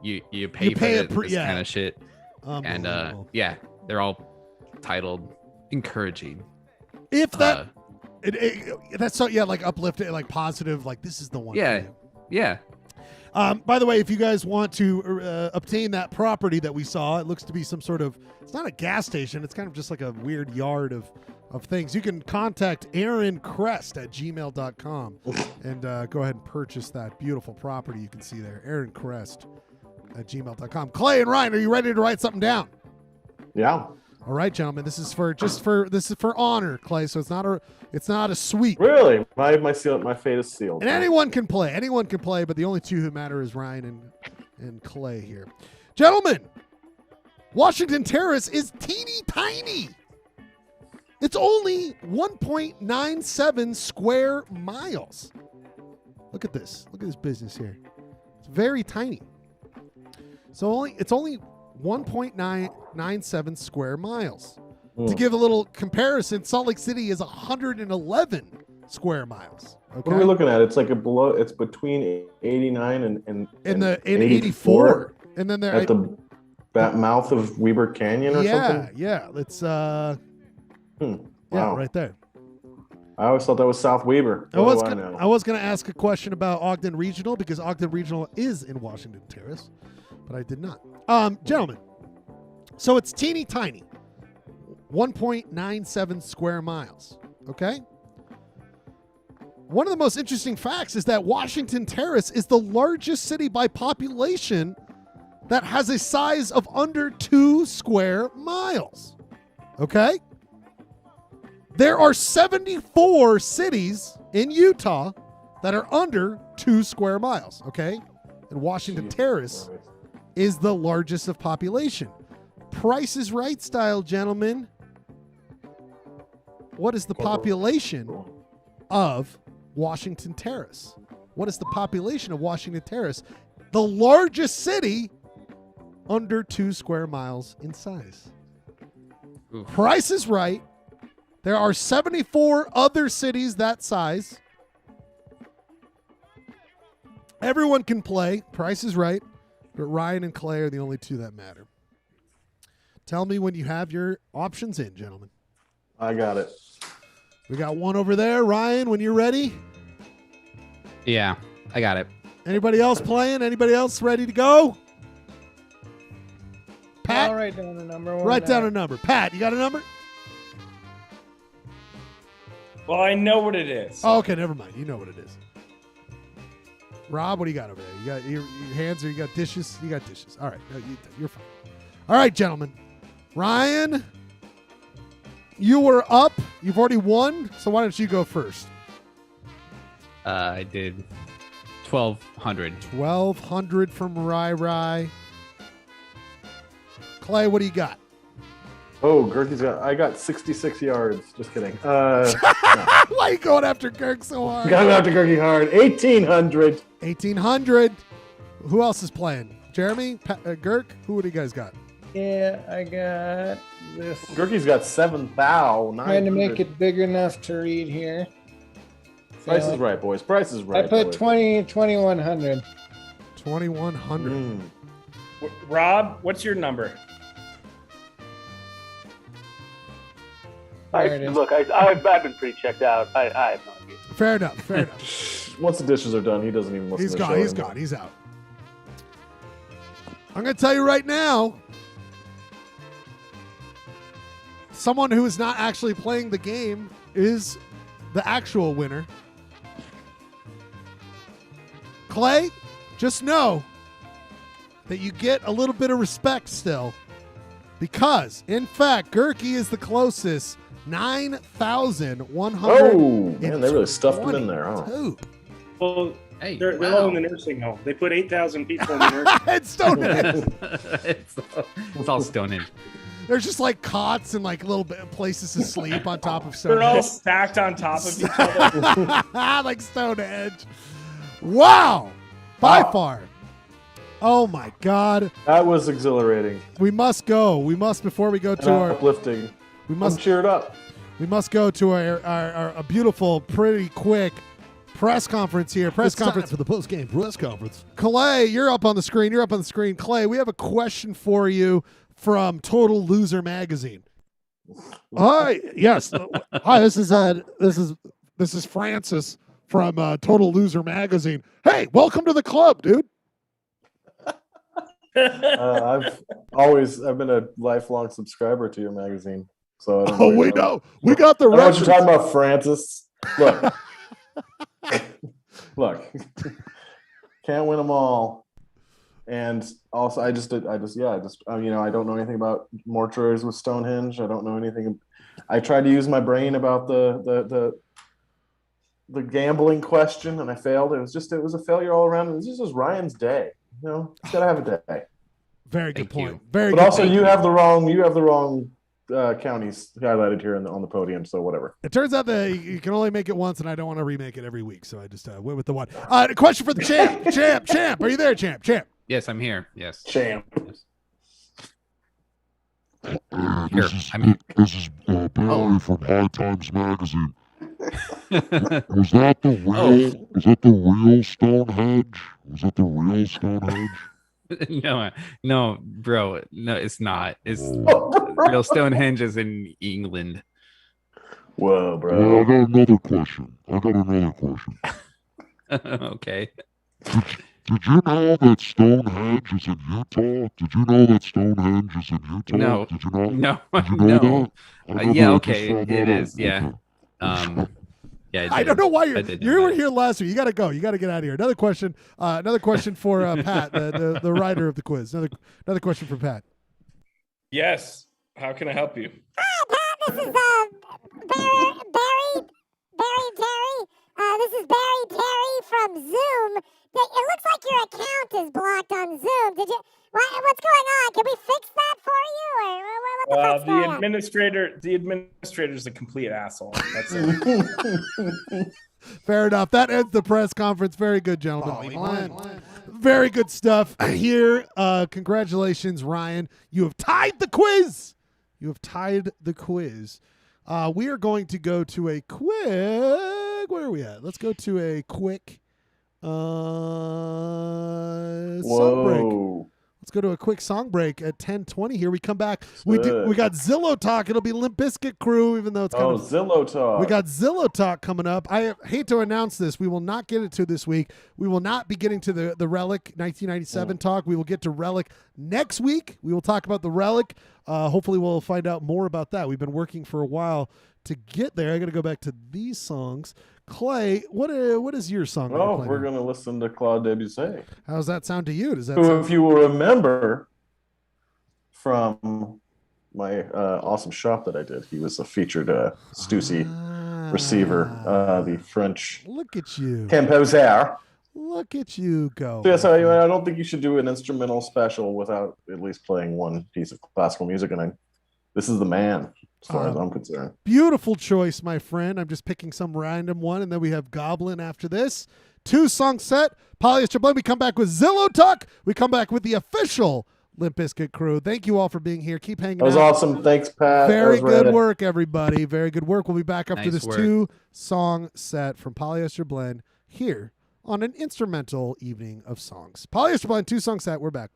you pay for this kind of shit. And they're all titled encouraging. If that that's so like uplifting, like positive, like this is the one. Yeah. By the way, if you guys want to obtain that property that we saw, it looks to be some sort of, it's not a gas station. It's kind of just like a weird yard of things. You can contact aaroncrest@gmail.com and go ahead and purchase that beautiful property you can see there. aaroncrest@gmail.com. Clay and Ryan, are you ready to write something down? Yeah. All right, gentlemen. This is for honor, Clay. So it's not a sweep. Really? My fate is sealed. And anyone can play. Anyone can play, but the only two who matter is Ryan and Clay here. Gentlemen, Washington Terrace is teeny tiny. It's only 1.97 square miles. Look at this. Look at this business here. It's very tiny. So it's only 1.997 square miles. To give a little comparison, Salt Lake City is 111 square miles. Okay? What are we looking at? It's like it's between 89 and 84. And then they're at the mouth of Weber Canyon or something? Yeah. It's Wow. right there. I always thought that was South Weber. I was going to ask a question about Ogden Regional because Ogden Regional is in Washington Terrace, but I did not. Gentlemen, so it's teeny tiny. 1.97 square miles. Okay? One of the most interesting facts is that Washington Terrace is the largest city by population that has a size of under 2 square miles. Okay? There are 74 cities in Utah that are under 2 square miles. Okay? And Washington Terrace is the largest of population. Price is Right style, gentlemen. What is the population of Washington Terrace? What is the population of Washington Terrace? The largest city under 2 square miles in size. Oof. Price is Right. There are 74 other cities that size. Everyone can play. Price is Right. But Ryan and Clay are the only two that matter. Tell me when you have your options in, gentlemen. I got it. We got one over there. Ryan, when you're ready. Yeah, I got it. Anybody else playing? Anybody else ready to go? Pat? I'll write down a number. Write down a number. Pat, you got a number? Well, I know what it is. Oh, okay, never mind. You know what it is. Rob, what do you got over there? You got your hands or you got dishes? You got dishes. All right. No, you're fine. All right, gentlemen. Ryan, you were up. You've already won, so why don't you go first? I did 1,200. 1,200 from Rai. Clay, what do you got? Oh, I got 66 yards. Just kidding. Why are you going after Girk so hard? Going after Girky hard. 1,800. 1,800. Who else is playing? Jeremy? Girk? Who do you guys got? Yeah, I got this. Girky's got 7,000. Trying to make it big enough to read here. Price is Right, boys. Price is Right. I put 2,100. 2,100. Rob, what's your number? Look, I've been pretty checked out. I have no idea. Fair enough. Once the dishes are done, he doesn't even listen He's to the gone. show He's anymore. gone. He's out. I'm going to tell you right now, someone who is not actually playing the game is the actual winner. Clay, just know that you get a little bit of respect still because, in fact, Gerke is the closest. 9,100. Oh, man, they really stuffed him in there, huh? Well, Hey, They're wow. all in the nursing home. They put 8,000 people in the nursing home. It's Stonehenge. It's all Stonehenge. There's just like cots and like little places to sleep on top of They're all Stonehenge. stacked on top of each other. Like Stonehenge. Wow. By Wow. far. Oh my God. That was exhilarating. We must go. We must, before we go And to our, uplifting. we must I'm cheered up. We must go to our beautiful, pretty quick press conference here. Press conference for the post-game press conference. Clay, you're up on the screen. You're up on the screen. Clay, we have a question for you from Total Loser Magazine. Hi, yes. Hi, this is Francis from Total Loser Magazine. Hey, welcome to the club, dude. I've been a lifelong subscriber to your magazine. So I don't Oh, really we know. We got the I know what records. you're talking about, Francis. Look, look, can't win them all. And also, I don't know anything about mortuaries with Stonehenge. I don't know anything. I tried to use my brain about the gambling question, and I failed. It was a failure all around. It was just Ryan's day. You know, he's gotta have a day. Very good Thank point. you. Very But good also, point. you have the wrong counties highlighted here on the podium. So whatever. It turns out that you can only make it once, and I don't want to remake it every week, so I just went with the one. A question for the champ. Champ. Are you there, champ? Yes, I'm here. Yes. Champ. Here, This is Barry from High Times Magazine. Was that the real? Was that the real Stonehenge? Was that the real Stonehenge? no, bro. No, it's not. It's Oh. real Stonehenge is in England. Whoa, Well, bro. I got another question. Okay. Did you know that Stonehenge is in Utah? Did you know that Stonehenge is in Utah? No. Did you know? No. Did you know No. that? Yeah. I just Okay. found It that out. is. Yeah. Okay. Yeah. I don't know why I did know you were that. here last week. You got to go. You got to get out of here. Another question. For Pat, the writer of the quiz. Another question for Pat. Yes. How can I help you? This is Barry Terry. This is Barry Terry from Zoom. It looks like your account is blocked on Zoom. What's going on? Can we fix that for you, or what the fuck's going on? The administrator's a complete asshole. That's it. Fair enough. That ends the press conference. Very good, gentlemen. Very good stuff here. Congratulations, Ryan. You have tied the quiz. We are going to go to a quick. Where are we at? Let's go to a quick song break. Let's go to a quick song break at 10:20. Here we come back. We got Zillow talk. It'll be Limp Bizkit Krew, even though it's kind of Zillow talk. We got Zillow talk coming up. I hate to announce this. We will not get into this week. We will not be getting to the Relic 1997 talk. We will get to Relic next week. We will talk about the Relic. Hopefully, we'll find out more about that. We've been working for a while to get there. I got to go back to these songs. Clay, what is your song? We're going to listen to Claude Debussy. How does that sound to you? Does that Who, sound... if you will remember from my awesome shop that I did, he was a featured Stussy receiver, the French Look at you. composer. Look at you go. So, yes, I don't think you should do an instrumental special without at least playing one piece of classical music, and this is the man, as far as I'm concerned. Beautiful choice, my friend. I'm just picking some random one, and then we have Goblin after this. 2-song set, Polyester Blend. We come back with Zillow Talk. We come back with the official Limp Bizkit Krew. Thank you all for being here. Keep hanging out. That was awesome. Thanks, Pat. Very good work, everybody. Very good work. We'll be back after Nice this work. 2-song set from Polyester Blend here on an instrumental evening of songs. Polyester Blend, 2-song set. We're back.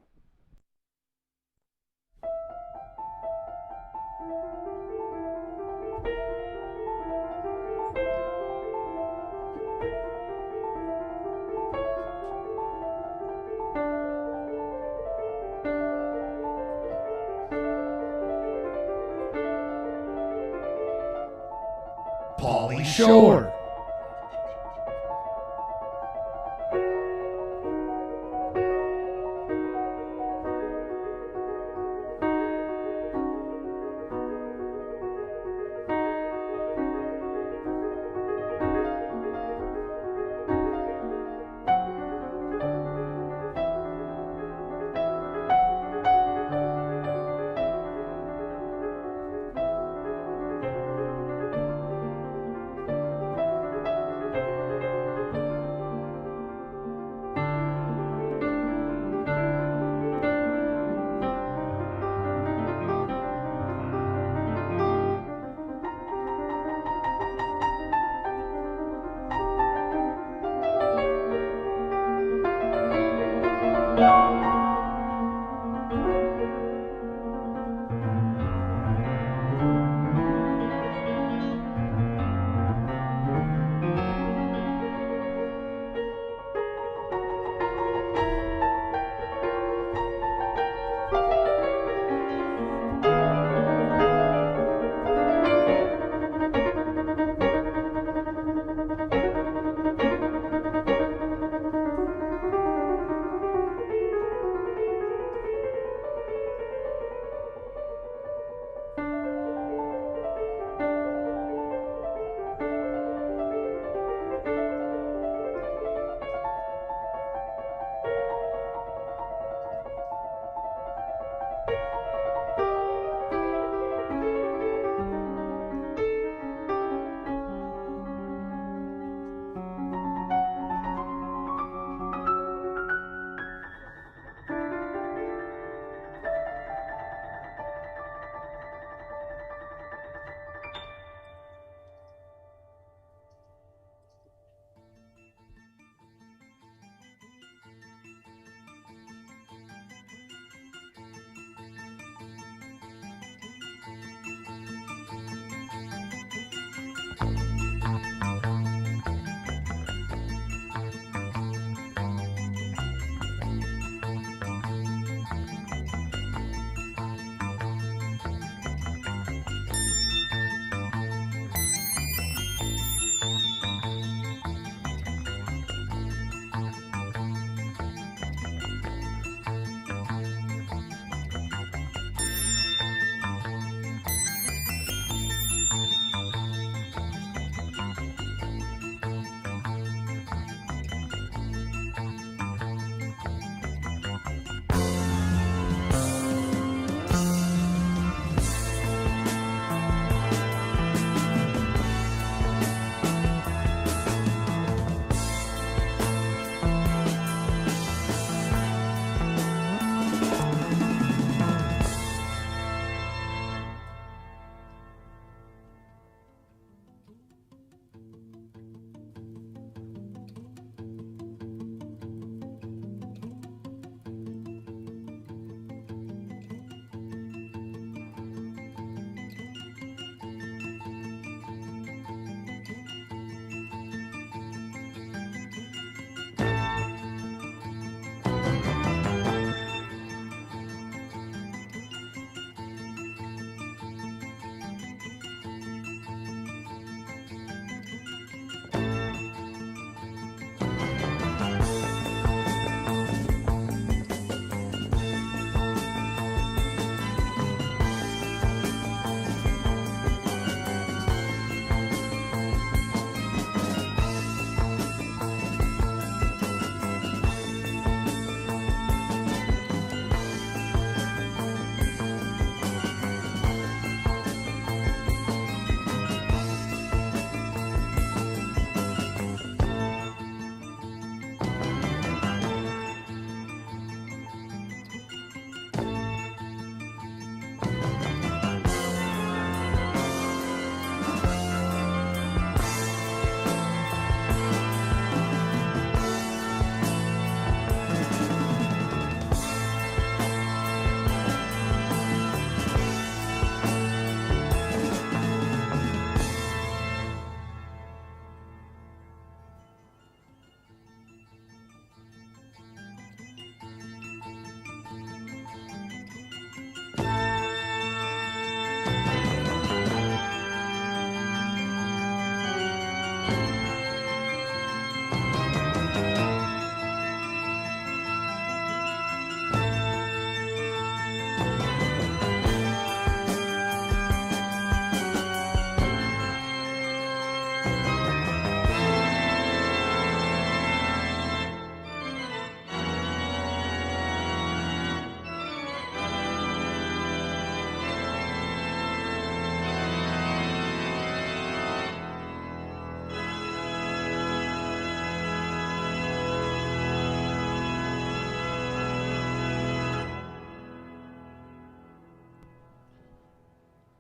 Pauly Shore.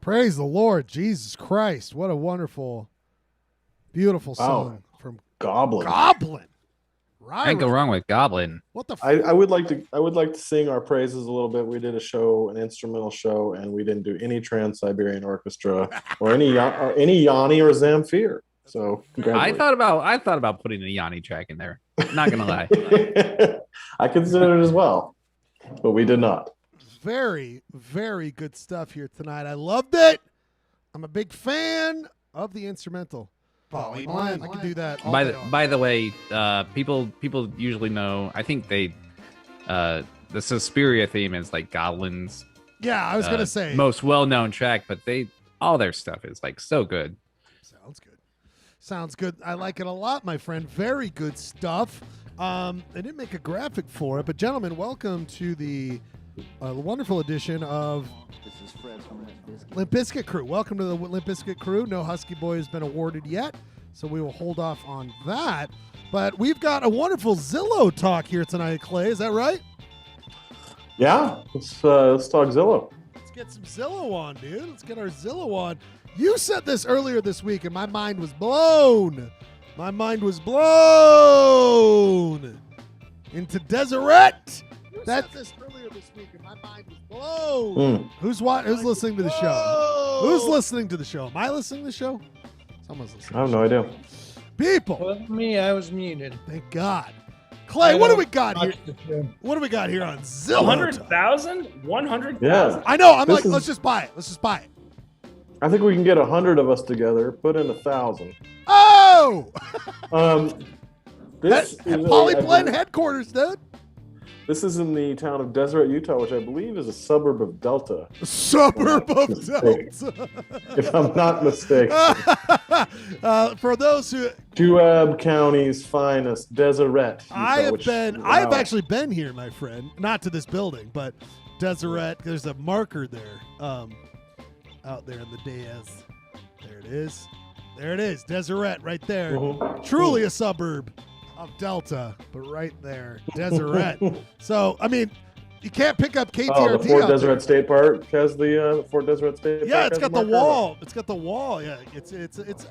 Praise the Lord, Jesus Christ! What a wonderful, beautiful song from Goblin. Goblin. Can't go wrong with Goblin. What the? I would like to sing our praises a little bit. We did an instrumental show, and we didn't do any Trans-Siberian Orchestra or any Yanni or Zamfir. So I congratulations. thought about putting a Yanni track in there. Not gonna lie. I considered it as well, but we did not. Very, very good stuff here tonight. I loved it. I'm a big fan of the instrumental. Poly Blend. I can do that. All day long. By the way, people usually know. I think they the Suspiria theme is like Goblin's. Yeah, I was gonna say most well-known track, but all their stuff is like so good. Sounds good. Sounds good. I like it a lot, my friend. Very good stuff. I didn't make a graphic for it, but gentlemen, welcome to the wonderful edition of Limp Bizkit Krew. Welcome to the Limp Bizkit Krew. No Husky Boy has been awarded yet, so we will hold off on that. But we've got a wonderful Zillow talk here tonight, Clay. Is that right? Yeah, let's talk Zillow. Let's get some Zillow on, dude. Let's get our Zillow on. You said this earlier this week, and my mind was blown. My mind was blown into Deseret. You said this earlier this week, and my mind was blown. Who's listening to the show? Who's listening to the show? Am I listening to the show? Someone's listening. I have no idea. People. Wasn't me. I was muted. Thank God. Clay, what do we got here? What do we got here on Zillow? 100,000? 100,000? Yeah. I know. Let's just buy it. Let's just buy it. I think we can get 100 of us together, put in 1,000. Oh! This is Poly Blend headquarters, dude. This is in the town of Deseret, Utah, which I believe is a suburb of Delta. A suburb of Delta. If I'm not mistaken. For those who Juab County's finest, Deseret. Utah, I've actually been here, my friend. Not to this building, but Deseret. There's a marker there. Out there in the Diaz. There it is. There it is. Deseret right there. Truly a suburb of Delta, but right there. Deseret. So, I mean, you can't pick up KTRD. Oh, the Fort Deseret State Park has the Fort Deseret State Park. Yeah, it's got the wall. It's got the wall. Yeah, it's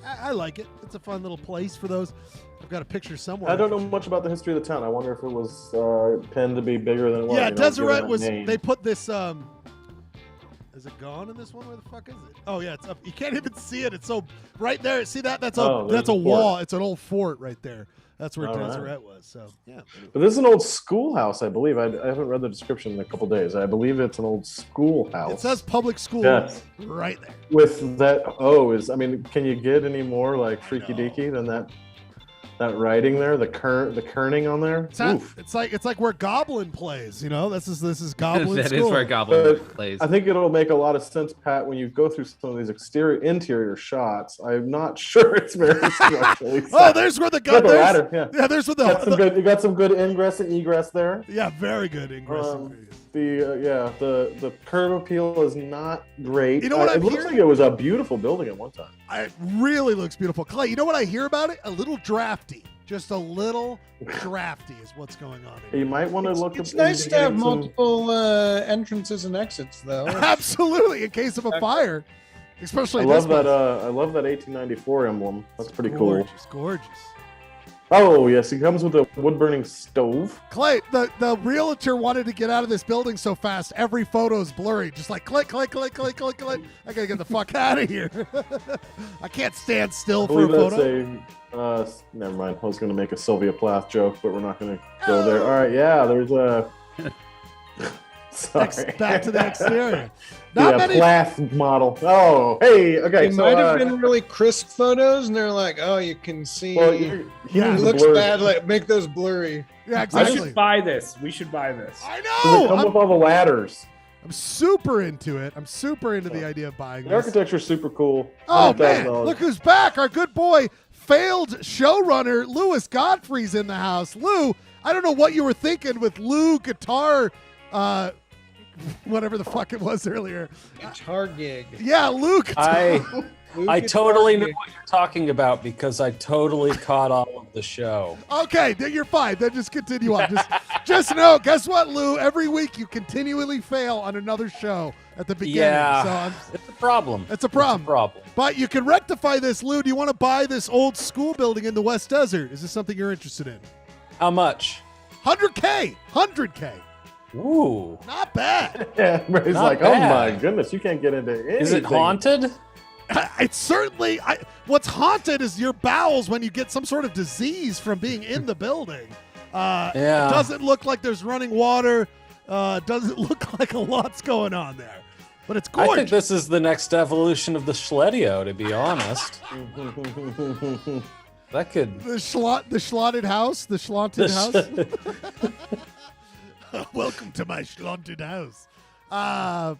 I like it. It's a fun little place for those. I've got a picture somewhere. I don't know much about the history of the town. I wonder if it was penned to be bigger than it was. Yeah, Deseret was. They put this. Is it gone in this one? Where the fuck is it? Oh yeah, it's up. You can't even see it. It's so right there. See that? That's a wall. It's an old fort right there. That's where Deseret was. So yeah. But this is an old schoolhouse, I believe. I haven't read the description in a couple days. I believe it's an old schoolhouse. It says public school right there. With that can you get any more like freaky deaky than that writing there? The kerning on there? It's like where Goblin plays, you know? This is Goblin That school. is where Goblin plays. I think it'll make a lot of sense, Pat, when you go through some of these interior shots. I'm not sure it's very structurally sound. Oh, there's where the gun. ladder. Yeah, there's where the. You got some good ingress and egress there. Yeah, very good ingress. The curb appeal is not great. You know what it looks like it was a beautiful building at one time. It really looks beautiful. Clay, you know what I hear about it? A little drafty. Just a little drafty is what's going on here. You might want to look. It's nice to have multiple entrances and exits, though. Absolutely, in case of a fire, especially. I love that 1894 emblem. That's pretty cool. Gorgeous. Oh yes, he comes with a wood-burning stove. Clay, the realtor wanted to get out of this building so fast, every photo's blurry. Just like click, click, click, click, click, click. I gotta get the fuck out of here. I can't stand still for a photo. Never mind. I was gonna make a Sylvia Plath joke, but we're not gonna go there. All right, yeah. There's a. Sorry. Back to the exterior. Plath model. Oh, hey, okay. It might have been really crisp photos, and they're like, "Oh, you can see." Well, it looks bad. Like make those blurry. Yeah, exactly. I should buy this. We should buy this. I know. They come with all the ladders. I'm super into it. I'm super into the idea of buying the this. architecture's super cool. Oh man, look who's back! Our good boy, failed showrunner Louis Godfrey's in the house. Lou, I don't know what you were thinking with Lou guitar whatever the fuck it was earlier. Guitar gig. Yeah, Luke. I Luke totally guitar know gig. what you're talking about because I totally caught all of the show. Okay, then you're fine. Then just continue on. Just know, guess what, Lou? Every week you continually fail on another show at the beginning. Yeah, So it's a problem. it's a problem. It's a problem. But you can rectify this, Lou. Do you want to buy this old school building in the West Desert? Is this something you're interested in? How much? 100K. 100K. Ooh. Not bad. Yeah, Ray's Not like, bad. oh my goodness, you can't get into anything. Is it haunted? It's certainly. What's haunted is your bowels when you get some sort of disease from being in the building. Yeah. It doesn't look like there's running water. Doesn't look like a lot's going on there. But it's gorgeous. I think this is the next evolution of the Schledio, to be honest. That could. The schlotted house. The schlotted house. Welcome to my schlotted house.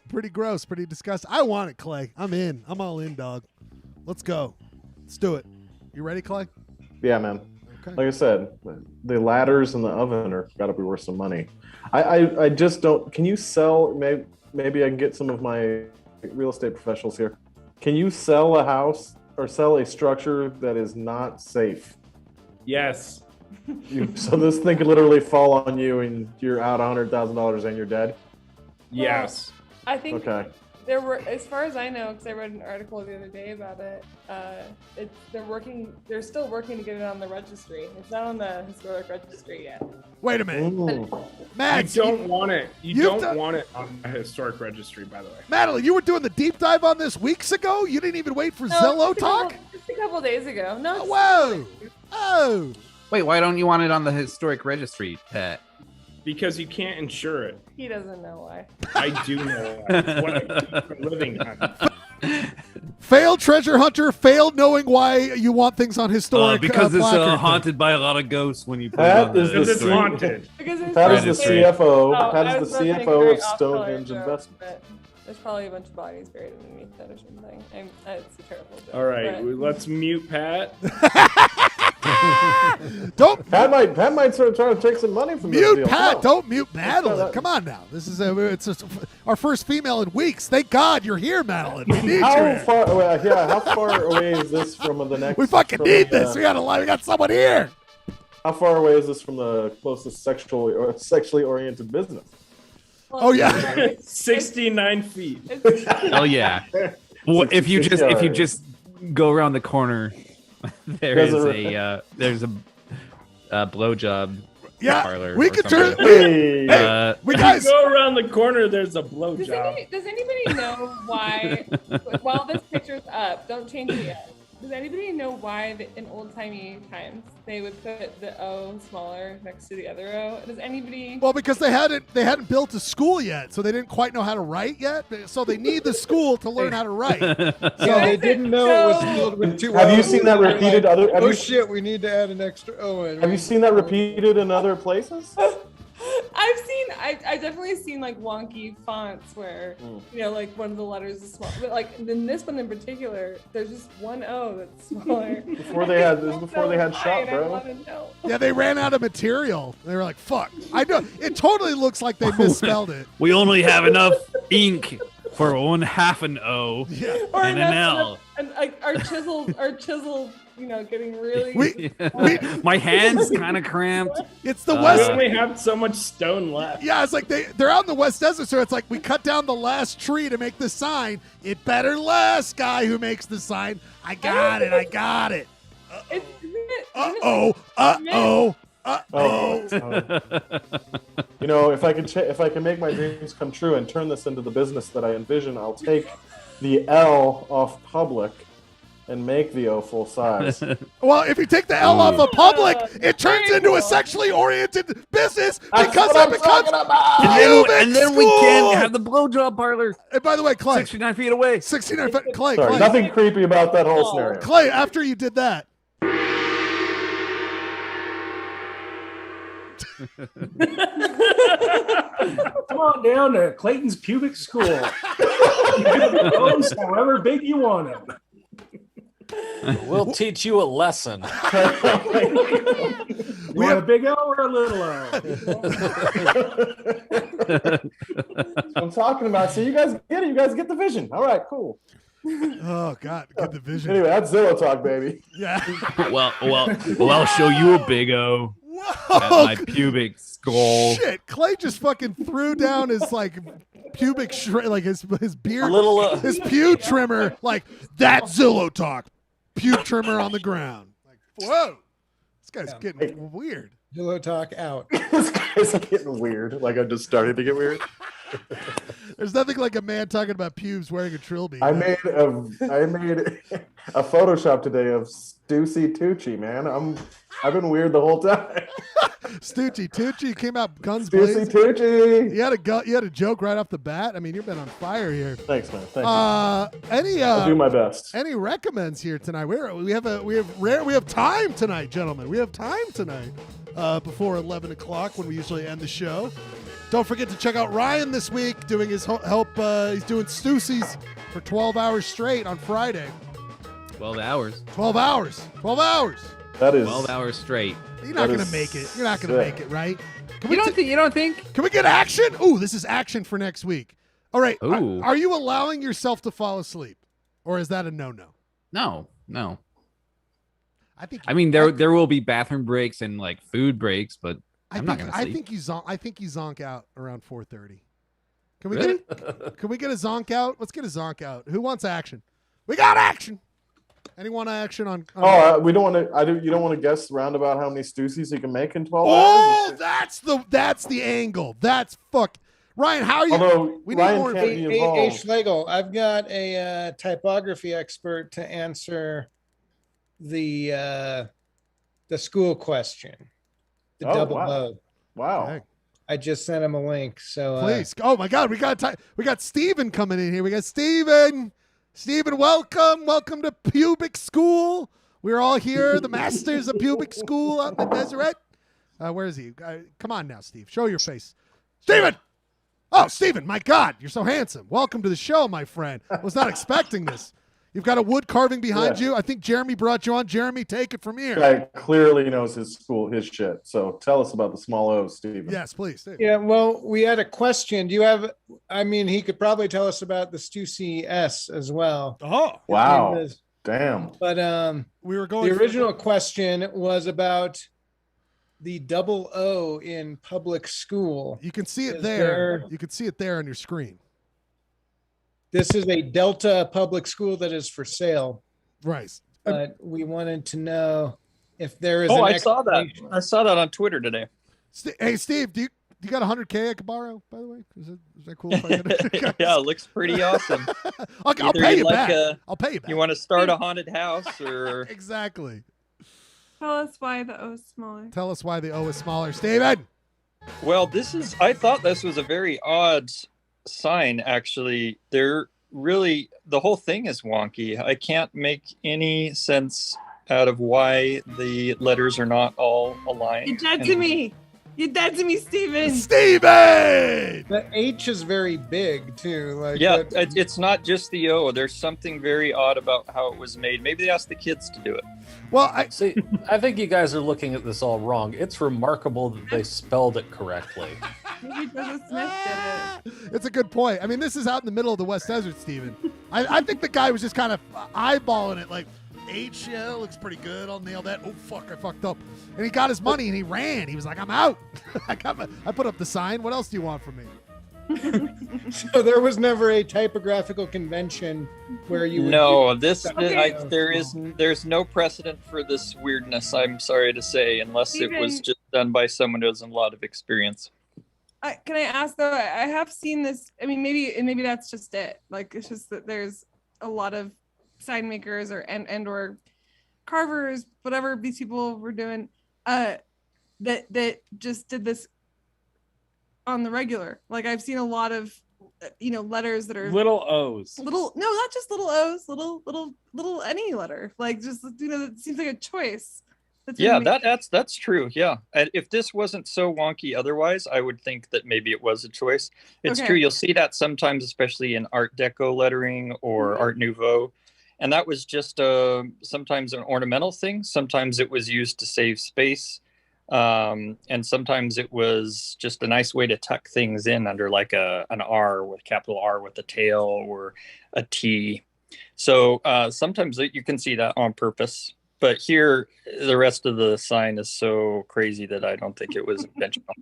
Pretty gross, pretty disgusting. I want it, Clay. I'm in. I'm all in, dog. Let's go. Let's do it. You ready, Clay? Yeah, man. Okay. Like I said, the ladders in the oven are got to be worth some money. I just don't. Can you sell? Maybe I can get some of my real estate professionals here. Can you sell a house or sell a structure that is not safe? Yes. So this thing could literally fall on you and you're out $100,000 and you're dead? Yes. I think Okay. there were, as far as I know, because I read an article the other day about it. They're still working to get it on the registry. It's not on the historic registry yet. Wait a minute. Ooh. Max, You don't want it. You You've don't want it on a historic registry, by the way. Madeline, you were doing the deep dive on this weeks ago? You didn't even wait for No, Zillow just a talk? couple- Just a couple days ago. No. Whoa. Oh. Wait, why don't you want it on the historic registry, Pat? Because you can't insure it. He doesn't know why. I do know that. It's what I keep for a living on. Failed treasure hunter, failed knowing why you want things on historic Because it's placard. haunted by a lot of ghosts when you put That it on is the the it's haunted. Because it's That is the Registry. CFO. Oh, That I is was the about to make a CFO very of off-color Stonehenge joke, Investments. but There's probably a bunch of bodies buried underneath that or something. It's a terrible joke. All right, but- let's mute Pat. Don't Pat might sort of try to take some money from this mute deal. Pat. Come on. Don't mute Madeline. Come on now. This is our first female in weeks. Thank God you're here, Madeline. We need you How here. far? How far away is this from the next? We fucking from need the- this. We got someone here. How far away is this from the closest sexually oriented business? Oh yeah, 69 feet. Oh yeah. Well, if you just go around the corner, there's a blowjob parlor. we or could something. turn. We guys go around the corner. There's a Does blowjob. anybody know why, while this picture's up, don't change it yet. Does anybody know why in old-timey times they would put the O smaller next to the other O? Does anybody? Well, because they hadn't built a school yet, so they didn't quite know how to write yet. So they need the school to learn how to write. So they didn't know it was filled with two Have you O's. seen that They're repeated like, other- have Oh you- shit! We need to add an extra O in. Have you seen that repeated in other places? I've definitely seen like wonky fonts where like one of the letters is small, but like in this one in particular, there's just one O that's smaller. Before they had shot, I bro. wanna know. Yeah, they ran out of material. They were like, "Fuck!" I know it totally looks like they misspelled it. We only have enough ink for 1/2 an O Or and an L. And like our chisels, getting really. My hands kind of cramped. It's the We West. only have so much stone left. Yeah, it's like they're out in the West Desert, so it's like we cut down the last tree to make the sign. It better last, guy who makes the sign. I got it. Uh-oh. You know, if I can make my dreams come true and turn this into the business that I envision, I'll take the L off public and make the O full size. Well, if you take the L off of public, it turns into a sexually oriented business because what it I'm becomes talking about. And then we school. can't have the blowjob parlor. And by the way, Clay, 69 feet away. 69 feet. Clay, Sorry, Clay, nothing creepy about that whole scenario. Clay. After you did that, Come on down to Clayton's Pubic School. You can pose however big you want them. We'll teach you a lesson. You want a big L or a little L? what I'm talking about. So you guys get it. You guys get the vision. All right, cool. Oh God, get the vision. Anyway, that's Zillow talk, baby. Yeah. well, I'll show you a big O at my pubic skull. Shit, Clay just fucking threw down his like pubic like his beard, his pube trimmer. Like that Zillow talk, pube trimmer on the ground. Like whoa, this guy's getting weird. Zillow talk out. This guy's getting weird. Like I'm just starting to get weird. There's nothing like a man talking about pubes wearing a trilby. I made a Photoshop today of Stussy Tucci, man. I've been weird the whole time. Stucci Tucci came out guns Stussy blazing. Tucci. You had a joke right off the bat. I mean, you've been on fire here. Thanks, man. Thank you. Any I'll do my best. Any recommends here tonight? We have time tonight, gentlemen. We have time tonight before 11 o'clock when we usually end the show. Don't forget to check out Ryan this week doing his help. He's doing Stussy's for 12 hours straight on Friday. 12 hours. 12 hours. 12 hours. That is 12 hours straight. You're not going to make it. You're not going to make it, right? You don't think? Can we get action? Ooh, this is action for next week. All right. Ooh. Are you allowing yourself to fall asleep? Or is that a no-no? No. I mean, there will be bathroom breaks and like food breaks, but I'm not going to sleep. I think you zonk out around 4:30. Can we Really? Can we get a zonk out? Let's get a zonk out. Who wants action? We got action. Anyone action on? We don't want to. You don't want to guess roundabout how many Stussies you can make in 12 Oh, hours. that's the angle. That's fuck. Ryan, how are you? Although we Ryan need more. can't be Hey, involved. Schlegel, I've got a typography expert to answer the school question. The double wow. O. Wow. Okay. I just sent him a link. So Please. Oh my God, we got Steven coming in here. We got Steven. Steven, welcome. Welcome to Pubic School. We're all here, the masters of Pubic School out in the Deseret. Where is he? Come on now, Steve. Show your face. Steven! Oh, Steven, my God, you're so handsome. Welcome to the show, my friend. I was not expecting this. You've got a wood carving behind you. I think Jeremy brought you on. Jeremy, take it from here. Guy clearly knows his shit. So tell us about the small O's, Stephen. Yes, please. Steve. yeah, well, we had a question. Do you have? I mean, he could probably tell us about the Stussy S as well. Oh, wow. Damn. But we were going. The original question was about the double O in public school. You can see it there. You can see it there on your screen. This is a Delta public school that is for sale. Right. But we wanted to know if there is. I saw that. I saw that on Twitter today. Hey, Steve, do you got 100K I could borrow? By the way, is that cool? If I get Yeah, it looks pretty awesome. I'll pay you back. I'll pay you back. You want to start a haunted house or exactly? Tell us why the O is smaller. Tell us why the O is smaller, Steven. Well, I thought this was a very odd sign. Actually, the whole thing is wonky. I can't make any sense out of why the letters are not all aligned. You're dead to me. You're dead to me, Steven. Steven! The H is very big too. Like Yeah, it's not just the O. There's something very odd about how it was made. Maybe they asked the kids to do it. Well, I think you guys are looking at this all wrong. It's remarkable that they spelled it correctly. Maybe Joseph Smith did it. It's a good point. I mean, this is out in the middle of the West Desert, Steven. I think the guy was just kind of eyeballing it like, H, yeah, looks pretty good. I'll nail that. Oh, fuck, I fucked up. And he got his money and he ran. He was like, I'm out. I put up the sign. What else do you want from me? So there was never a typographical convention where you would No, there's no precedent for this weirdness, I'm sorry to say, unless it was Steven. just done by someone who has a lot of experience. Can I ask though? I have seen this. I mean, maybe that's just it. Like it's just that there's a lot of sign makers or carvers, whatever these people were doing, that just did this on the regular. Like I've seen a lot of letters that are little O's. No, not just little O's, little any letter. Like just it seems like a choice. Yeah, that's true. Yeah, and if this wasn't so wonky otherwise, I would think that maybe it was a choice. It's true. You'll see that sometimes, especially in Art Deco lettering or Art Nouveau. And that was just sometimes an ornamental thing. Sometimes it was used to save space. And sometimes it was just a nice way to tuck things in under like an R with capital R with a tail or a T. So sometimes you can see that on purpose. But here, the rest of the sign is so crazy that I don't think it was intentional.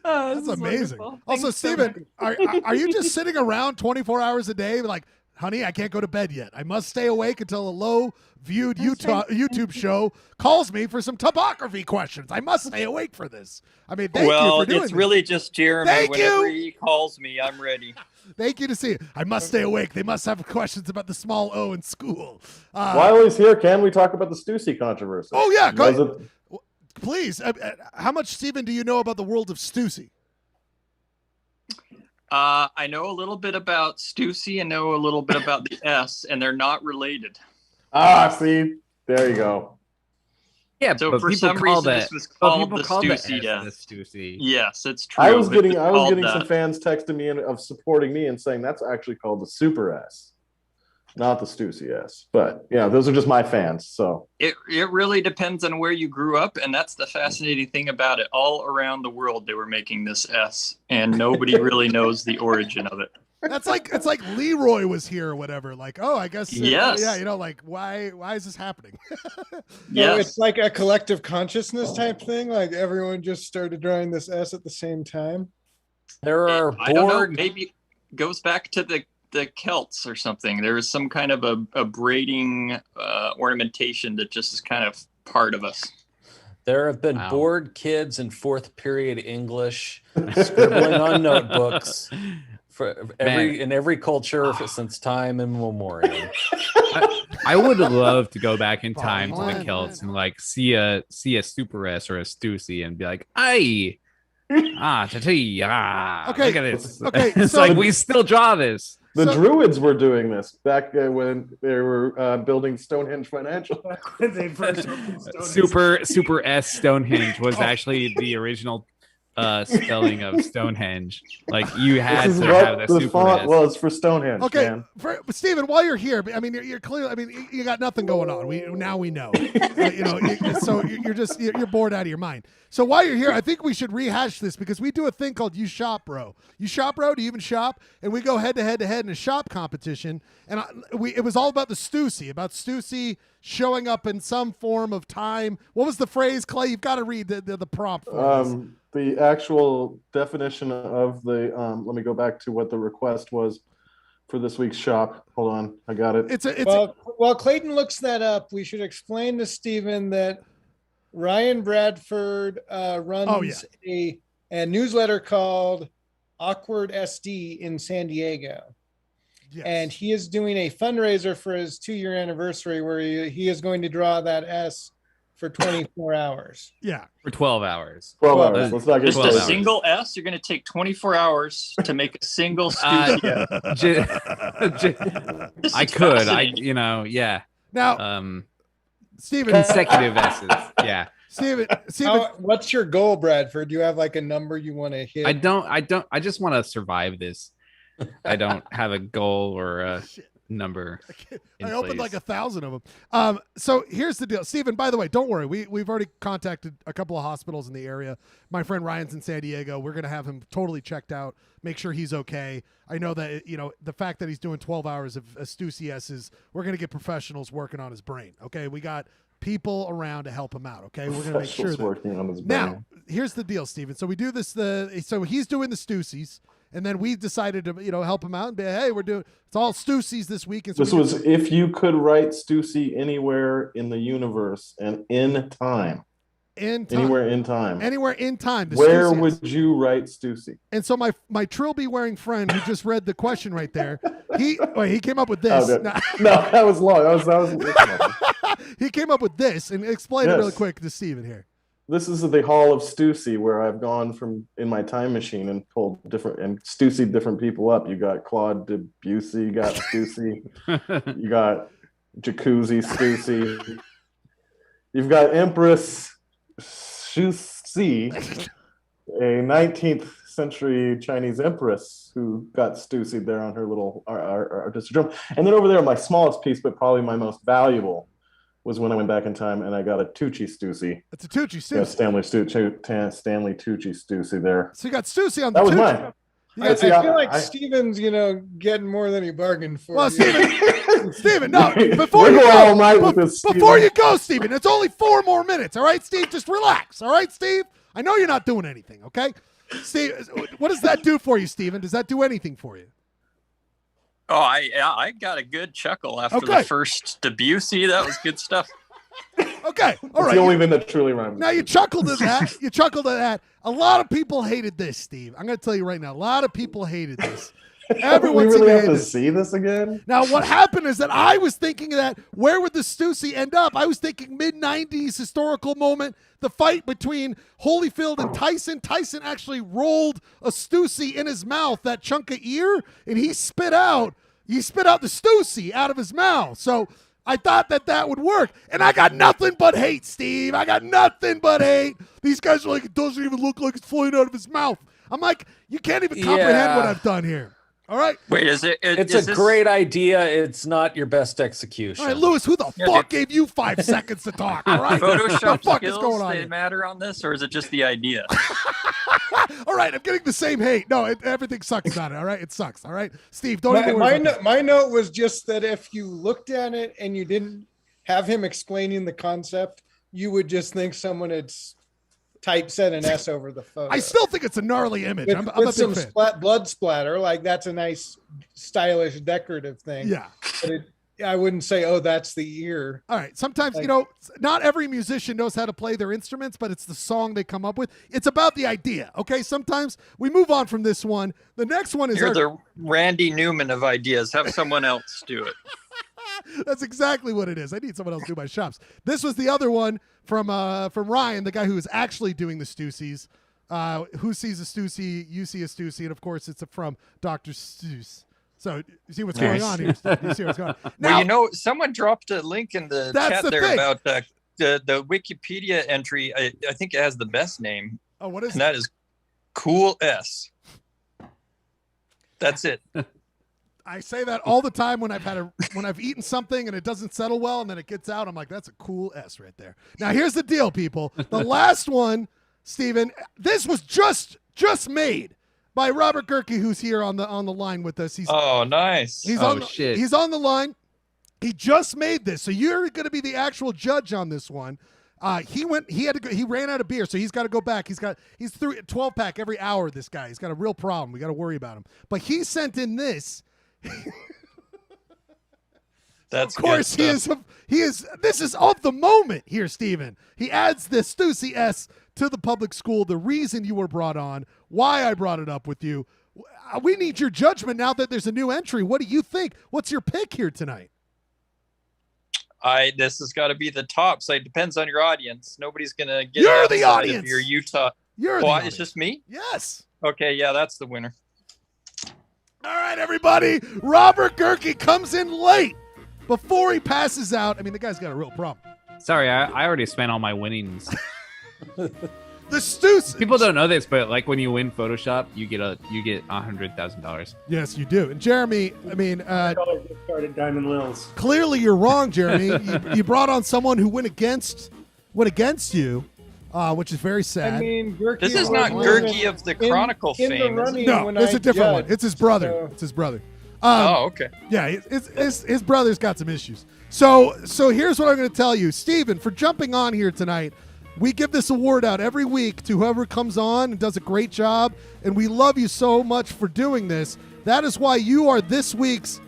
That's amazing. Also, Steven, are you just sitting around 24 hours a day like, honey, I can't go to bed yet. I must stay awake until a low-viewed YouTube show calls me for some topography questions. I must stay awake for this. I mean, thank you for doing it's this. really just Jeremy. Thank Whenever you. he calls me, I'm ready. Thank you to see it. I must stay awake. They must have questions about the small O in school. While he's here, can we talk about the Stussy controversy? Oh, yeah. Go Was ahead. Please. How much, Steven, do you know about the world of Stussy? I know a little bit about Stussy and know a little bit about the S, and they're not related. See, there you go. Yeah, So but for people some call reason, that- this was but called people the call the Stussy S death. the Stussy. Yes, it's true. I was It getting called some that. fans texting me of supporting me and saying that's actually called the Super S, not the Stussy S. But yeah, those are just my fans. So It really depends on where you grew up, and that's the fascinating thing about it. All around the world, they were making this S, and nobody really knows the origin of it. That's like it's like Leroy was here or whatever. Like, oh, I guess Yes. yeah, like why is this happening? So it's like a collective consciousness type thing. Like everyone just started drawing this S at the same time. There are I don't know. Maybe it goes back to the Celts or something. There was some kind of a braiding ornamentation that just is kind of part of us. There have been bored kids in fourth period English scribbling on notebooks in every culture since time immemorial. I would love to go back in time to the Celts and like see a Super S or a Stussy and be like, "Ay, look at this." Okay, It's so- like we still draw this. the Druids were doing this back when they were building Stonehenge Financial. When they first opened Super S Stonehenge was actually the original spelling of Stonehenge. Like you had This is to what have the the Super font S. was for Stonehenge. Okay, man. but Steven, while you're here, I mean, you're clearly, I mean, you got nothing going on. We know, so you're bored out of your mind. So while you're here, I think we should rehash this because we do a thing called You Shop Bro. You Shop Bro? Do you even shop? And we go head to head in a shop competition. And it was all about the Stussy showing up in some form of time. What was the phrase, Clay? You've got to read the prompt for us. The actual definition of the let me go back to what the request was for this week's shop. Hold on, I got it. While Clayton looks that up, we should explain to Stephen that Ryan Bradford runs a newsletter called Awkward SD in San Diego. Yes. And he is doing a fundraiser for his 2-year anniversary where he is going to draw that S for 24 hours. Yeah. For 12 hours. 12 hours. Let's not get Just a 12 hours. single S. You're going to take 24 hours to make a single I Stussy. could. Yeah. Now, Steven, consecutive S's. Yeah. Steven, what's your goal, Bradford? Do you have like a number you want to hit? I don't. I just want to survive this. I don't have a goal or a number. I opened like 1,000 of them. So here's the deal, Steven. By the way, don't worry. We've already contacted a couple of hospitals in the area. My friend Ryan's in San Diego. We're gonna have him totally checked out. Make sure he's okay. I know that the fact that he's doing 12 hours of Stussy S's, we're gonna get professionals working on his brain. Okay, we got people around to help him out. Okay, we're gonna make sure that. Working on his brain. Now, here's the deal, Steven. So we do this. So he's doing the Stussies. And then we decided to, help him out and be, hey, it's all Stussies this week. And so This was if you could write Stussy anywhere in the universe and in time. Anywhere in time. Anywhere in time. Where would you write Stussy? And so my Trilby wearing friend who just read the question right there, he came up with this. Oh, no, that was long. He came up with this and explain it Yes. really quick to Steven here. This is the Hall of Stussy, where I've gone from in my time machine and pulled Stussy different people up. You got Claude Debussy, you got Stussy, you got Jacuzzi Stussy, you've got Empress Shusi, a 19th century Chinese empress who got Stussy there on her little artistic drum. And then over there, my smallest piece, but probably my most valuable, was when I went back in time and I got a Tucci Stussy. It's a Tucci Stussy. Yeah, Stanley Tucci Stussy there. So you got Stussy on the That was Tucci. mine. I feel like Steven's, getting more than he bargained for. Well, here. Steven, no. We'll go all night with this, Before Steven. you go, Steven, it's only 4 more minutes. All right, Steve? Just relax. All right, Steve? I know you're not doing anything, okay? Steve, what does that do for you, Steven? Does that do anything for you? Oh, I got a good chuckle after the first Debussy. That was good stuff. Okay, all It's right. the only thing that truly rhymes. Now, you chuckled at that. You chuckled at that. A lot of people hated this, Steve. I'm going to tell you right now. A lot of people hated this. We Everyone really have hated to this. see this again? Now, what happened is that I was thinking that where would the Stussy end up? I was thinking mid-90s historical moment, the fight between Holyfield and Tyson. Tyson actually rolled a Stussy in his mouth, that chunk of ear, and he spit out the Stussy out of his mouth. So I thought that would work. And I got nothing but hate, Steve. I got nothing but hate. These guys are like, it doesn't even look like it's flying out of his mouth. I'm like, you can't even comprehend what I've done here. All right. Wait, is it? It's is a great idea. It's not your best execution. All right, Lewis, who the fuck gave you 5 seconds to talk? All right. What the Photoshop fuck is skills going on they here? matter on this, or is it just the idea? All right, I'm getting the same hate. No, everything sucks about it. All right, it sucks. All right, Steve, don't even worry about my note was just that if you looked at it and you didn't have him explaining the concept, you would just think someone had typeset an S over the photo. I still think it's a gnarly image. With, I'm a with big some fan. blood splatter, like that's a nice, stylish, decorative thing. Yeah. But I wouldn't say, oh, that's the ear. All right. Sometimes, Like- not every musician knows how to play their instruments, but it's the song they come up with. It's about the idea. Okay. Sometimes we move on from this one. The next one is You're the Randy Newman of ideas. Have someone else do it. That's exactly what it is. I need someone else to do my shops. This was the other one from Ryan, the guy who is actually doing the Stussies. Who sees a Stussy? You see a Stussy, and of course, it's from Dr. Seuss. So you see what's going on here. Steve? You see what's going on. Now, Well, someone dropped a link in the That's chat the there thing. about the Wikipedia entry. I think it has the best name. Oh, what is and it? that is Cool S. That's it. I say that all the time when I've eaten something and it doesn't settle well, and then it gets out. I'm like, that's a cool S right there. Now here's the deal, people. The last one, Steven, this was just made by Robert Gerke, who's here on the line with us. Nice. He's on the line. He just made this, so you're going to be the actual judge on this one. He ran out of beer, so he's got to go back. He's through 12-pack every hour. This guy, he's got a real problem. We got to worry about him. But he sent in this. That's of course good he is. This is of the moment here, Steven. He adds the Stussy S to the public school. The reason you were brought on, why I brought it up with you. We need your judgment now that there's a new entry. What do you think? What's your pick here tonight? This has got to be the top. So it depends on your audience. Nobody's gonna get. You're it the outside audience. Of your Utah. You're the It's audience. just me. Yes. Okay. Yeah, that's the winner. All right, everybody. Robert Gerke comes in late before he passes out. I mean, the guy's got a real problem. Sorry, I already spent all my winnings. The Stussy. People don't know this, but like when you win Photoshop, you get $100,000. Yes, you do. And Jeremy, I mean, $100 gift card at Diamond Lil's. clearly you're wrong, Jeremy. you brought on someone who went against you, which is very sad. I mean, Gerke This is was not one Gerke of the Chronicle in the fame. is it? running No, when it's I a different one. judged, It's his brother. so- It's his brother. Okay. Yeah, his brother's got some issues. So here's what I'm going to tell you, Steven, for jumping on here tonight. We give this award out every week to whoever comes on and does a great job, and we love you so much for doing this. That is why you are this week's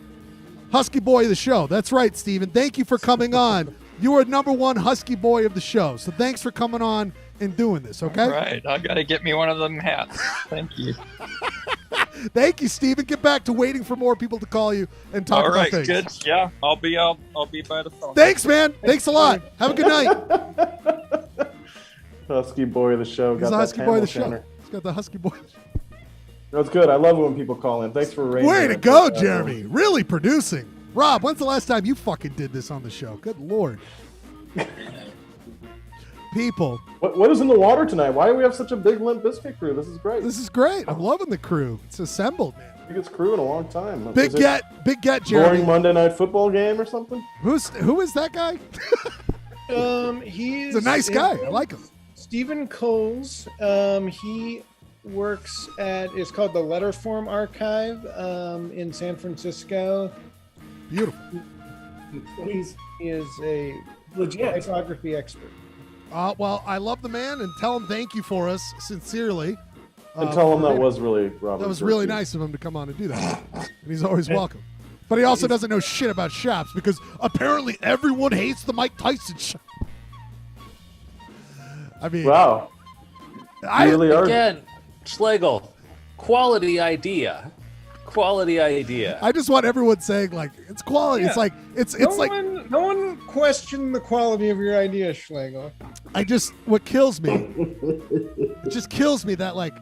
Husky Boy of the show. That's right, Steven. Thank you for coming on. You are #1 Husky Boy of the show. So thanks for coming on and doing this, okay? All right. I got to get me one of them hats. Thank you. Thank you, Steven. Get back to waiting for more people to call you and talk All about right. things. Good. Yeah. I'll be by the phone. Thanks, man. Thanks a lot. Have a good night. Husky boy of the show. He's Got the that Husky Boy of the Tamil show. Shanner. He's got the Husky Boy. That's good. I love it when people call in. Thanks for raising Way to it. go, Jeremy. Really producing. Rob, when's the last time you fucking did this on the show? Good Lord. People. What is in the water tonight? Why do we have such a big Limp Bizkit crew? This is great. This is great. I'm loving the crew. It's assembled, man. Biggest crew in a long time. Big get, Jeremy. Boring Monday Night Football game or something? Who is that guy? He's a nice guy. I like him. Stephen Coles. He works at, it's called the Letterform Archive in San Francisco. Beautiful. He is a legit typography expert. Well, I love the man, and tell him thank you for us, sincerely. And tell him that was really Robert. That was really nice of him to come on and do that. And he's always welcome. But he also doesn't know shit about shops because apparently everyone hates the Mike Tyson shop. I mean, wow. I really are. Again, Schlegel, quality idea. Quality idea. I just want everyone saying like it's quality. Yeah. It's like it's like no one questioned the quality of your idea, Schlegel. What kills me, it just kills me that like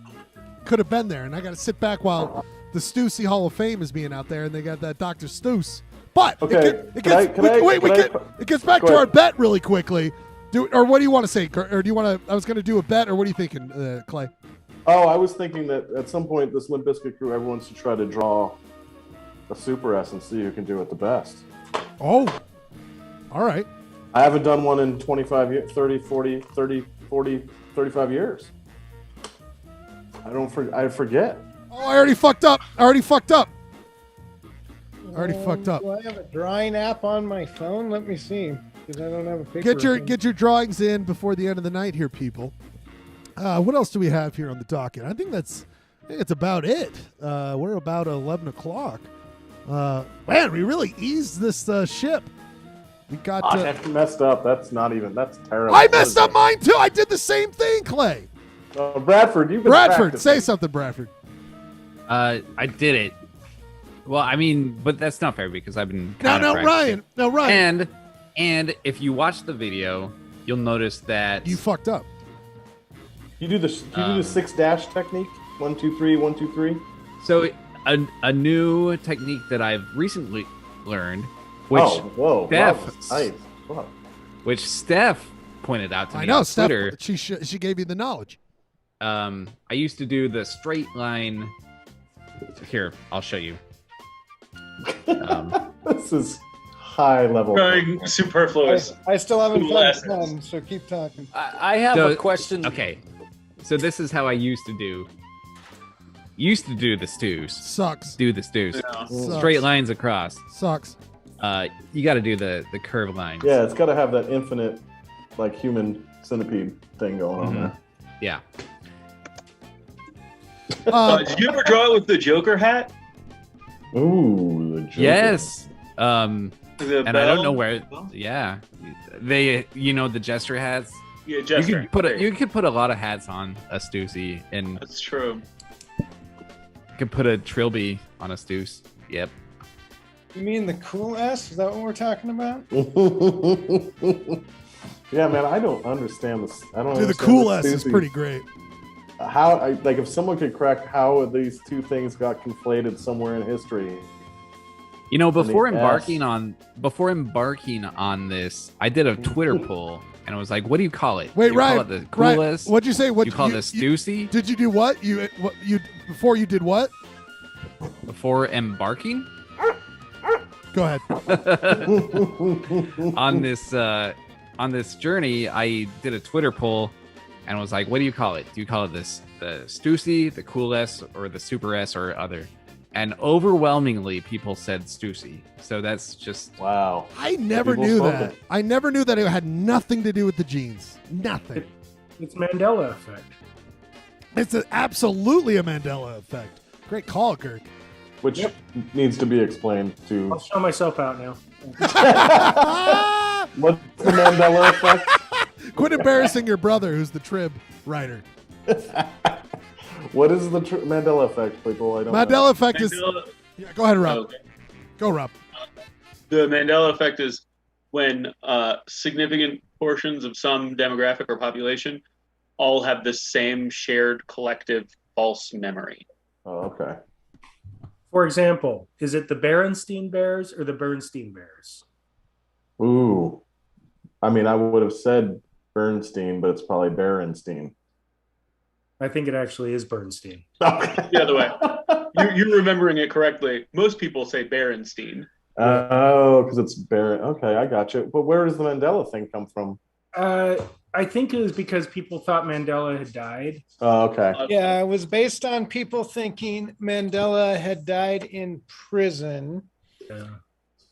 could have been there, and I got to sit back while the Stussy Hall of Fame is being out there, and they got that Dr. Stuss. But it gets back to our bet really quickly. Or what do you want to say? Or do you want to? I was going to do a bet, or what are you thinking, Clay? Oh, I was thinking that at some point this Limp Bizkit crew, everyone's to try to draw a Super S and see who can do it the best. Oh, all right. I haven't done one in 25 years, 30, 40, 35 years. I forget. Oh, I already fucked up. Do I have a drawing app on my phone? Let me see, because I don't have a paper. Get your drawings in before the end of the night here, people. What else do we have here on the docket? I think it's about it. We're about 11 o'clock. Man, we really eased this ship. We got. That's messed up. That's terrible. I messed up mine too. I did the same thing, Clay. Bradford, you've been practicing. Say something, Bradford. I did it. Well, I mean, but that's not fair because I've been Ryan. And if you watch the video, you'll notice that you fucked up. You do the 6-dash technique. 1, 2, 3, 1, 2, 3. So a new technique that I've recently learned, which which Steph pointed out to me on Twitter. She gave you the knowledge. I used to do the straight line. Here, I'll show you. This is high level. Superfluous. I still haven't found a pen, so keep talking. I have a question. Okay, so this is how I used to do the stews. Sucks. Do the stews. Yeah. Straight lines across. Sucks. You got to do the curved lines. Yeah, it's got to have that infinite, like, human centipede thing going on there. Yeah. Did you ever draw it with the Joker hat? Ooh, the Joker. Yes. And I don't bell? know where. Yeah, they. The gesture hats. Yeah, gesture. You could put a lot of hats on a Stussy, and That's true. you could put a trilby on a Stuss. Yep. You mean the cool S? Is that what we're talking about? Yeah, man, I don't understand this. Dude, the cool S is pretty great. If someone could crack how these two things got conflated somewhere in history. Before embarking on this, I did a Twitter poll, and I was like, "What do you call it? Wait, do you Ryan, call it the coolest? What'd you say? What you call it the Stussy? Did you do what? You before you did what? Before embarking? Go ahead. On this journey, I did a Twitter poll, and was like, "What do you call it? Do you call it the Stussy, the Cool S, or the Super S, or other?" And overwhelmingly, people said Stussy. So that's just wow. I never knew that. I never knew that it had nothing to do with the jeans. Nothing. It's Mandela effect. It's absolutely a Mandela effect. Great call, Kirk. Which needs to be explained to. I'll show myself out now. What's the Mandela effect? Quit embarrassing your brother, who's the Trib writer. What is the Mandela effect, people? I don't know. Mandela effect is. Yeah, go ahead, Rob. Okay. Go, Rob. The Mandela effect is when significant portions of some demographic or population all have the same shared collective false memory. Oh, okay. For example, is it the Berenstein Bears or the Bernstein Bears? Ooh. I mean, I would have said Bernstein, but it's probably Berenstein. I think it actually is Bernstein. The other way. You're remembering it correctly. Most people say Berenstein. Oh, because it's Beren. Okay, I got you. But where does the Mandela thing come from? I think it was because people thought Mandela had died. Oh, okay. Yeah, it was based on people thinking Mandela had died in prison. Yeah.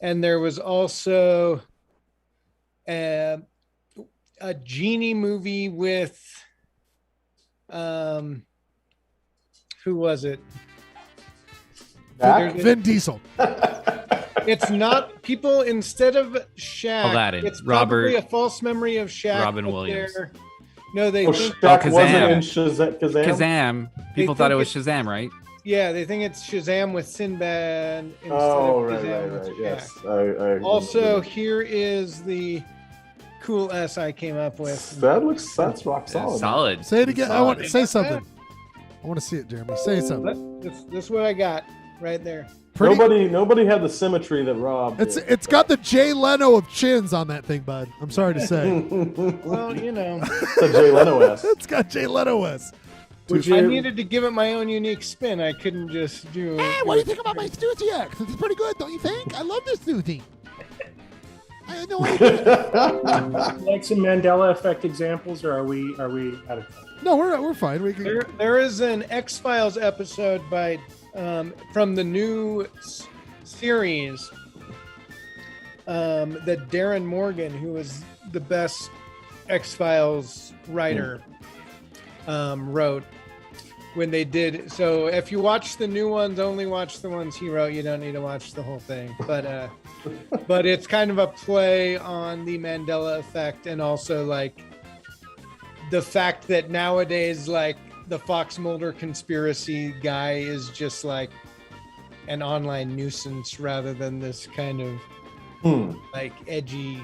And there was also a genie movie with who was it? Vin Diesel. It's not people instead of Shaq. Aladdin. It's Robert- probably a false memory of Shaq. Robin but Williams. No, they think Shaq wasn't Kazam. in Shazam. Kazam. People They thought it think was Shazam, right? yeah, they think it's Shazam with Sinbad instead Oh, of right, Kazam right, with right. Shaq. Yes. I Also, here is the cool S I came up with. that's rock solid. Solid. Say it again. I want to say Not something. bad. I want to see it, Jeremy. Say something. This is what I got right there. Nobody had the symmetry that Rob. It's got the Jay Leno of chins on that thing, bud. I'm sorry to say. Well, you know, It's a Jay Leno S. It's got Jay Leno S. I needed to give it my own unique spin. I couldn't just do. Hey, what do you think about my Stussy X? It's pretty good, don't you think? I love this Stussy. I had no idea. Like some Mandela effect examples, or are we out of time? No, we're fine. We can. There is an X-Files episode by from the new series that Darren Morgan, who was the best X-Files writer, wrote when they did. So if you watch the new ones, only watch the ones he wrote. You don't need to watch the whole thing. But it's kind of a play on the Mandela effect, and also like the fact that nowadays, like the Fox Mulder conspiracy guy is just like an online nuisance rather than this kind of like edgy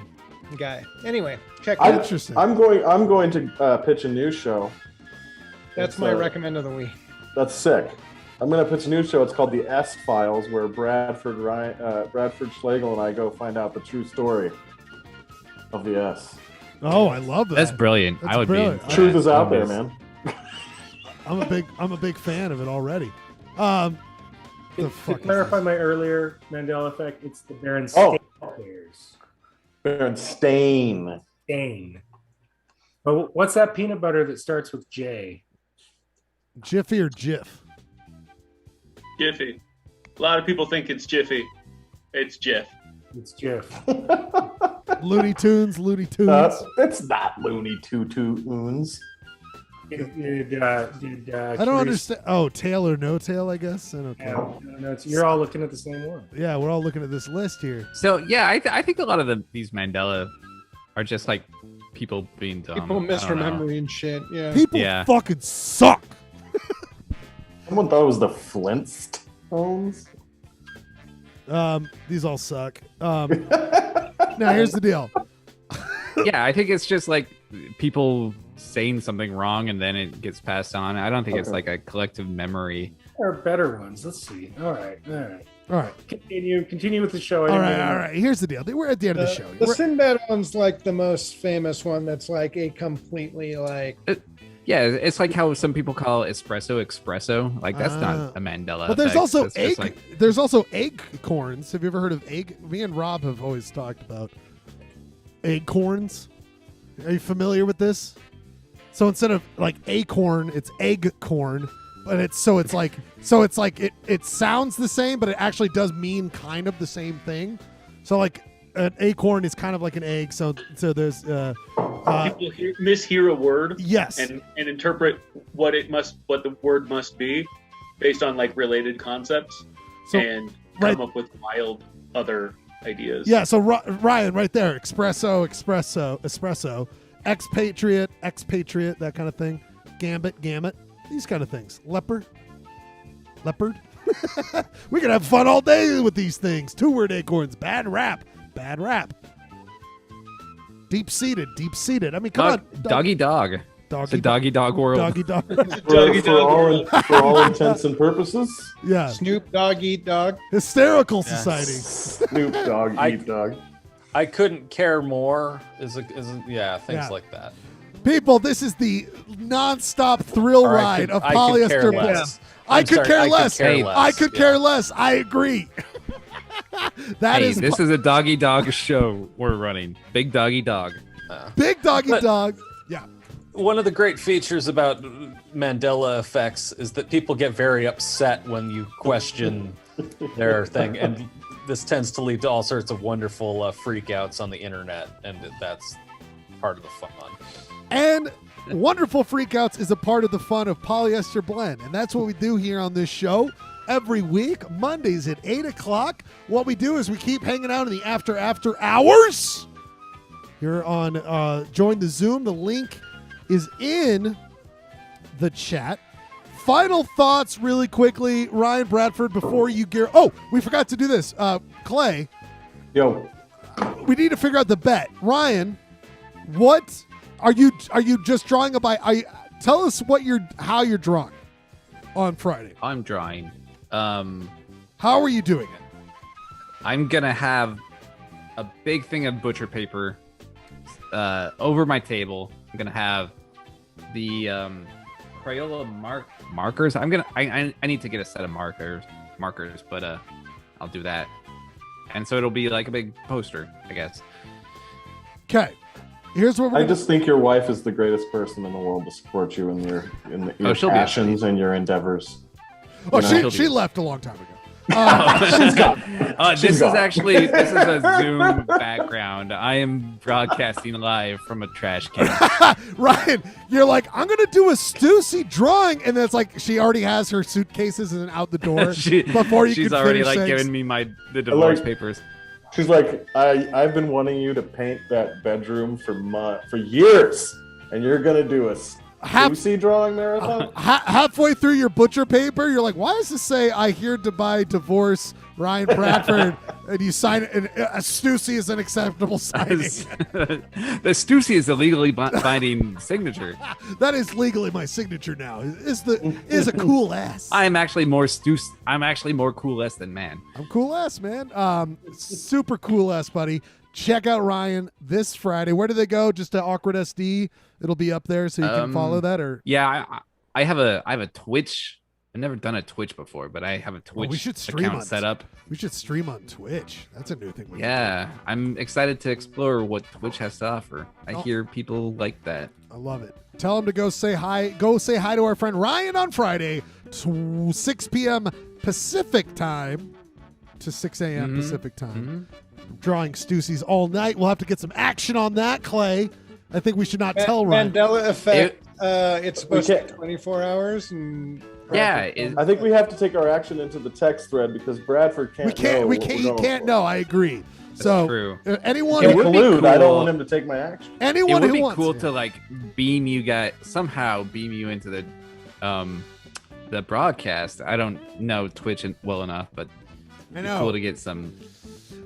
guy. Anyway, check it out. I'm going to pitch a news show. That's It's, my recommend of the week. That's sick. I'm going to pitch a news show. It's called The S Files, where Bradford Schlegel and I go find out the true story of the S. Oh, I love that. That's brilliant. That's I would brilliant. be. Truth is out there, man. I'm a big fan of it already. To clarify my earlier Mandela effect, it's the Berenstain players. Berenstain. Stain. But what's that peanut butter that starts with J? Jiffy or Jif? Jiffy. A lot of people think it's Jiffy. It's Jif. It's Jif. Looney Tunes. It's not Looney Tunes. I don't understand. Oh, tail or no tail, I guess. I don't care. No, you're all looking at the same one. Yeah, we're all looking at this list here. So yeah, I think a lot of these Mandela are just like people being dumb. People I don't know. misremembering shit. Yeah. People fucking suck. Someone thought it was the Flintstones. These all suck. Now here's the deal. Yeah, I think it's just like people saying something wrong and then it gets passed on. I don't think it's like a collective memory. There are better ones. Let's see. All right. All right. Continue with the show. All right. Here's the deal. We're at the end of the show. The Sinbad one's like the most famous one. That's like a completely like. Yeah, it's like how some people call espresso. Like that's not a Mandela. But there's effect. also That's just egg. There's also acorns. Have you ever heard of egg? Me and Rob have always talked about acorns. Are you familiar with this? So instead of like acorn, it's egg corn, but it sounds the same, but it actually does mean kind of the same thing. So like an acorn is kind of like an egg. So there's People mishear a word, yes, and interpret what the word must be based on like related concepts, and come up with wild other ideas. Yeah. So Ryan, right there, espresso, expatriate, that kind of thing, gambit, these kind of things, leopard. We can have fun all day with these things. 2-word acorns, bad rap. Deep seated. I mean, come on. Doggy dog. It's a doggy dog world. Doggy dog. For all intents and purposes. Yeah. Snoop Dogg eat dog. Hysterical society. Snoop Dogg eat dog. I couldn't care more. Things Yeah. like that. People, this is the non-stop thrill Or ride of I could Polyester care Blend. less. I I'm could sorry, care I could less. care less, I could care less. I agree. This is a doggy dog show we're running. Big doggy dog. Big doggy dog. Yeah. One of the great features about Mandela effects is that people get very upset when you question their thing, and this tends to lead to all sorts of wonderful freakouts on the internet, and that's part of the fun. And wonderful freakouts is a part of the fun of Polyester Blend, and that's what we do here on this show every week, Mondays at 8 o'clock. What we do is we keep hanging out in the after hours. You're on join the Zoom. The link is in the chat. Final thoughts really quickly, Ryan Bradford, before you gear. Oh, we forgot to do this. Clay. Yo. We need to figure out the bet. Ryan, what are you just drawing tell us how you're drawing on Friday. I'm drawing. How are you doing it? I'm gonna have a big thing of butcher paper over my table. I'm gonna have the Crayola markers. I need to get a set of markers, but I'll do that. And so it'll be like a big poster, I guess. Okay. Here's what I just think your wife is the greatest person in the world to support you in your passions and your endeavors. Oh, she left a long time ago. She's gone. This is a Zoom background. I am broadcasting live from a trash can. Ryan, you're like, I'm gonna do a Stussy drawing, and then it's like she already has her suitcases and out the door before you. She's can already finish like things. giving me the divorce papers. She's like, I've been wanting you to paint that bedroom for years, and you're gonna do a Stussy drawing marathon. Halfway through your butcher paper, you're like, why does this say I hereby divorce Ryan Bradford? And you sign it, and a Stussy is an acceptable signing. The Stussy is a legally binding signature. That is legally my signature now. Is a cool ass. I'm actually more cool ass than man. I'm cool ass, man. Super cool ass, buddy. Check out Ryan this Friday. Where do they go? Just to Awkward SD. It'll be up there, so you can follow that. Or I have a Twitch. I've never done a Twitch before, but I have a Twitch account set up. We should stream on Twitch. That's a new thing. I'm excited to explore what Twitch has to offer. I hear people like that. I love it. Tell them to go say hi. Go say hi to our friend Ryan on Friday, 6 p.m. Pacific time to 6 a.m. Pacific time. Drawing Stussies all night. We'll have to get some action on that, Clay. I think we should not tell Ryan. Mandela effect. It's supposed to be 24 hours. And I think we have to take our action into the text thread because Bradford can't. He can't know. I agree. So true. Anyone who cool. I don't want him to take my action. Anyone it would who be wants cool to. to like beam you into the broadcast. I don't know Twitch well enough, but I it'd know. be cool to get some.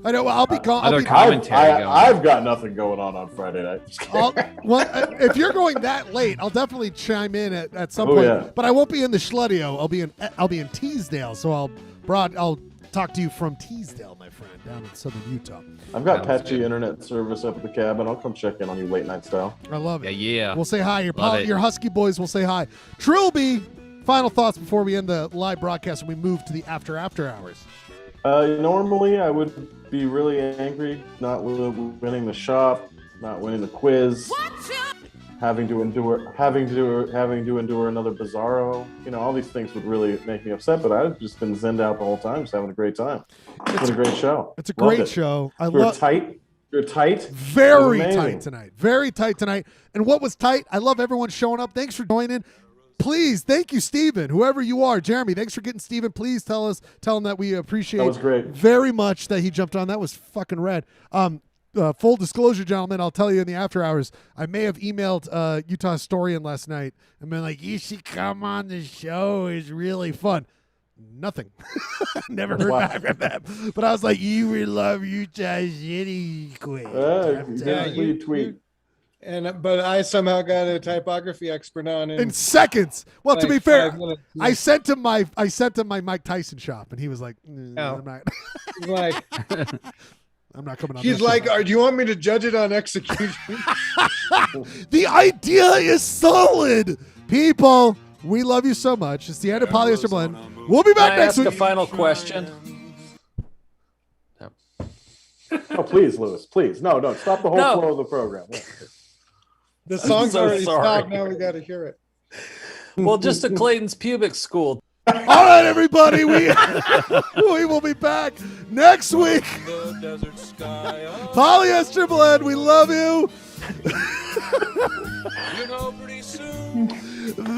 I know. I'll be gone. Other commentary going. I've got nothing going on Friday night. If you're going that late, I'll definitely chime in at some point. Yeah. But I won't be in the Schledio. I'll be in Teasdale. So I'll talk to you from Teasdale, my friend, down in southern Utah. I've got patchy internet service up at the cabin. I'll come check in on you late night style. I love it. Yeah. We'll say hi. Your Husky boys will say hi. Trilby, final thoughts before we end the live broadcast and we move to the after hours. Normally, I would be really angry not winning the shop, not winning the quiz, having to endure another Bizarro. All these things would really make me upset. But I've just been zenned out the whole time, just having a great time. It's been a great show. It's a great show. You're tight. You're tight. Very tight tonight. Very tight tonight. And what was tight? I love everyone showing up. Thanks for joining. Please, thank you, Steven, whoever you are. Jeremy, thanks for getting Steven. Please tell him that we appreciate that was great. Very much that he jumped on. That was fucking rad. Full disclosure, gentlemen, I'll tell you in the after hours, I may have emailed Utah Historian last night and been like, you should come on the show. It's really fun. Nothing. Never heard back from them. But I was like, you would love Utah City quiz. You tweet. But I somehow got a typography expert on in seconds. Well, like to be fair, 5 minutes. I sent him my Mike Tyson shop, and he was like, I'm not. I'm not coming on. He's this like, show. do you want me to judge it on execution? The idea is solid. People, we love you so much. It's the end of Polyester Blend. We'll be back Can I next ask week. a final question? Oh, please, Lewis, please. No, stop the whole No. flow of the program. Yeah. The song's so already sorry. stopped. Now we got to hear it. Well, just to Clayton's pubic school. All right, everybody, we will be back next week. Polyester Blend, we love you.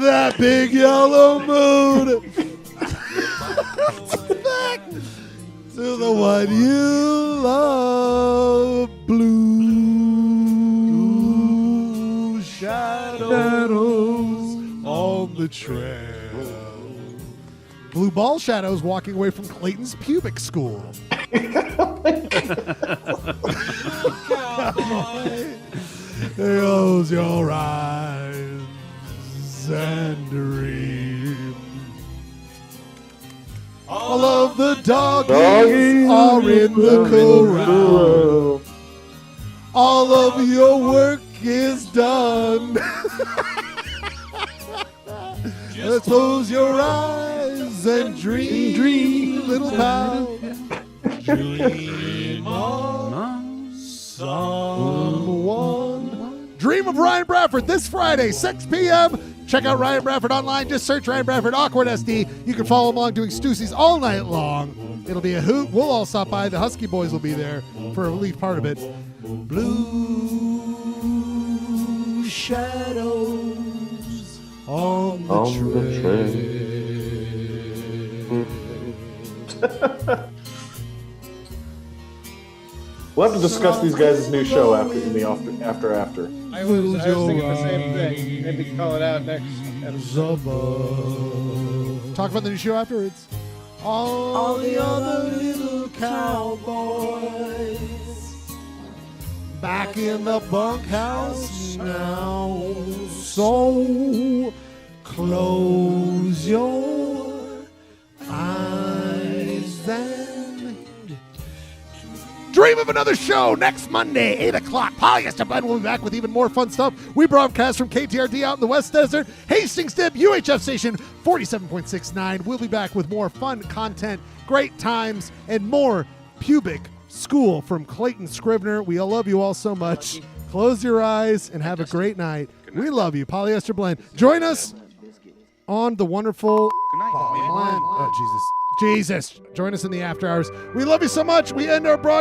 That big yellow moon. Back to the one you love, blue shadows on the trail. Blue ball shadows walking away from Clayton's pubic school. Close your eyes and dream. All of the doggies are in the corral. All of your work is done. Let's close your eyes and dream, little pal. Dream of someone. Dream of Ryan Bradford this Friday, 6 p.m. Check out Ryan Bradford online. Just search Ryan Bradford Awkward SD. You can follow along doing Stussies all night long. It'll be a hoot. We'll all stop by. The Husky Boys will be there for a lead part of it. Blue shadows on the trail. We'll have to discuss these guys' new show after. I was thinking the same thing. Maybe call it out next episode. Talk about the new show afterwards. All the other little cowboys back in the bunkhouse now. So close your eyes and dream of another show next Monday, 8 o'clock. Polyester Blend will be back with even more fun stuff. We broadcast from KTRD out in the West Desert. Hastings Dip, UHF station 47.69. We'll be back with more fun content, great times, and more pubic school from Clayton Scrivener. We all love you all so much. Close your eyes and have a great night. We love you. Polyester Blend. Join us on the wonderful Poly Blend. Oh, Jesus. Join us in the after hours. We love you so much. We end our broadcast.